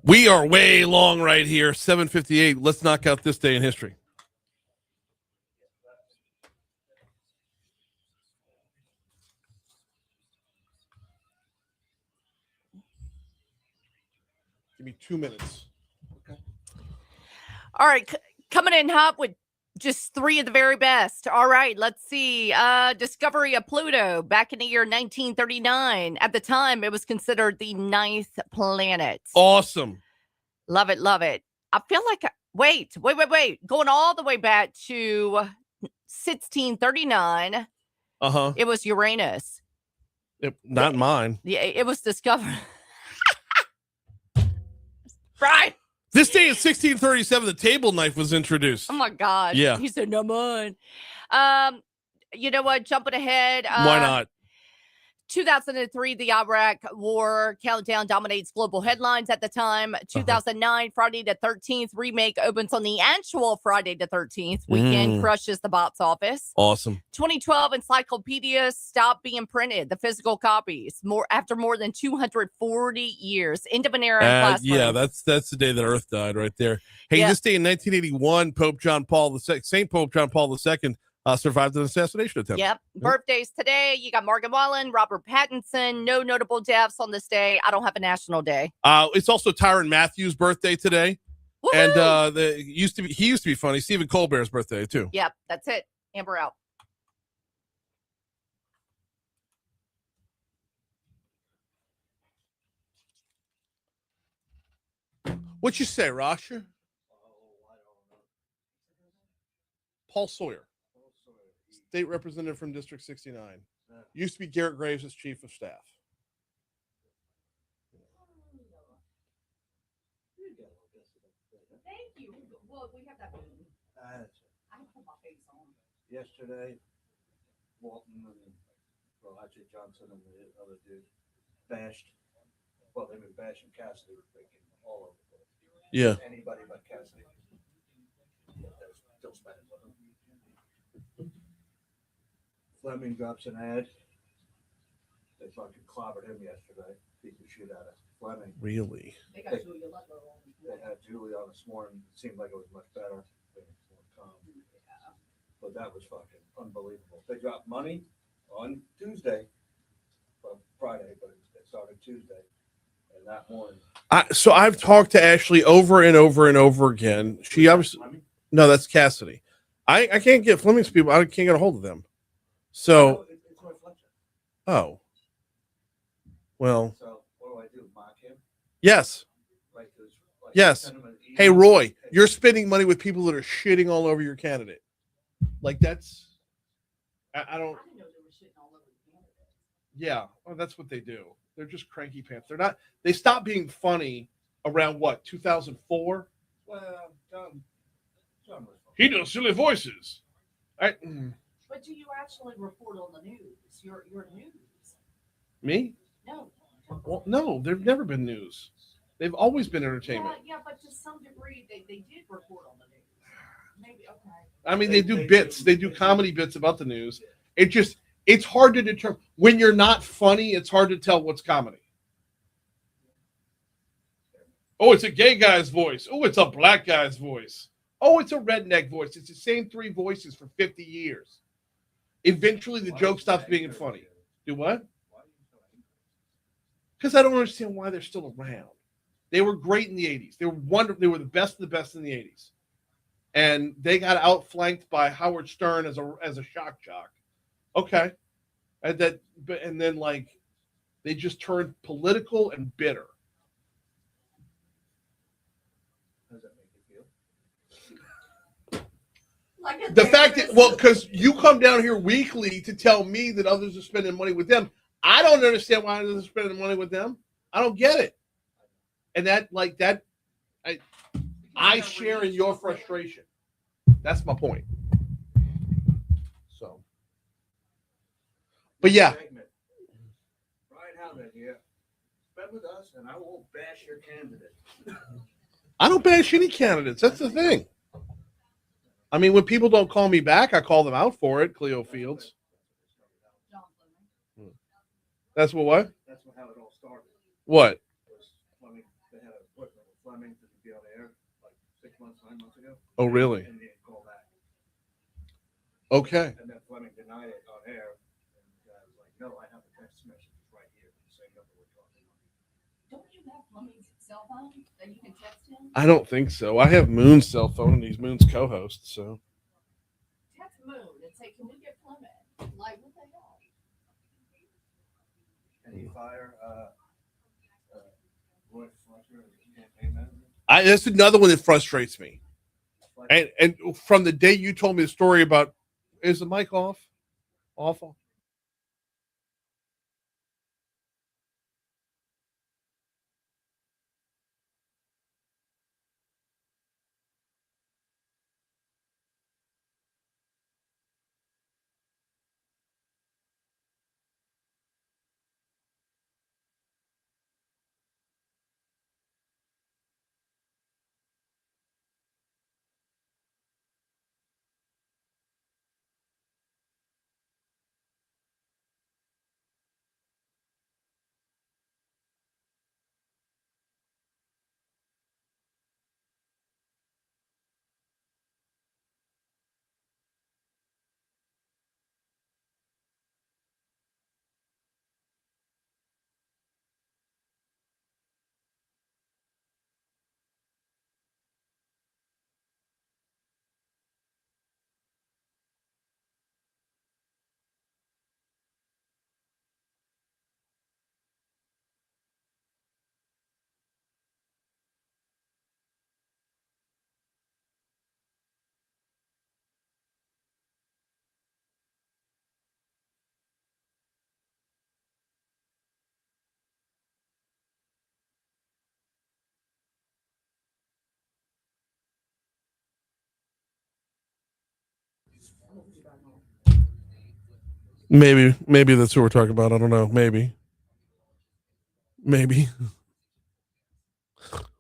We are way long right here. 7:58. Let's knock out this day in history. Give me 2 minutes. Okay. All right. Coming in hot with just 3 of the very best. All right. Let's see. Discovery of Pluto back in the year 1939. At the time, it was considered the 9th planet. Awesome. Love it. Love it. I feel like Wait. Going all the way back to 1639. It was Uranus. Not mine. Yeah, it was discovered. Right. This day in 1637, the table knife was introduced. Oh my gosh. Yeah. He said, no mine. You know what? Jumping ahead. Why not? 2003, the Iraq War countdown dominates global headlines at the time. 2009, Friday the 13th remake opens on the actual Friday the 13th weekend, crushes the box office. Awesome. 2012, encyclopedias stop being printed, the physical copies, after more than 240 years. End of an era in classrooms. Yeah, that's the day that Earth died right there. Hey, this day in 1981, St. Pope John Paul II survived an assassination attempt. Yep. Birthdays today. You got Morgan Wallen, Robert Pattinson. No notable deaths on this day. I don't have a national day. It's also Tyrann Matthews' birthday today. Woo-hoo! And he used to be funny. Stephen Colbert's birthday too. Yep, that's it. Amber out. What you say, Rasha? Paul Sawyer. State representative from District 69. Used to be Garrett Graves' chief of staff. Thank you. Well, we have that. I put my face on. Yesterday, Walton and actually Johnson and the other dude bashed. Well, they've been bashing Cassidy. Were thinking all over the place. Yeah. Anybody but Cassidy. Still spending with him. Fleming drops an ad. They fucking clobbered him yesterday. Beat the shit out of Fleming. Really? They got Julia Letlow on. They had Julie on this morning. It seemed like it was much better. But that was fucking unbelievable. They dropped money on Tuesday. Well, Friday, but it started Tuesday. And that morning. So I've talked to Ashley over and over and over again. She obviously no, that's Cassidy. I can't get Fleming's people. I can't get a hold of them. So it's Roy Fletcher. Oh. Well. So what do? Mock him? Yes. Like, yes. Hey Roy, you're spending money with people that are shitting all over your candidate. Like that's I don't. I didn't know they were shitting all over the candidates. Yeah, well, that's what they do. They're just cranky pants. They're not. They stopped being funny around what 2004. Well, John was funny. He does silly voices. But do you actually report on the news? Your news. Me? No. Well, no, they've never been news. They've always been entertainment. Yeah, but to some degree, they did report on the news. Maybe, okay. I mean, they do bits. They do comedy bits about the news. It's hard to determine. When you're not funny, it's hard to tell what's comedy. Oh, it's a gay guy's voice. Oh, it's a black guy's voice. Oh, it's a redneck voice. It's the same three voices for 50 years. Eventually, the joke stops being funny. Do what? Because I don't understand why they're still around. They were great in the 80s. They were wonderful. They were the best of the best in the 80s. And they got outflanked by Howard Stern as a shock jock. Okay. And then like they just turned political and bitter. How does that make you feel? Like The fact that, well, because you come down here weekly to tell me that others are spending money with them. I don't understand why others are spending money with them. I don't get it. And I share in your frustration. That's my point. So, but yeah. Brian Haldane here. Spend with us, and I won't bash your candidate. I don't bash any candidates. That's the thing. I mean, when people don't call me back, I call them out for it. Cleo Fields. That's what? That's how it all started. What? Fleming, they had an appointment with Fleming to be on air like 6 months, 9 months ago. Oh, really? And they didn't call back. Okay. And then Fleming denied it on air. And I was like, no, I have the text message right here. The same number we're talking about. Don't you have Fleming's cell phone that you can text him? I don't think so. I have Moon's cell phone, and he's Moon's co-host. So. Text Moon and say, "Can we get Fleming?" Like, what the hell? And you fire Roy Fletcher as campaign manager? That's another one that frustrates me. And from the day you told me the story about, is the mic off? Awful. Maybe that's who we're talking about. I don't know. Maybe.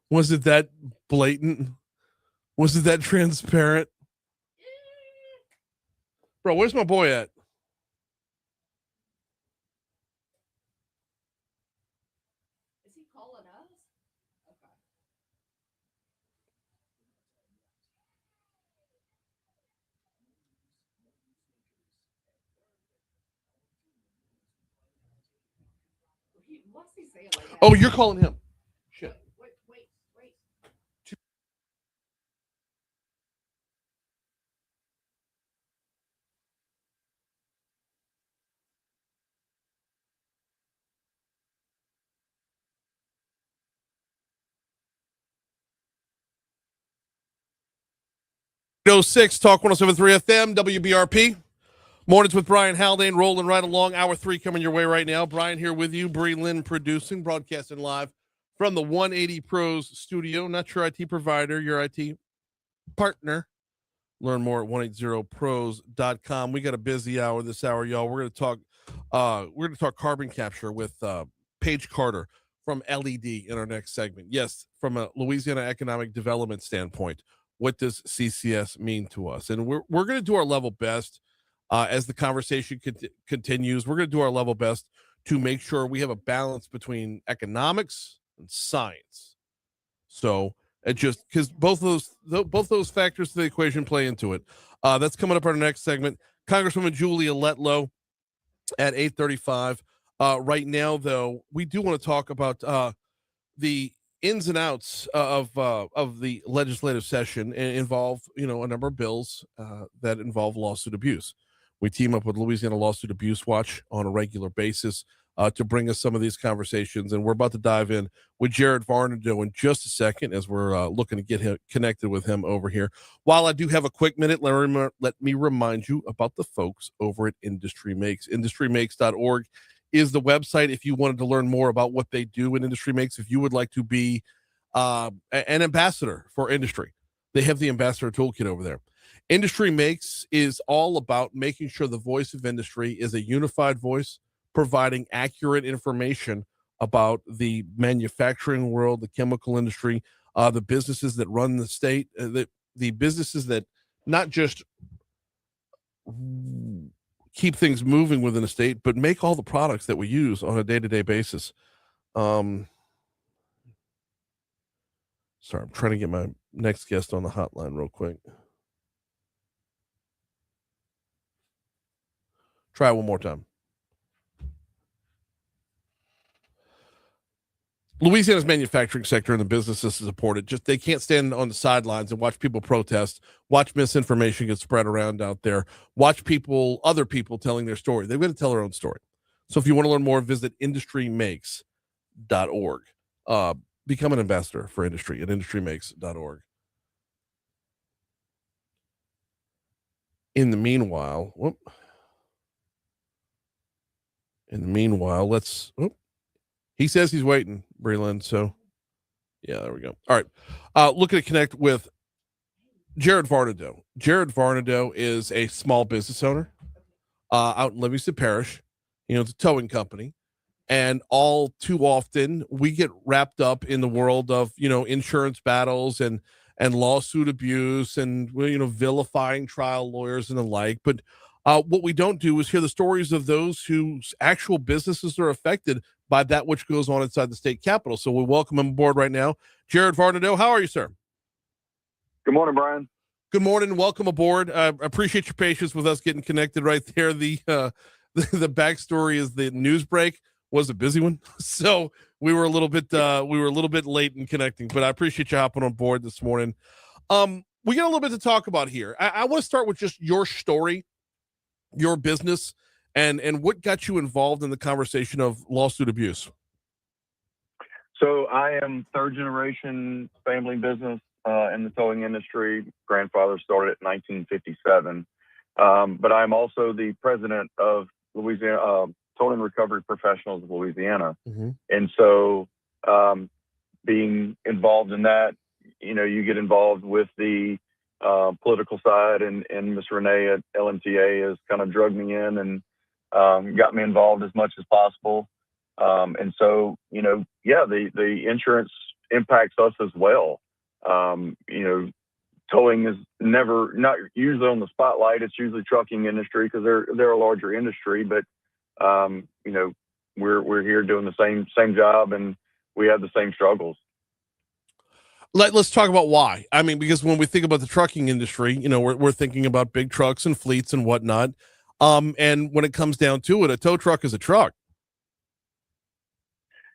Was it that blatant? Was it that transparent? Bro, where's my boy at? Is he calling us? Okay. What's he saying like that? Oh, you're calling him. Shit. Wait. 06 Talk 107.3 FM, WBRP. Mornings with Brian Haldane, rolling right along. Hour 3 coming your way right now. Brian here with you. Bree Lynn producing, broadcasting live from the 180 Pros studio. Not your IT provider, your IT partner. Learn more at 180pros.com. We got a busy hour this hour, y'all. We're going to talk carbon capture with Paige Carter from LED in our next segment. Yes, from a Louisiana Economic Development standpoint, what does CCS mean to us? And we're going to do our level best as the conversation continues. We're going to do our level best to make sure we have a balance between economics and science. So it just because both those factors to the equation play into it. That's coming up in our next segment. Congresswoman Julia Letlow at 8:35. Right now, though, we do want to talk about the ins and outs of the legislative session and involve a number of bills that involve lawsuit abuse. We team up with Louisiana Lawsuit Abuse Watch on a regular basis to bring us some of these conversations, and we're about to dive in with Jared Varnado in just a second as we're looking to get him connected with him over here. While I do have a quick minute, let me remind you about the folks over at Industry Makes. IndustryMakes.org is the website if you wanted to learn more about what they do in Industry Makes. If you would like to be an ambassador for industry, they have the ambassador toolkit over there. Industry Makes is all about making sure the voice of industry is a unified voice, providing accurate information about the manufacturing world, the chemical industry, the businesses that run the state, the businesses that not just keep things moving within a state, but make all the products that we use on a day-to-day basis. Sorry, I'm trying to get my next guest on the hotline real quick. Try it one more time. Louisiana's manufacturing sector and the businesses support it. Just they can't stand on the sidelines and watch people protest, watch misinformation get spread around out there, watch other people telling their story. They've got to tell their own story. So if you want to learn more, visit industrymakes.org. Become an ambassador for industry at industrymakes.org. In the meanwhile, let's. He says he's waiting, Breland. So, yeah, there we go. All right, looking to connect with Jared Varnado. Jared Varnado is a small business owner out in Livingston Parish. It's a towing company. And all too often we get wrapped up in the world of, insurance battles and lawsuit abuse and, vilifying trial lawyers and the like. But what we don't do is hear the stories of those whose actual businesses are affected by that which goes on inside the state capitol. So we welcome him aboard right now. Jared Varnado, how are you, sir? Good morning, Brian. Good morning. Welcome aboard. Appreciate your patience with us getting connected right there. The backstory is the news break was a busy one, so we were a little bit late in connecting, but I appreciate you hopping on board this morning. We got a little bit to talk about here. I want to start with just your story, your business, and what got you involved in the conversation of lawsuit abuse. So I am third generation family business in the towing industry. Grandfather started in 1957, but I'm also the president of Louisiana Towing and Recovery Professionals of Louisiana. Mm-hmm. And so being involved in that, you get involved with the political side, and Ms. Renee at LMTA has kind of drugged me in and got me involved as much as possible. And so, the insurance impacts us as well. Towing is not usually on the spotlight. It's usually trucking industry because they're a larger industry, but we're here doing the same job, and we have the same struggles. Let's talk about why. I mean, because when we think about the trucking industry, we're thinking about big trucks and fleets and whatnot. And when it comes down to it, a tow truck is a truck.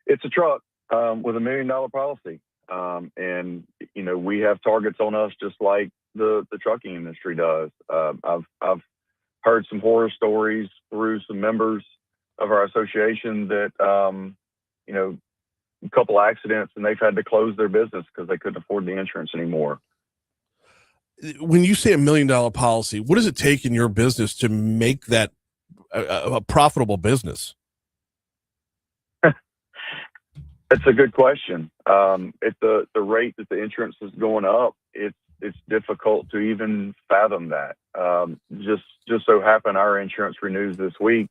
It's a truck with $1 million policy. And we have targets on us just like the trucking industry does. I've heard some horror stories through some members of our association that, a couple accidents and they've had to close their business because they couldn't afford the insurance anymore. When you say $1 million policy, what does it take in your business to make that a profitable business? That's a good question. At the rate that the insurance is going up, it's difficult to even fathom that. Just so happened our insurance renews this week.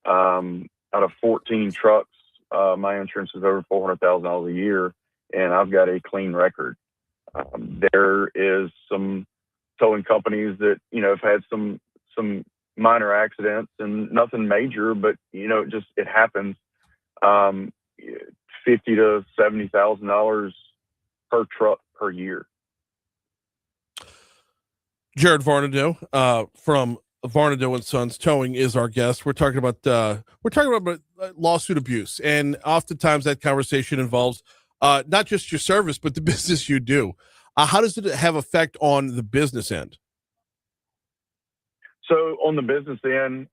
Out of 14 trucks, my insurance is over $400,000 a year, and I've got a clean record. There is some towing companies that have had some minor accidents and nothing major, but it happens. $50,000 to $70,000 per truck per year. Jared Varnado from Varnado and Sons Towing is our guest. We're talking about lawsuit abuse, and oftentimes that conversation involves not just your service but the business you do. How does it have effect on the business end? So on the business end,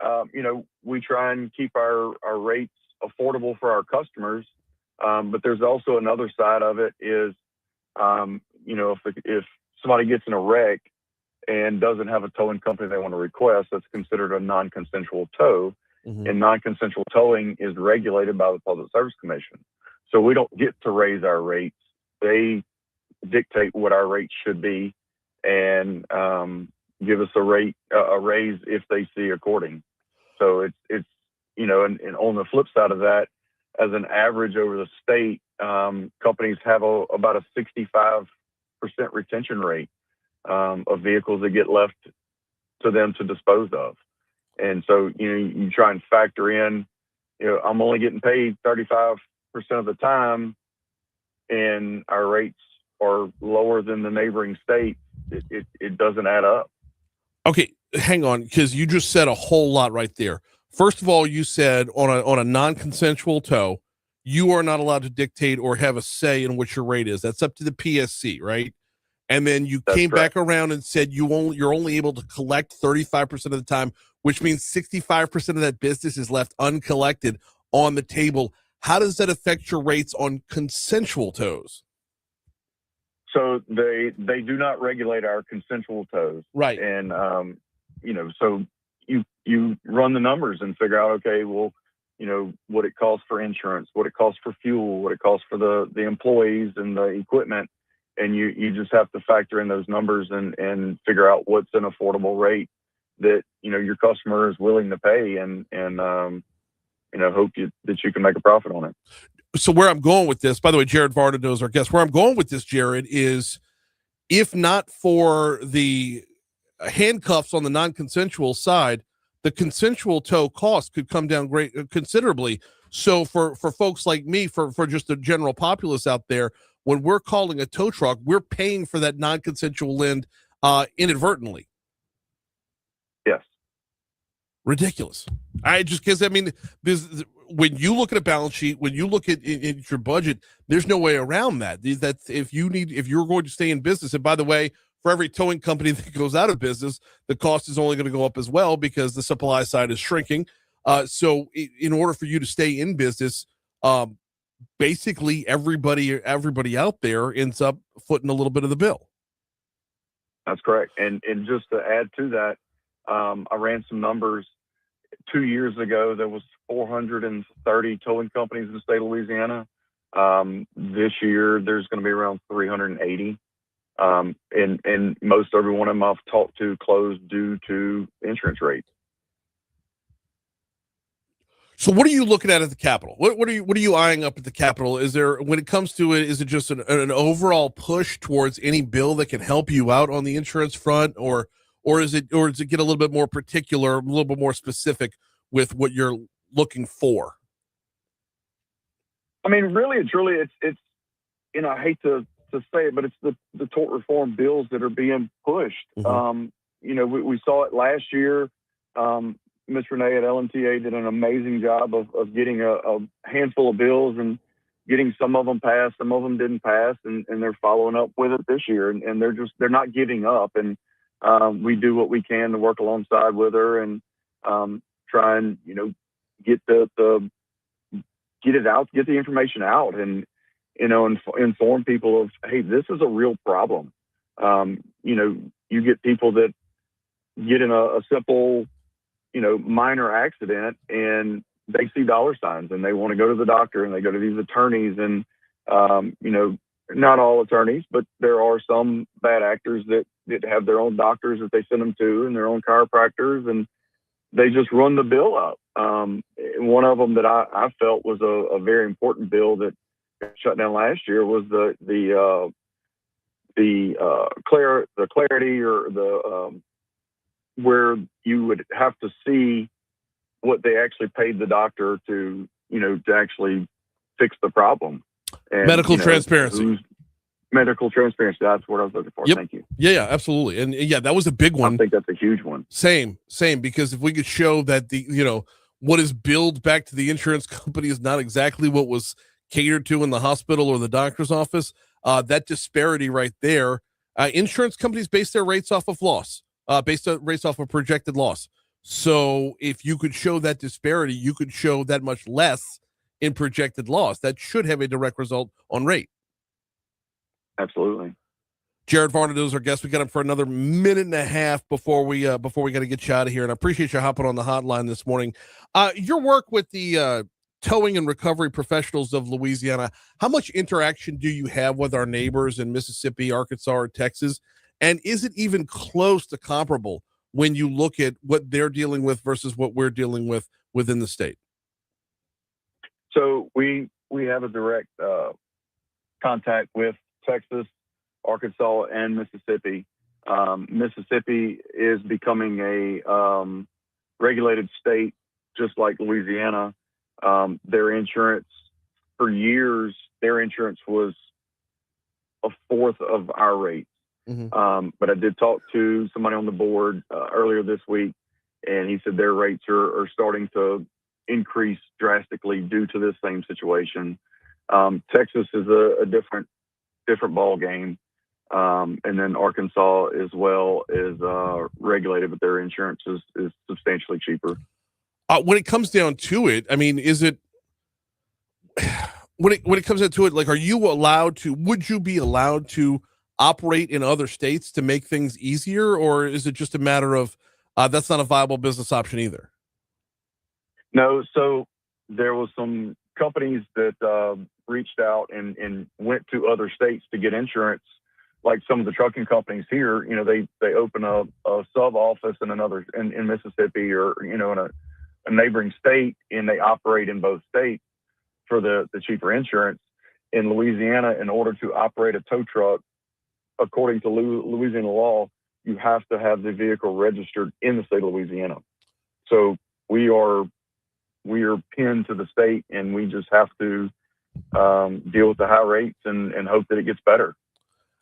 we try and keep our rates affordable for our customers, but there's also another side of it is, if somebody gets in a wreck and doesn't have a towing company they want to request, that's considered a non-consensual tow. Mm-hmm. And non-consensual towing is regulated by the Public Service Commission. So we don't get to raise our rates. They dictate what our rates should be and give us a raise if they see according. So it's and on the flip side of that, as an average over the state, companies have about a 65% retention rate of vehicles that get left to them to dispose of. And so, you try and factor in, I'm only getting paid 35% of the time and our rates are lower than the neighboring state. It doesn't add up. Okay, hang on, because you just said a whole lot right there. First of all, you said on a non-consensual tow, you are not allowed to dictate or have a say in what your rate is. That's up to the PSC, right? And then you came back around and said you're only able to collect 35% of the time, which means 65% of that business is left uncollected on the table. How does that affect your rates on consensual tows? So they do not regulate our consensual tows. Right. And so you run the numbers and figure out, okay, well, what it costs for insurance, what it costs for fuel, what it costs for the employees and the equipment. And you just have to factor in those numbers and figure out what's an affordable rate that, your customer is willing to pay and hope that you can make a profit on it. So where I'm going with this, by the way, Jared Varnado is our guest. Where I'm going with this, Jared, is if not for the handcuffs on the non-consensual side, the consensual tow cost could come down considerably. So for folks like me, for just the general populace out there, when we're calling a tow truck, we're paying for that non-consensual lend inadvertently. Yes. Ridiculous. When you look at a balance sheet, when you look at your budget, there's no way around that. That's if you're going to stay in business. And by the way, for every towing company that goes out of business, the cost is only going to go up as well because the supply side is shrinking. So in order for you to stay in business, basically everybody out there ends up footing a little bit of the bill. That's correct. And just to add to that, I ran some numbers. 2 years ago, there was 430 towing companies in the state of Louisiana. This year, there's going to be around 380. And most every one of them I've talked to closed due to insurance rates. So what are you looking at the Capitol? What are you eyeing up at the Capitol? Is there, when it comes to it, is it just an overall push towards any bill that can help you out on the insurance front, or does it get a little bit more particular, a little bit more specific with what you're looking for? I mean, really, it's I hate to say it, but it's the tort reform bills that are being pushed. Mm-hmm. We saw it last year. Ms. Renee at LMTA did an amazing job of getting a handful of bills and getting some of them passed, some of them didn't pass, and they're following up with it this year, and they're not giving up. And we do what we can to work alongside with her and try and get get it out, get the information out, and inform people of, hey, this is a real problem. You get people that get in a simple minor accident and they see dollar signs and they want to go to the doctor and they go to these attorneys and not all attorneys, but there are some bad actors that have their own doctors that they send them to and their own chiropractors, and they just run the bill up. One of them that I felt was a very important bill that got shut down last year was the clarity, or the where you would have to see what they actually paid the doctor to actually fix the problem. And, medical transparency. Medical transparency. That's what I was looking for. Yep. Thank you. Yeah, absolutely. And yeah, that was a big one. I think that's a huge one. Same, because if we could show that what is billed back to the insurance company is not exactly what was catered to in the hospital or the doctor's office, that disparity right there, insurance companies base their rates off of loss, rates off of projected loss. So if you could show that disparity, you could show that much less in projected loss. That should have a direct result on rate. Absolutely. Jared Varnado is our guest. We got him for another minute and a half before we got to get you out of here. And I appreciate you hopping on the hotline this morning. Your work with the towing and recovery professionals of Louisiana, how much interaction do you have with our neighbors in Mississippi, Arkansas, or Texas? And is it even close to comparable when you look at what they're dealing with versus what we're dealing with within the state? So we have a direct contact with Texas, Arkansas, and Mississippi. Mississippi is becoming a regulated state, just like Louisiana. Their insurance, for years, their insurance was a fourth of our rates. Mm-hmm. But I did talk to somebody on the board earlier this week, and he said their rates are starting to increase drastically due to this same situation. Texas is a different ball game. And then Arkansas as well is regulated, but their insurance is substantially cheaper. When it comes down to it, I mean, is it when it comes down to it, like, would you be allowed to operate in other states to make things easier, or is it just a matter of that's not a viable business option either. No, so there was some companies that reached out and went to other states to get insurance. Like some of the trucking companies here, they open a sub office in in Mississippi or in a neighboring state, and they operate in both states for the cheaper insurance. In Louisiana, in order to operate a tow truck, according to Louisiana law, you have to have the vehicle registered in the state of Louisiana. So we are pinned to the state, and we just have to deal with the high rates and hope that it gets better.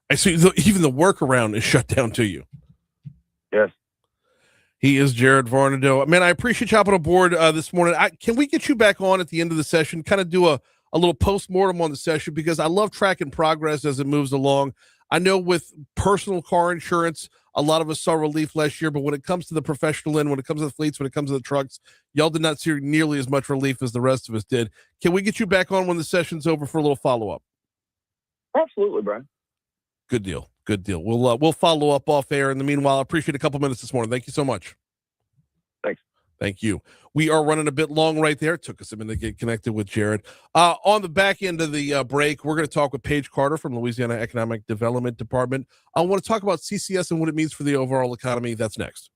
I see. Even the workaround is shut down to you. Yes. He is Jared Varnado. Man, I appreciate you hopping aboard this morning. Can we get you back on at the end of the session, kind of do a little post-mortem on the session, because I love tracking progress as it moves along. I know with personal car insurance, a lot of us saw relief last year, but when it comes to the professional end, when it comes to the fleets, when it comes to the trucks, y'all did not see nearly as much relief as the rest of us did. Can we get you back on when the session's over for a little follow-up? Absolutely, Brian. Good deal. Good deal. We'll follow up off air. In the meanwhile, I appreciate a couple minutes this morning. Thank you so much. Thanks. Thank you. We are running a bit long right there. It took us a minute to get connected with Jared. On the back end of the break, we're going to talk with Paige Carter from Louisiana Economic Development Department. I want to talk about CCS and what it means for the overall economy. That's next.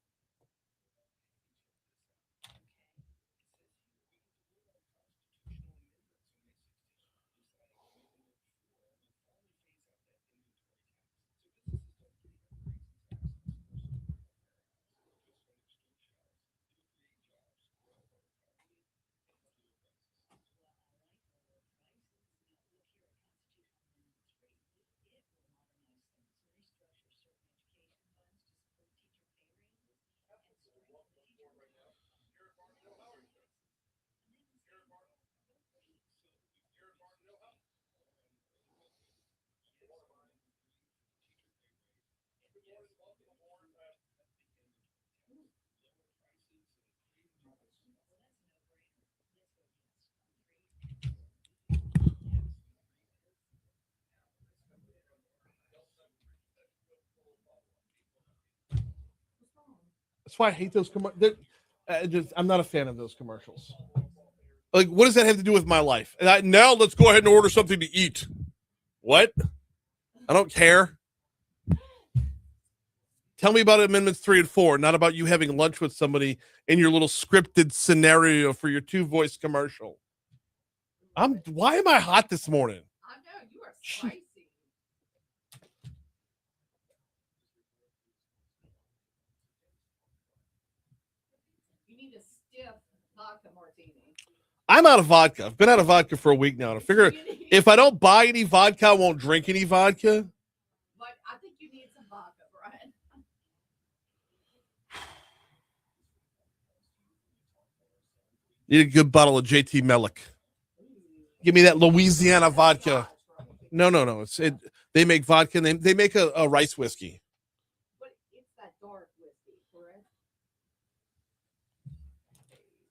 That's why I hate those commercials. I'm not a fan of those commercials. Like, what does that have to do with my life? And now let's go ahead and order something to eat. What? I don't care. Tell me about Amendments 3 and 4, not about you having lunch with somebody in your little scripted scenario for your two-voice commercial. Why am I hot this morning? I know, you are spicy. You need a stiff vodka martini. I'm out of vodka. I've been out of vodka for a week now. I figure if I don't buy any vodka, I won't drink any vodka. But I think you need some vodka, Brian. Need a good bottle of JT Mellick. Give me that Louisiana vodka. No. They make vodka and they make a rice whiskey. But it's that dark whiskey, correct?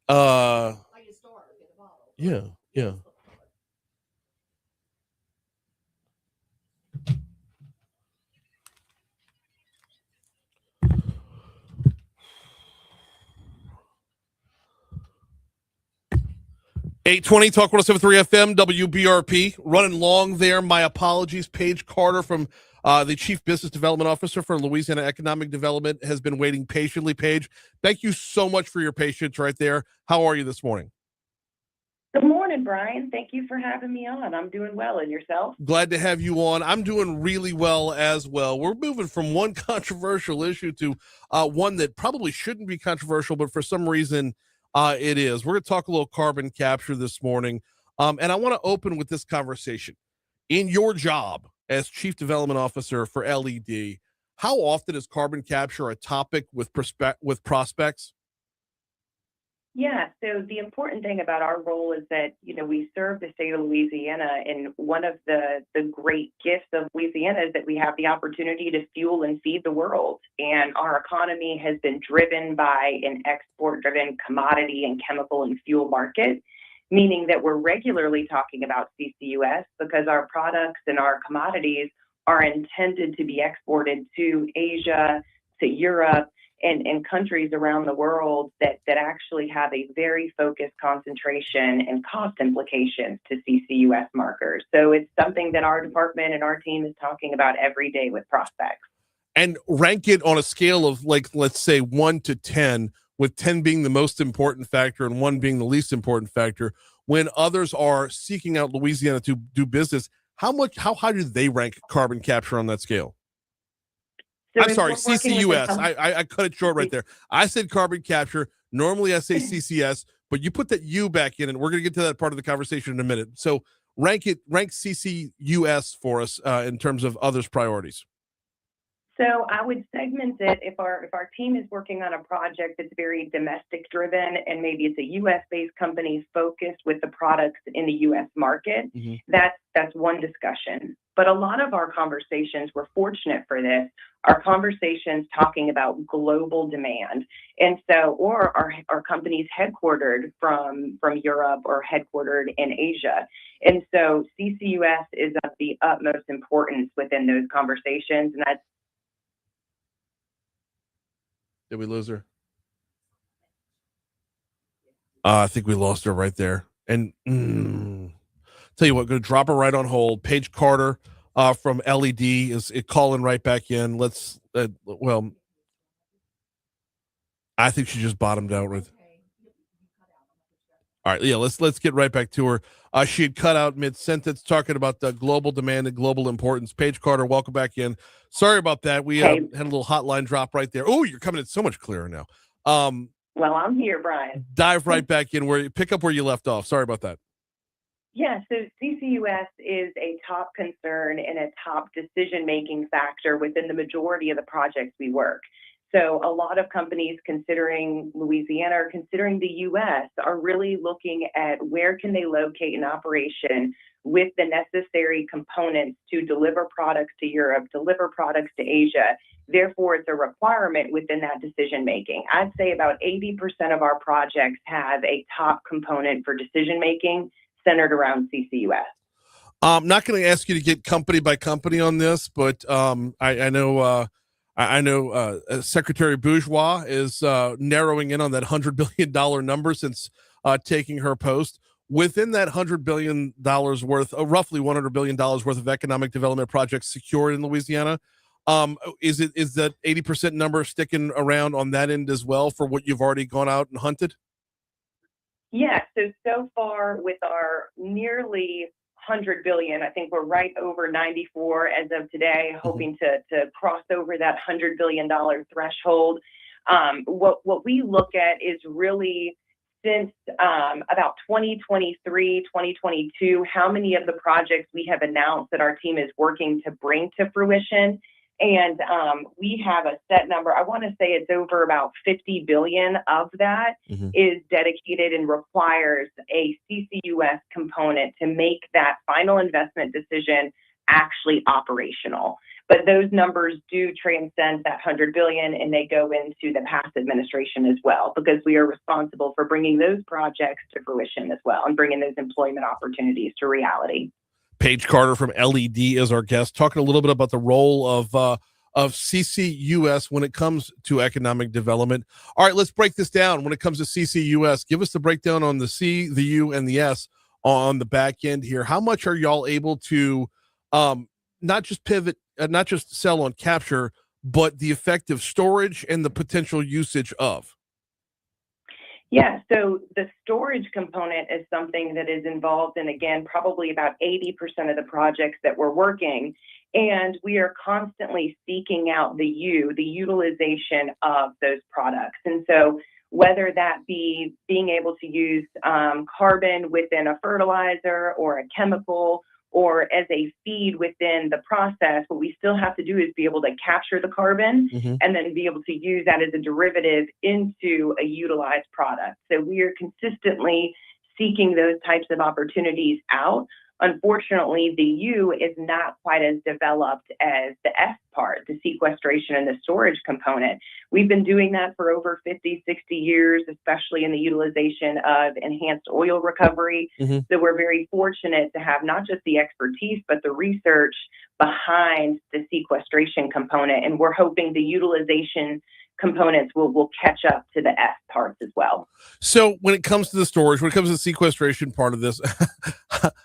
Like it's dark in the bottle. Yeah. $820 Talk 107.3 FM WBRP. Running long there. My apologies. Paige Carter from the Chief Business Development Officer for Louisiana Economic Development has been waiting patiently. Paige, thank you so much for your patience right there. How are you this morning? Good morning, Brian. Thank you for having me on. I'm doing well. And yourself? Glad to have you on. I'm doing really well as well. We're moving from one controversial issue to one that probably shouldn't be controversial, but for some reason it is. We're going to talk a little carbon capture this morning. And I want to open with this conversation. In your job as Chief Development Officer for LED, how often is carbon capture a topic with prospects? Yeah, so the important thing about our role is that, we serve the state of Louisiana, and one of the great gifts of Louisiana is that we have the opportunity to fuel and feed the world. And our economy has been driven by an export-driven commodity and chemical and fuel market, meaning that we're regularly talking about CCUS because our products and our commodities are intended to be exported to Asia, to Europe, in countries around the world that actually have a very focused concentration and cost implications to CCUS markers. So it's something that our department and our team is talking about every day with prospects. And rank it on a scale of, like, let's say 1 to 10, with 10 being the most important factor and 1 being the least important factor. When others are seeking out Louisiana to do business, how high do they rank carbon capture on that scale? So I'm sorry, CCUS. I cut it short right there. I said carbon capture. Normally I say CCS, but you put that U back in, and we're going to get to that part of the conversation in a minute. So rank CCUS for us in terms of others' priorities. So I would segment it if our team is working on a project that's very domestic driven, and maybe it's a U.S. based company focused with the products in the U.S. market. Mm-hmm. That's one discussion. But a lot of our conversations, we're fortunate for this, are conversations talking about global demand. And so, or our companies headquartered from Europe or headquartered in Asia. And so CCUS is of the utmost importance within those conversations. And that's. Did we lose her? I think we lost her right there. And tell you what, going to drop her right on hold. Paige Carter from LED is calling right back in. Let's, well, I think she just bottomed out right. All right, yeah, let's get right back to her. She had cut out mid-sentence talking about the global demand and global importance. Paige Carter, welcome back in. Sorry about that. We had a little hotline drop right there. Oh, you're coming in so much clearer now. Well, I'm here, Brian. Dive right back in, pick up where you left off. Sorry about that. Yeah, so CCUS is a top concern and a top decision-making factor within the majority of the projects we work. So a lot of companies considering Louisiana or considering the U.S. are really looking at where can they locate an operation with the necessary components to deliver products to Europe, deliver products to Asia. Therefore, it's a requirement within that decision making. I'd say about 80% of our projects have a top component for decision making centered around CCUS. I'm not going to ask you to get company by company on this, but I know Secretary Bourgeois is narrowing in on that $100 billion number since taking her post. Within that $100 billion worth, roughly $100 billion worth of economic development projects secured in Louisiana, is that 80% number sticking around on that end as well for what you've already gone out and hunted? Yeah, so far with our nearly 100 billion, I think we're right over 94 as of today, hoping to cross over that $100 billion threshold. What we look at is really since about 2023, 2022, how many of the projects we have announced that our team is working to bring to fruition. And we have a set number. I want to say it's over about 50 billion of that is dedicated and requires a CCUS component to make that final investment decision actually operational. But those numbers do transcend that 100 billion, and they go into the past administration as well, because we are responsible for bringing those projects to fruition as well and bringing those employment opportunities to reality. Paige Carter from LED is our guest, talking a little bit about the role of CCUS when it comes to economic development. All right, let's break this down. When it comes to CCUS, give us the breakdown on the C, the U, and the S on the back end here. How much are y'all able to not just pivot, not just sell on capture, but the effective storage and the potential usage of? Yeah, so the storage component is something that is involved in, again, probably about 80% of the projects that we're working. And we are constantly seeking out the utilization of those products. And so whether that be being able to use carbon within a fertilizer or a chemical or as a feed within the process, what we still have to do is be able to capture the carbon and then be able to use that as a derivative into a utilized product. So we are consistently seeking those types of opportunities out. Unfortunately, the U is not quite as developed as the S part, the sequestration and the storage component. We've been doing that for over 50, 60 years, especially in the utilization of enhanced oil recovery. So we're very fortunate to have not just the expertise, but the research behind the sequestration component. And we're hoping the utilization components will catch up to the S parts as well. So when it comes to the storage, when it comes to the sequestration part of this,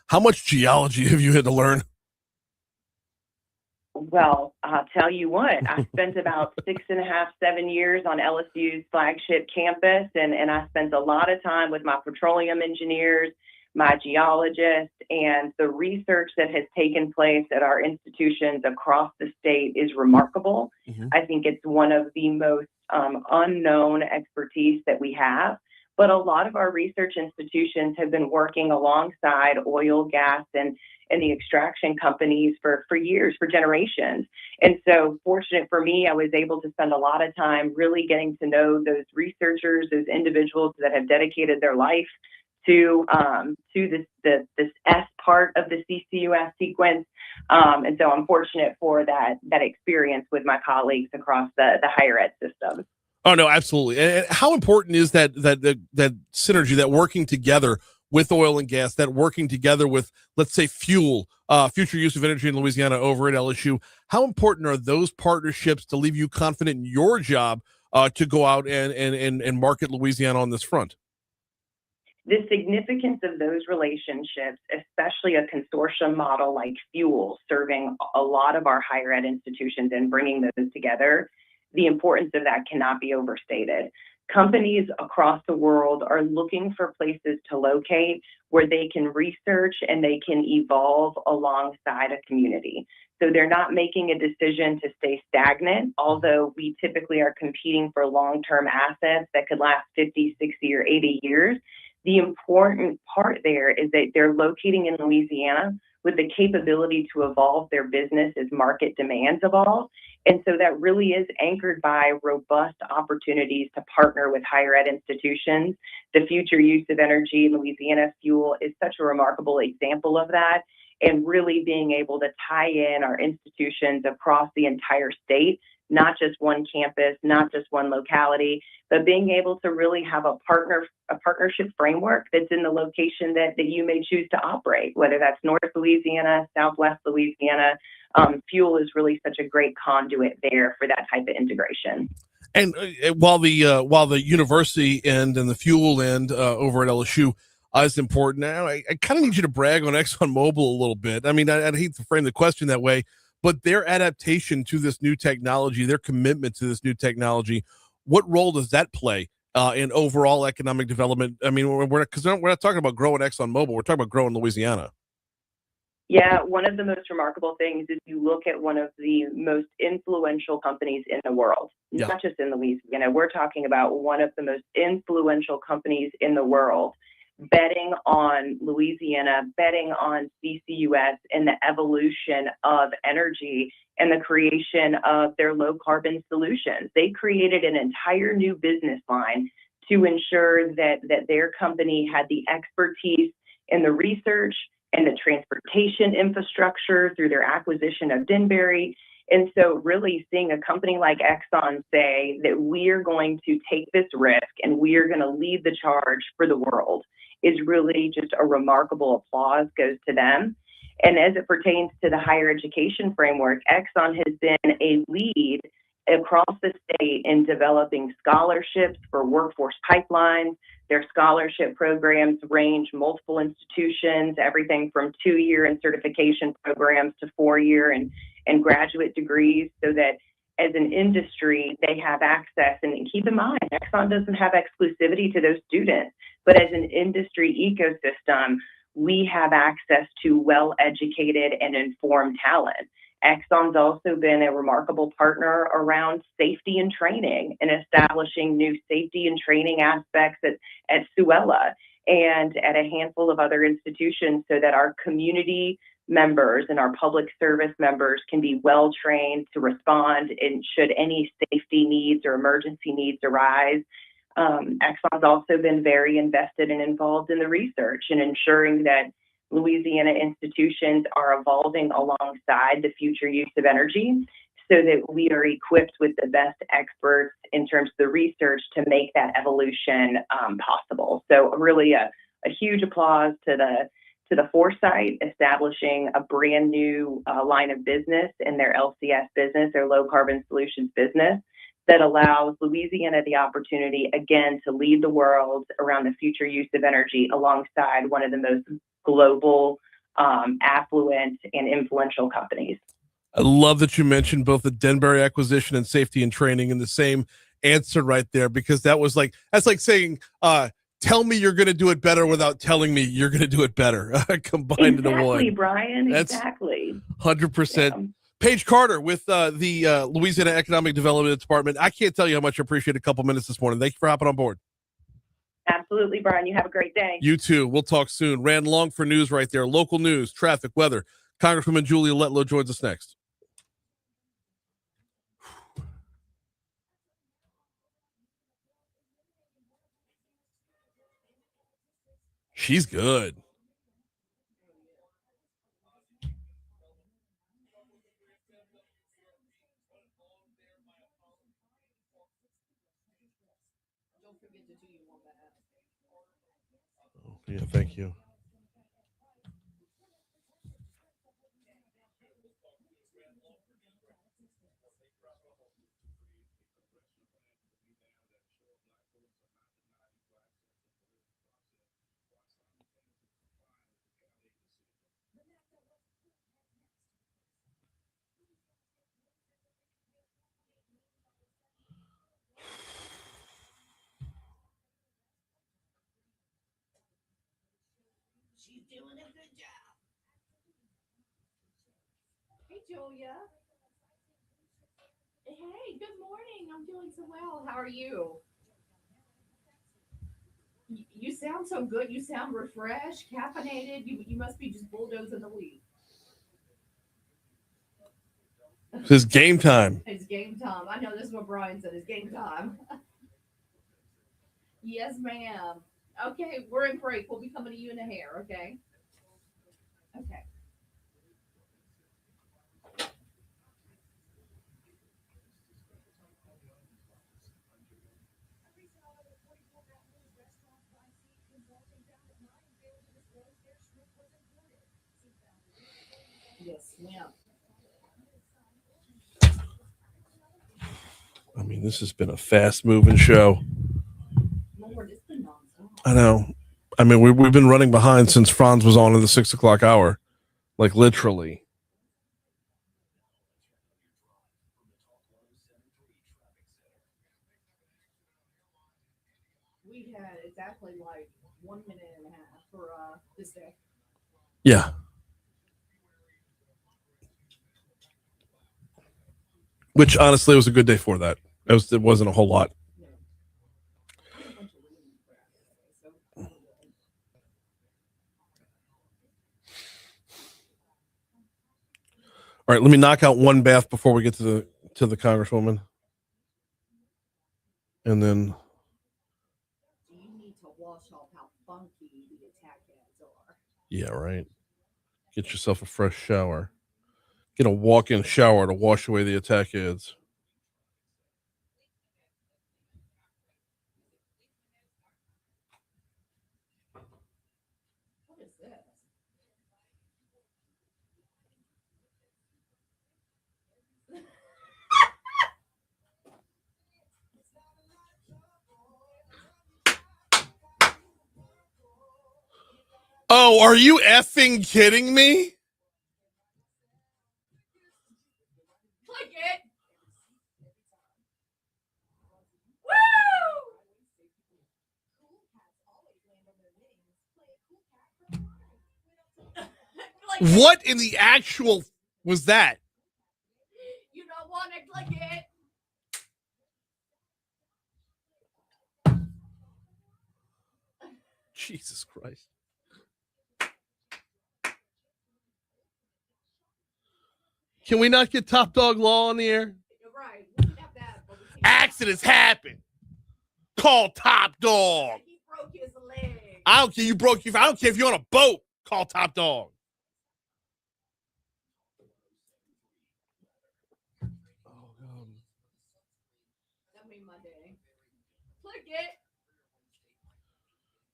how much geology have you had to learn? Well, I'll tell you what, I spent about 6.5, 7 years on LSU's flagship campus, and I spent a lot of time with my petroleum engineers, my geologists, and the research that has taken place at our institutions across the state is remarkable. Mm-hmm. I think it's one of the most unknown expertise that we have. But a lot of our research institutions have been working alongside oil, gas, and the extraction companies for years, for generations. And so fortunate for me, I was able to spend a lot of time really getting to know those researchers, those individuals that have dedicated their life to this S part of the CCUS sequence. And so I'm fortunate for that experience with my colleagues across the higher ed system. Oh, no, absolutely. And how important is that synergy, that working together with oil and gas, that working together with, let's say, fuel, future use of energy in Louisiana over at LSU? How important are those partnerships to leave you confident in your job to go out and market Louisiana on this front? The significance of those relationships, especially a consortium model like Fuel, serving a lot of our higher ed institutions and bringing those together, the importance of that cannot be overstated. Companies across the world are looking for places to locate where they can research and they can evolve alongside a community. So they're not making a decision to stay stagnant, although we typically are competing for long-term assets that could last 50, 60, or 80 years. The important part there is that they're locating in Louisiana with the capability to evolve their business as market demands evolve. And so that really is anchored by robust opportunities to partner with higher ed institutions. The future use of energy in Louisiana Fuel is such a remarkable example of that, and really being able to tie in our institutions across the entire state, not just one campus, not just one locality, but being able to really have a partnership framework that's in the location that you may choose to operate, whether that's North Louisiana, Southwest Louisiana. Fuel is really such a great conduit there for that type of integration. And while the university end and the fuel end over at LSU is important, now I kind of need you to brag on ExxonMobil a little bit. I mean, I'd hate to frame the question that way, but their adaptation to this new technology, their commitment to this new technology, what role does that play in overall economic development? I mean, we're not talking about growing ExxonMobil, we're talking about growing Louisiana. Yeah, one of the most remarkable things is you look at one of the most influential companies in the world, not just in Louisiana. We're talking about one of the most influential companies in the world, betting on Louisiana, betting on CCUS and the evolution of energy and the creation of their low carbon solutions. They created an entire new business line to ensure that their company had the expertise in the research and the transportation infrastructure through their acquisition of Denbury. And so really seeing a company like Exxon say that we're going to take this risk and we are going to lead the charge for the world is really just a remarkable applause goes to them. And as it pertains to the higher education framework, Exxon has been a lead across the state in developing scholarships for workforce pipelines. Their scholarship programs range multiple institutions, everything from 2-year and certification programs to 4-year and graduate degrees, so that as an industry, they have access. And keep in mind, Exxon doesn't have exclusivity to those students, but as an industry ecosystem, we have access to well-educated and informed talent. Exxon's also been a remarkable partner around safety and training and establishing new safety and training aspects at Suella and at a handful of other institutions so that our community members and our public service members can be well trained to respond and should any safety needs or emergency needs arise. Exxon's also been very invested and involved in the research and ensuring that Louisiana institutions are evolving alongside the future use of energy so that we are equipped with the best experts in terms of the research to make that evolution possible. So really a huge applause to the foresight, establishing a brand new line of business in their LCS business, their low carbon solutions business, that allows Louisiana the opportunity, again, to lead the world around the future use of energy alongside one of the most global, affluent, and influential companies. I love that you mentioned both the Denbury acquisition and safety and training in the same answer right there, because that's like saying, tell me you're going to do it better without telling me you're going to do it better. Combined into one. Exactly, Brian. That's exactly. 100%. Yeah. Paige Carter with the Louisiana Economic Development Department. I can't tell you how much I appreciate a couple minutes this morning. Thank you for hopping on board. Absolutely, Brian. You have a great day. You too. We'll talk soon. Ran long for news right there. Local news, traffic, weather. Congresswoman Julia Letlow joins us next. She's good. Oh, yeah, thank you. She's doing a good job. Hey, Julia. Hey, good morning. I'm doing so well. How are you? You sound so good. You sound refreshed, caffeinated. You must be just bulldozing the week. It's game time. It's game time. I know this is what Brian said. It's game time. Yes, ma'am. Okay, we're in break. We'll be coming to you in a hair, okay? Okay. Yes, ma'am. I mean, this has been a fast-moving show. Lord, it's been nonstop. I know. I mean, we've been running behind since Franz was on in the 6 o'clock hour, like literally. We had exactly like 1 minute and a half for this day. Yeah. Which honestly was a good day for that. It wasn't a whole lot. All right, let me knock out one bath before we get to the Congresswoman. And then You need to wash off how funky the attack ads are. yeah, right. Get yourself a fresh shower. Get a walk-in shower to wash away the attack ads. What is this? Oh, are you effing kidding me? Click it. Woo! What in the actual was that? You don't want to click it. Jesus Christ. Can we not get Top Dog Law on the air? You're right. We can have that, but we can't. Accidents happen. Call Top Dog. He broke his leg. I don't care. I don't care if you're on a boat. Call Top Dog. That made my day. Click it.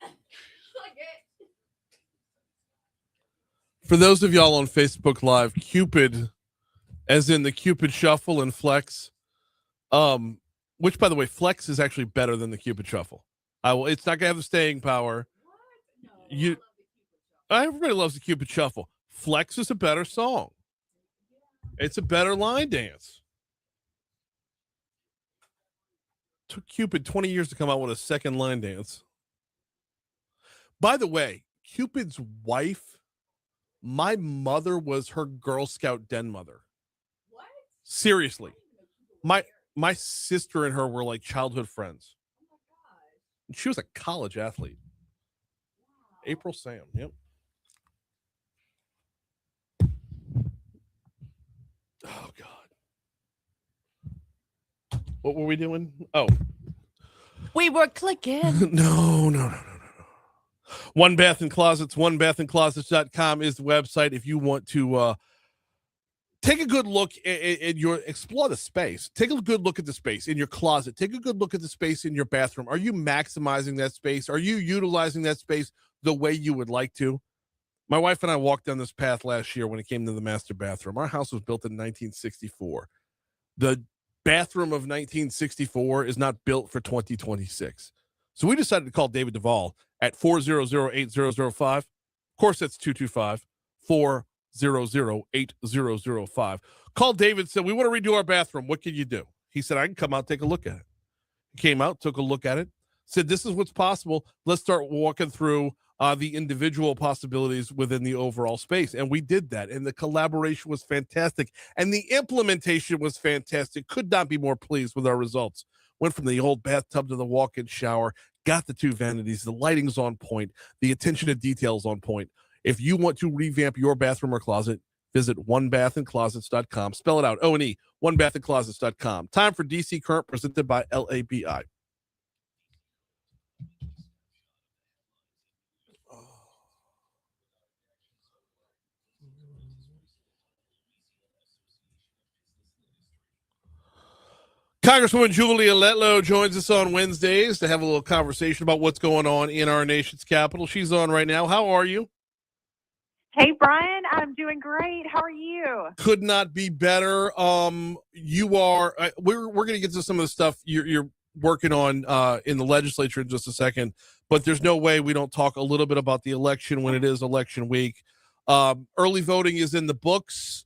Click it. For those of y'all on Facebook Live, Cupid, as in the Cupid Shuffle and Flex, Which, by the way, Flex is actually better than the Cupid Shuffle. It's not gonna have the staying power. Everybody loves the Cupid Shuffle. Flex is a better song. It's a better line dance. Took Cupid 20 years to come out with a second line dance. By the way, Cupid's wife, my mother was her Girl Scout den mother. What? Seriously. My sister and her were like childhood friends. Oh my God. She was a college athlete. Wow. April Sam, yep. Oh God. What were we doing? Oh. We were clicking. No. One Bath and Closets, onebathandclosets.com is the website if you want to take a good look at explore the space. Take a good look at the space in your closet. Take a good look at the space in your bathroom. Are you maximizing that space? Are you utilizing that space the way you would like to? My wife and I walked down this path last year when it came to the master bathroom. Our house was built in 1964. The bathroom of 1964 is not built for 2026. So we decided to call David Duvall at 400-8005. Of course, that's 225-400-8005. Called David, said, we want to redo our bathroom. What can you do? He said, I can come out, take a look at it. He came out, took a look at it, said, this is what's possible. Let's start walking through the individual possibilities within the overall space. And we did that. And the collaboration was fantastic. And the implementation was fantastic. Could not be more pleased with our results. Went from the old bathtub to the walk-in shower, got the two vanities. The lighting's on point. The attention to detail is on point. If you want to revamp your bathroom or closet, visit onebathandclosets.com. Spell it out, O-N-E, onebathandclosets.com. Time for DC Current, presented by LABI. Congresswoman Julia Letlow joins us on Wednesdays to have a little conversation about what's going on in our nation's capital. She's on right now. How are you? Hey, Brian, I'm doing great. How are you? Could not be better. You are. We're going to get to some of the stuff you're working on in the legislature in just a second, but there's no way we don't talk a little bit about the election when it is election week. Early voting is in the books.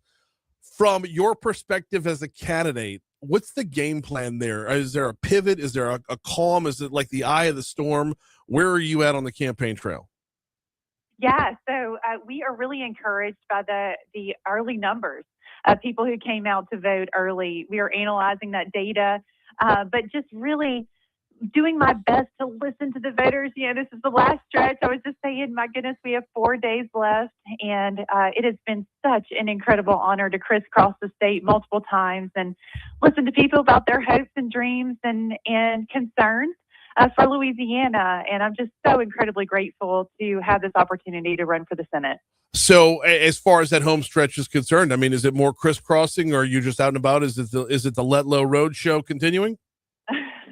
From your perspective as a candidate, what's the game plan there? Is there a pivot? Is there a calm? Is it like the eye of the storm? Where are you at on the campaign trail? Yeah, so we are really encouraged by the early numbers of people who came out to vote early. We are analyzing that data, but just really doing my best to listen to the voters. You know, this is the last stretch. I was just saying, my goodness, we have 4 days left, and it has been such an incredible honor to crisscross the state multiple times and listen to people about their hopes and dreams and concerns for Louisiana. And I'm just so incredibly grateful to have this opportunity to run for the Senate. So as far as that home stretch is concerned, I mean, is it more crisscrossing, or are you just out and about? Is it the Letlow Road show continuing?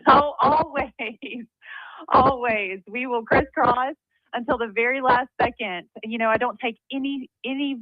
Oh, always. We will crisscross until the very last second. You know, I don't take any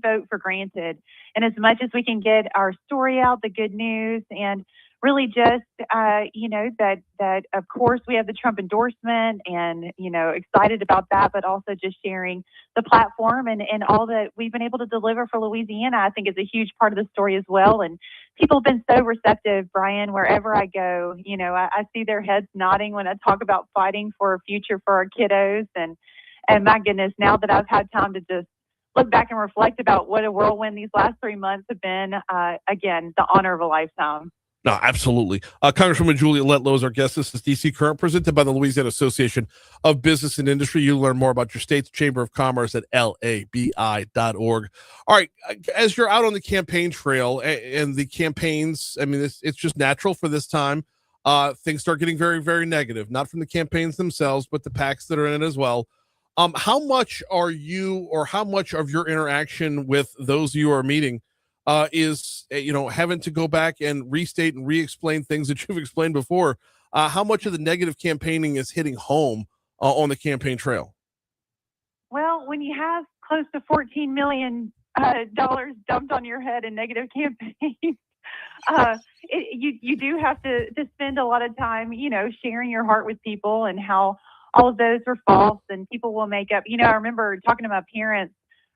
vote for granted. And as much as we can get our story out, the good news, and really just, that of course we have the Trump endorsement and, excited about that, but also just sharing the platform and all that we've been able to deliver for Louisiana, I think is a huge part of the story as well. And people have been so receptive, Brian, wherever I go. I see their heads nodding when I talk about fighting for a future for our kiddos. And my goodness, now that I've had time to just look back and reflect about what a whirlwind these last 3 months have been, again, the honor of a lifetime. No, absolutely. Congresswoman Julia Letlow is our guest. This is DC Current, presented by the Louisiana Association of Business and Industry. You learn more about your state's Chamber of Commerce at labi.org. All right, as you're out on the campaign trail and the campaigns, I mean, it's just natural for this time. Things start getting very, very negative, not from the campaigns themselves, but the PACs that are in it as well. How much are you, or how much of your interaction with those you are meeting is having to go back and restate and re-explain things that you've explained before? How much of the negative campaigning is hitting home on the campaign trail? Well, when you have close to $14 million dumped on your head in negative campaigns, You do have to spend a lot of time, sharing your heart with people and how all of those are false and people will make up. I remember talking to my parents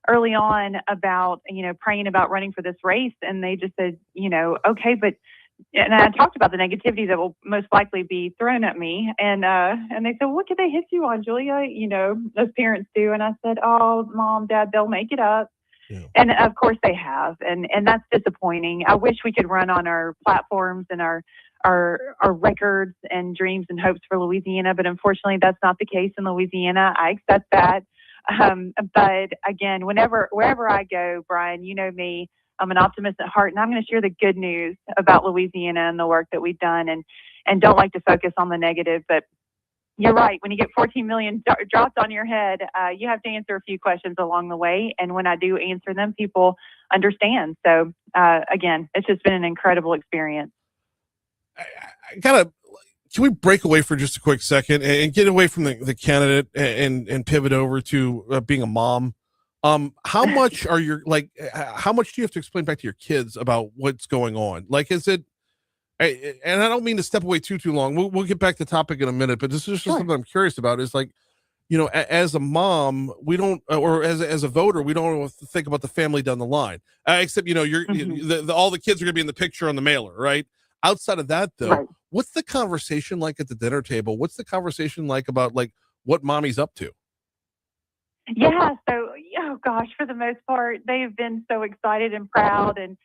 early on about, praying about running for this race, and they just said, okay, but. And I talked about the negativity that will most likely be thrown at me. And they said, well, what could they hit you on, Julia? As parents do. And I said, oh, Mom, Dad, they'll make it up. Yeah. And of course they have. And that's disappointing. I wish we could run on our platforms and our records and dreams and hopes for Louisiana. But unfortunately, that's not the case in Louisiana. I accept that. But again, wherever I go, Brian, you know me, I'm an optimist at heart, and I'm going to share the good news about Louisiana and the work that we've done, and don't like to focus on the negative. But you're right. When you get 14 million dropped on your head, you have to answer a few questions along the way. And when I do answer them, people understand. So again, it's just been an incredible experience. Can we break away for just a quick second and get away from the candidate and pivot over to being a mom? How much how much do you have to explain back to your kids about what's going on? Like, is it, and I don't mean to step away too long. We'll get back to the topic in a minute, but this is just something I'm curious about is like, as a mom, we don't, or as a voter, we don't think about the family down the line, except, all the kids are going to be in the picture on the mailer, right? Outside of that though, right. What's the conversation like at the dinner table? What's the conversation like about like what mommy's up to? Yeah. So, oh gosh, for the most part, they have been so excited and proud. And,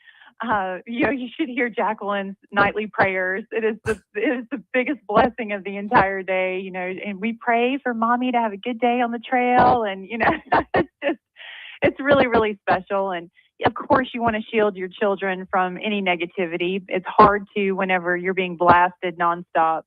you should hear Jacqueline's nightly prayers. It is the biggest blessing of the entire day, and we pray for mommy to have a good day on the trail. And, it's really, really special. And of course you want to shield your children from any negativity. It's hard to, whenever you're being blasted nonstop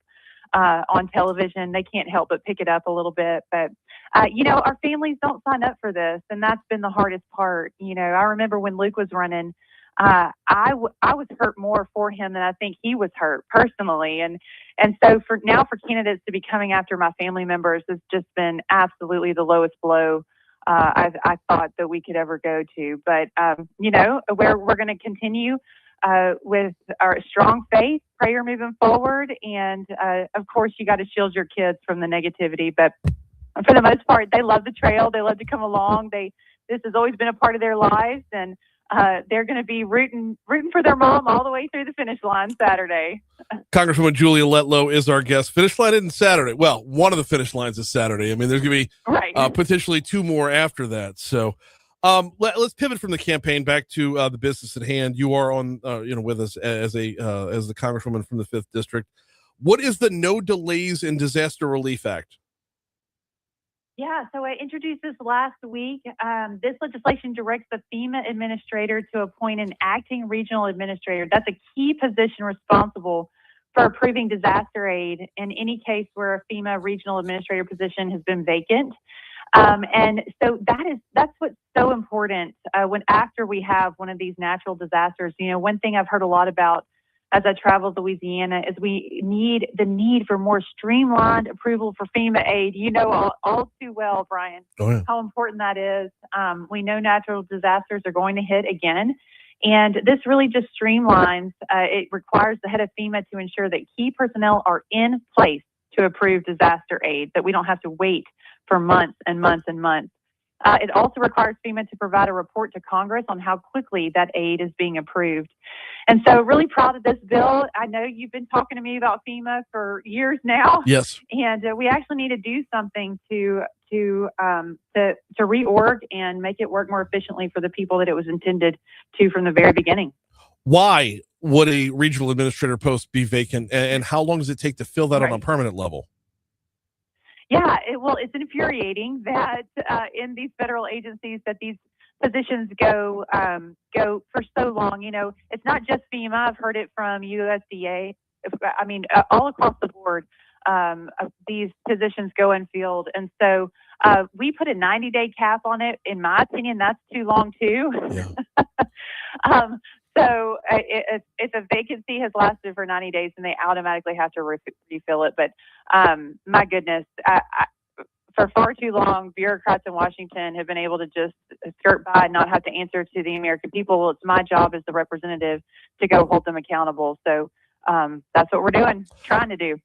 on television, they can't help but pick it up a little bit. But, our families don't sign up for this, and that's been the hardest part. I remember when Luke was running, I was hurt more for him than I think he was hurt personally. And so for candidates to be coming after my family members has just been absolutely the lowest blow I thought that we could ever go to. But, we're going to continue with our strong faith, prayer moving forward. And, of course, you got to shield your kids from the negativity. But for the most part, they love the trail. They love to come along. This has always been a part of their lives. And they're going to be rooting for their mom all the way through the finish line Saturday. Congresswoman Julia Letlow is our guest. Finish line isn't Saturday. Well, one of the finish lines is Saturday. I mean, there's going to be potentially two more after that. So let's pivot from the campaign back to the business at hand. You are on, with us as the Congresswoman from the 5th District. What is the No Delays in Disaster Relief Act? Yeah, so I introduced this last week. This legislation directs the FEMA administrator to appoint an acting regional administrator. That's a key position responsible for approving disaster aid in any case where a FEMA regional administrator position has been vacant. And so that's what's so important after we have one of these natural disasters. One thing I've heard a lot about as I travel Louisiana is the need for more streamlined approval for FEMA aid. All too well, Brian, how important that is. We know natural disasters are going to hit again. And this really just streamlines. It requires the head of FEMA to ensure that key personnel are in place to approve disaster aid, that we don't have to wait for months and months and months. It also requires FEMA to provide a report to Congress on how quickly that aid is being approved. And so really proud of this bill. I know you've been talking to me about FEMA for years now. Yes. And we actually need to do something to reorg and make it work more efficiently for the people that it was intended to from the very beginning. Why would a regional administrator post be vacant, and how long does it take to fill that on a permanent level? Yeah, it's infuriating that in these federal agencies that these positions go for so long. It's not just FEMA. I've heard it from USDA. I mean, all across the board, these positions go unfilled. And so we put a 90-day cap on it. In my opinion, that's too long too. Yeah. So if a vacancy has lasted for 90 days, then they automatically have to refill it. But my goodness, for far too long, bureaucrats in Washington have been able to just skirt by and not have to answer to the American people. Well, it's my job as the representative to go hold them accountable. So that's what we're doing, trying to do.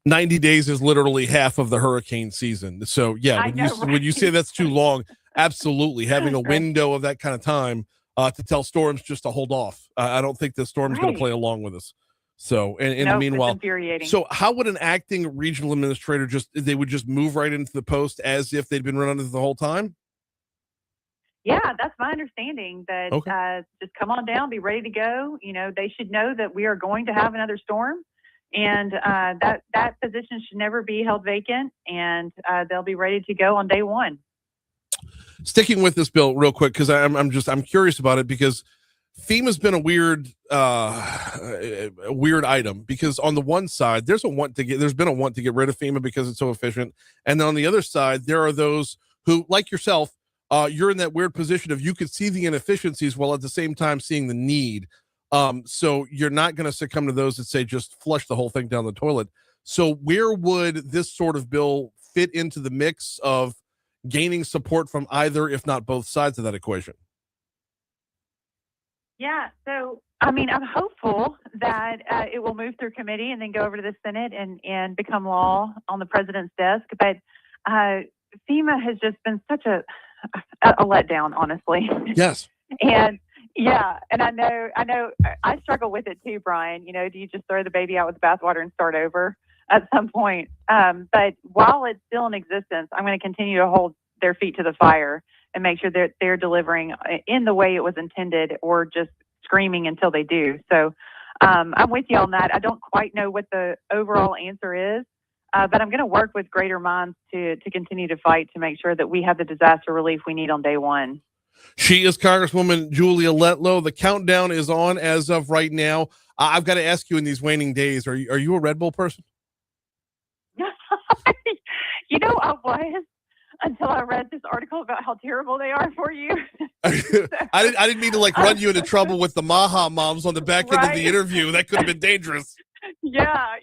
90 days is literally half of the hurricane season. So yeah, when you say that's too long, absolutely having a window of that kind of time to tell storms just to hold off. I don't think the storm's going to play along with us. So, and in the meanwhile, it's infuriating. So how would an acting regional administrator they would just move right into the post as if they'd been running it the whole time? Yeah, that's my understanding, that just come on down, be ready to go. You know, they should know that we are going to have another storm, and that position should never be held vacant, and they'll be ready to go on day one. Sticking with this bill real quick, because I'm curious about it, because FEMA's been a weird item, because on the one side there's been a want to get rid of FEMA because it's so efficient, and then on the other side there are those who, like yourself, you're in that weird position of you could see the inefficiencies while at the same time seeing the need. So you're not going to succumb to those that say just flush the whole thing down the toilet. So where would this sort of bill fit into the mix of gaining support from either, if not both sides of that equation? Yeah, so I mean, I'm hopeful that it will move through committee and then go over to the Senate and become law on the president's desk. But FEMA has just been such a letdown, honestly. Yes. And yeah, and I know I struggle with it too, Brian. You know, do you just throw the baby out with the bathwater and start over at some point? But while it's still in existence, I'm going to continue to hold their feet to the fire and make sure that they're delivering in the way it was intended, or just screaming until they do. So I'm with you on that. I don't quite know what the overall answer is, but I'm going to work with greater minds to continue to fight to make sure that we have the disaster relief we need on day one. She is Congresswoman Julia Letlow. The countdown is on as of right now. I've got to ask you, in these waning days, are you a Red Bull person? You know, I was, until I read this article about how terrible they are for you. I didn't mean to run you into trouble with the Maha moms on the back end of the interview. That could have been dangerous. Yeah.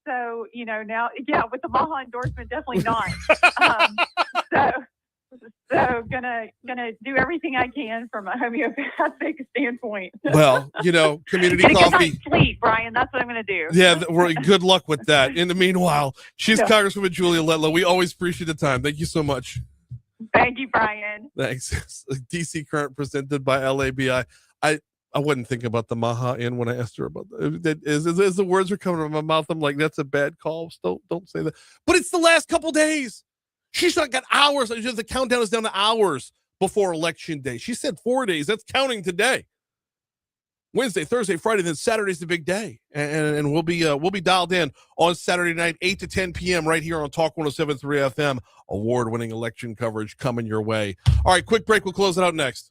So, you know, now, with the Maha endorsement, definitely not. So gonna do everything I can from a homeopathic standpoint. Well, you know, community coffee. Good night's sleep, Brian. That's what I'm gonna do. Yeah, good luck with that. In the meanwhile, she's Congresswoman Julia Letlow. We always appreciate the time. Thank you so much. Thank you, Brian. Thanks. DC Current presented by LABI. I wasn't thinking about the Maha in when I asked her about that. As the words were coming out of my mouth, I'm like, that's a bad call. Don't say that. But it's the last couple days. She's not got hours. The countdown is down to hours before Election Day. She said 4 days. That's counting today. Wednesday, Thursday, Friday, then Saturday's the big day. And we'll be dialed in on Saturday night, 8 to 10 p.m. right here on Talk 107.3 FM. Award-winning election coverage coming your way. All right, quick break. We'll close it out next.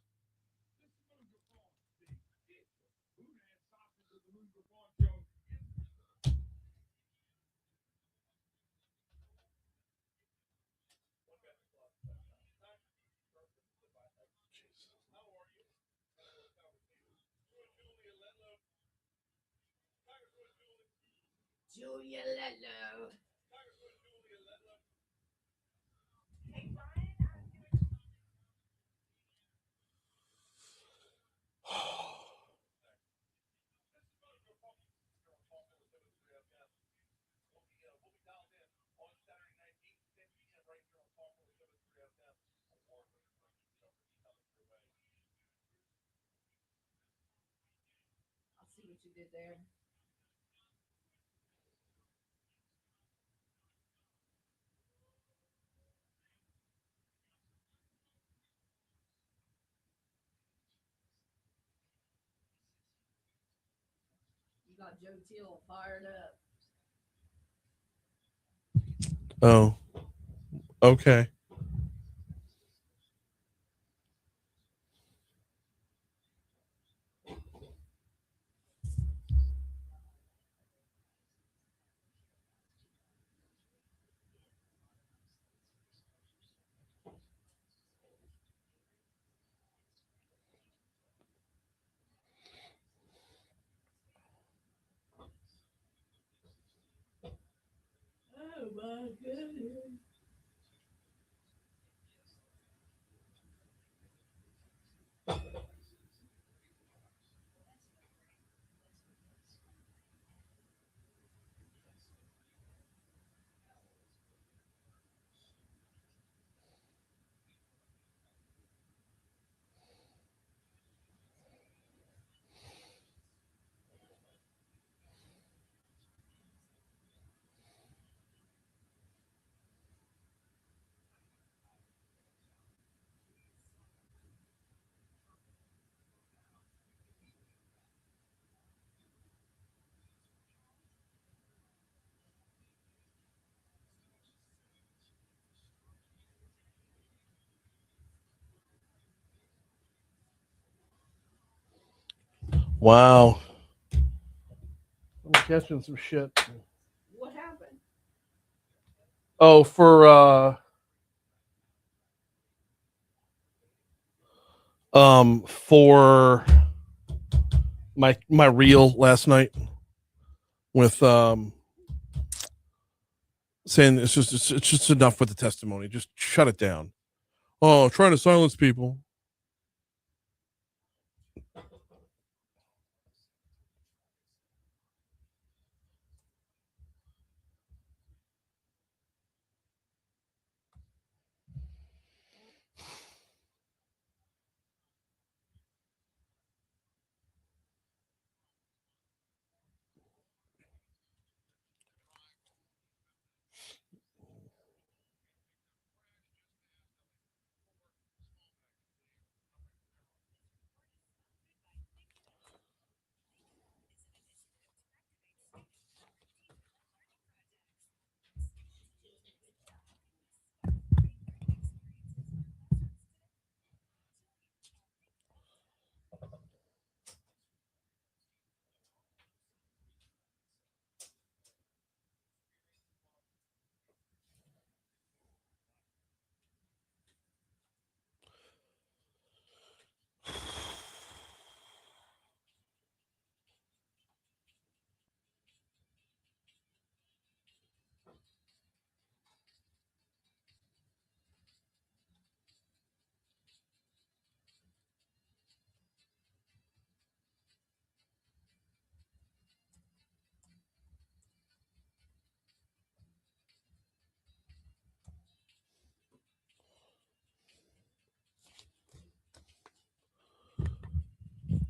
Julia Letlow. I'll see what you did there. You got Joe Teal fired up. Oh, okay. Oh my goodness. Wow. I'm catching some shit. What happened? Oh, for my reel last night with saying it's just enough with the testimony. Just shut it down. Oh, trying to silence people.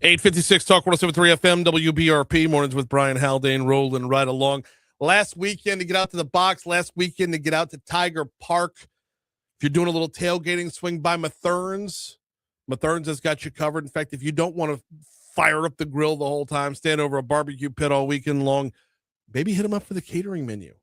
.856 Talk 107.3 FM WBRP mornings with Brian Haldane rolling right along. Last weekend to get out to the box. Last weekend to get out to Tiger Park. If you're doing a little tailgating, swing by Mathern's. Mathern's has got you covered. In fact, if you don't want to fire up the grill the whole time, stand over a barbecue pit all weekend long, maybe hit them up for the catering menu.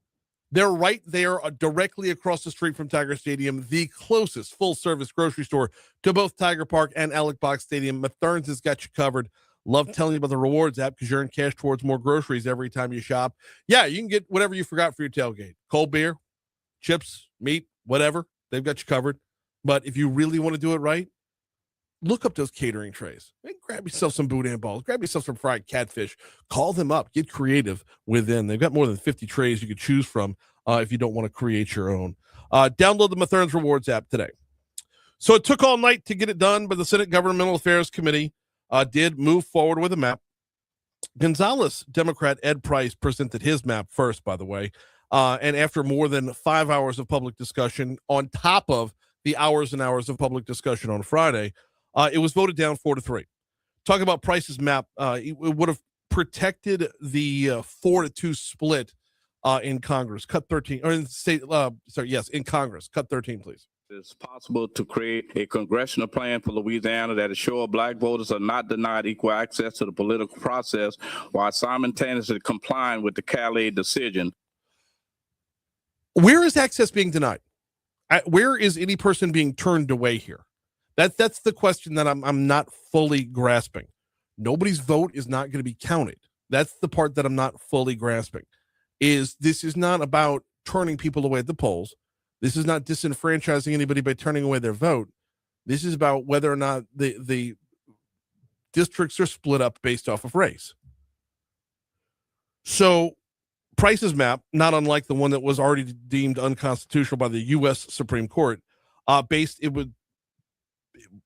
They're right there directly across the street from Tiger Stadium, the closest full-service grocery store to both Tiger Park and Alec Box Stadium. Mathern's has got you covered. Love telling you about the rewards app because you earn cash towards more groceries every time you shop. Yeah, you can get whatever you forgot for your tailgate. Cold beer, chips, meat, whatever. They've got you covered. But if you really want to do it right, look up those catering trays. Grab yourself some boudin balls. Grab yourself some fried catfish. Call them up. Get creative within. They've got more than 50 trays you could choose from if you don't want to create your own. Download the Mathern's Rewards app today. So it took all night to get it done, but the Senate Governmental Affairs Committee did move forward with a map. Gonzales Democrat Ed Price presented his map first, by the way. And after more than 5 hours of public discussion, on top of the hours and hours of public discussion on Friday, it was voted down 4-3. Talk about Price's map. It would have protected the 4-2 split in Congress. Cut 13, or in state. In Congress. Cut 13, please. It's possible to create a congressional plan for Louisiana that ensures Black voters are not denied equal access to the political process while simultaneously complying with the Calais decision. Where is access being denied? Where is any person being turned away here? That's the question that I'm not fully grasping. Nobody's vote is not going to be counted. That's the part that I'm not fully grasping. This is not about turning people away at the polls. This is not disenfranchising anybody by turning away their vote. This is about whether or not the districts are split up based off of race. So Price's map, not unlike the one that was already deemed unconstitutional by the U.S. Supreme Court, it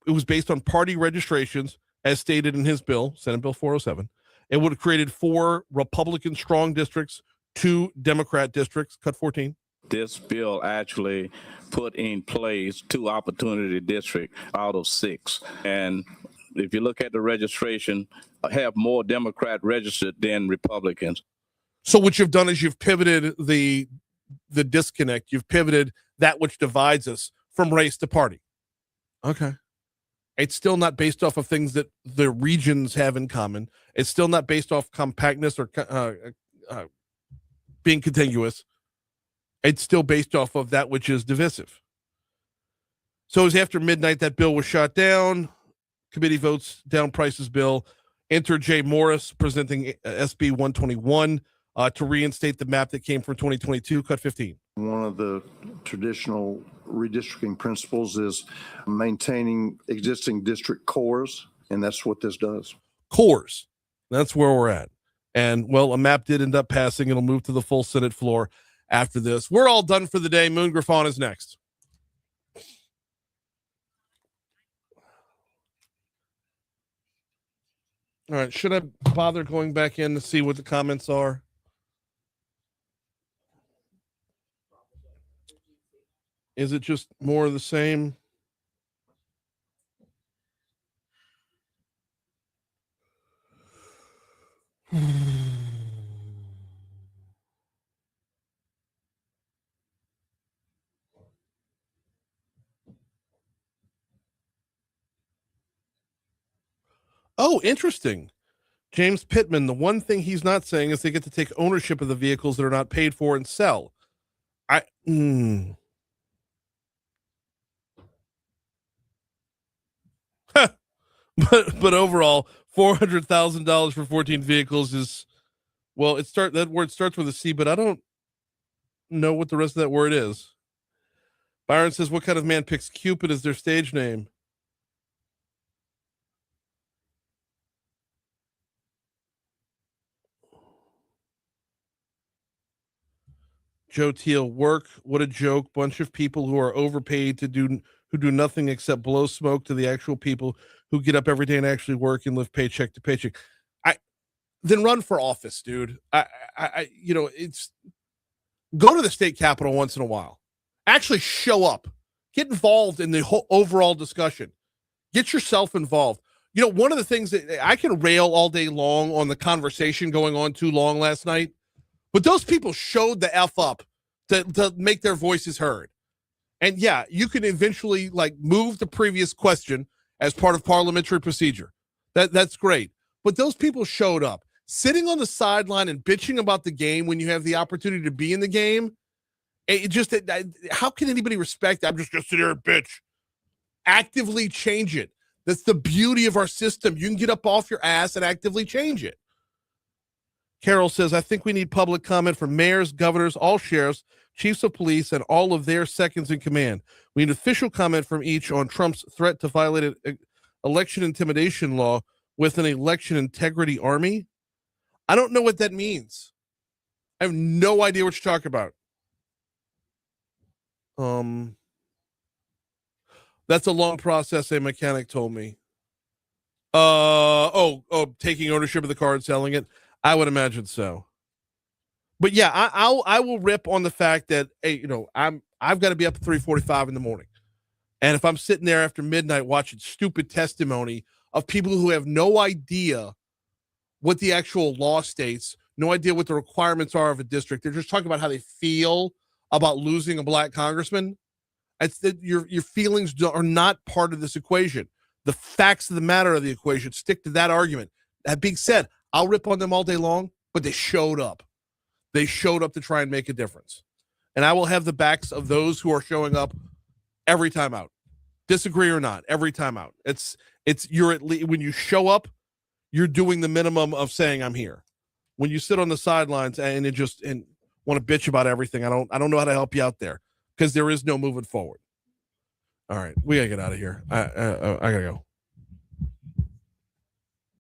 was based on party registrations as stated in his bill, Senate Bill 407. It would have created 4 Republican strong districts, 2 Democrat districts, cut 14. This bill actually put in place 2 opportunity districts out of 6. And if you look at the registration, have more Democrat registered than Republicans. So what you've done is you've pivoted the disconnect. You've pivoted that which divides us from race to party. Okay. It's still not based off of things that the regions have in common. It's still not based off compactness or being contiguous. It's still based off of that which is divisive. So it was after midnight that bill was shot down. Committee votes down Price's bill. Enter Jay Morris presenting SB 121 to reinstate the map that came from 2022. Cut 15. One of the traditional redistricting principles is maintaining existing district cores, and that's what this does. Cores. That's where we're at. And, well, a map did end up passing. It'll move to the full Senate floor after this. We're all done for the day. Moon Griffon is next. All right. Should I bother going back in to see what the comments are? Is it just more of the same? Oh, interesting. James Pittman, the one thing he's not saying is they get to take ownership of the vehicles that are not paid for and sell. But overall, $400,000 for 14 vehicles is, well, that word starts with a C, but I don't know what the rest of that word is. Byron says, what kind of man picks Cupid as their stage name? Joe Teal, work. What a joke. Bunch of people who are overpaid who do nothing except blow smoke to the actual people who get up every day and actually work and live paycheck to paycheck. Then run for office, dude. It's go to the state capitol once in a while. Actually show up. Get involved in the whole overall discussion. Get yourself involved. One of the things that I can rail all day long on the conversation going on too long last night, but those people showed the F up to make their voices heard. And yeah, you can eventually move the previous question as part of parliamentary procedure. That's great. But those people showed up. Sitting on the sideline and bitching about the game when you have the opportunity to be in the game, how can anybody respect? I'm just going to sit here and bitch. Actively change it. That's the beauty of our system. You can get up off your ass and actively change it. Carol says, I think we need public comment from mayors, governors, all sheriffs, chiefs of police, and all of their seconds in command. We need official comment from each on Trump's threat to violate an election intimidation law with an election integrity army. I don't know what that means. I have no idea what you're talking about. That's a long process, a mechanic told me. Taking ownership of the car and selling it. I would imagine so. But yeah, I will rip on the fact that, hey, I've got to be up at 3:45 in the morning. And if I'm sitting there after midnight watching stupid testimony of people who have no idea what the actual law states, no idea what the requirements are of a district, they're just talking about how they feel about losing a black congressman. It's that your feelings are not part of this equation. The facts of the matter of the equation. Stick to that argument. That being said, I'll rip on them all day long, but they showed up. They showed up to try and make a difference. And I will have the backs of those who are showing up every time out. Disagree or not, every time out. You're at least, when you show up, you're doing the minimum of saying I'm here. When you sit on the sidelines and want to bitch about everything, I don't know how to help you out there because there is no moving forward. All right, we gotta get out of here. I gotta go.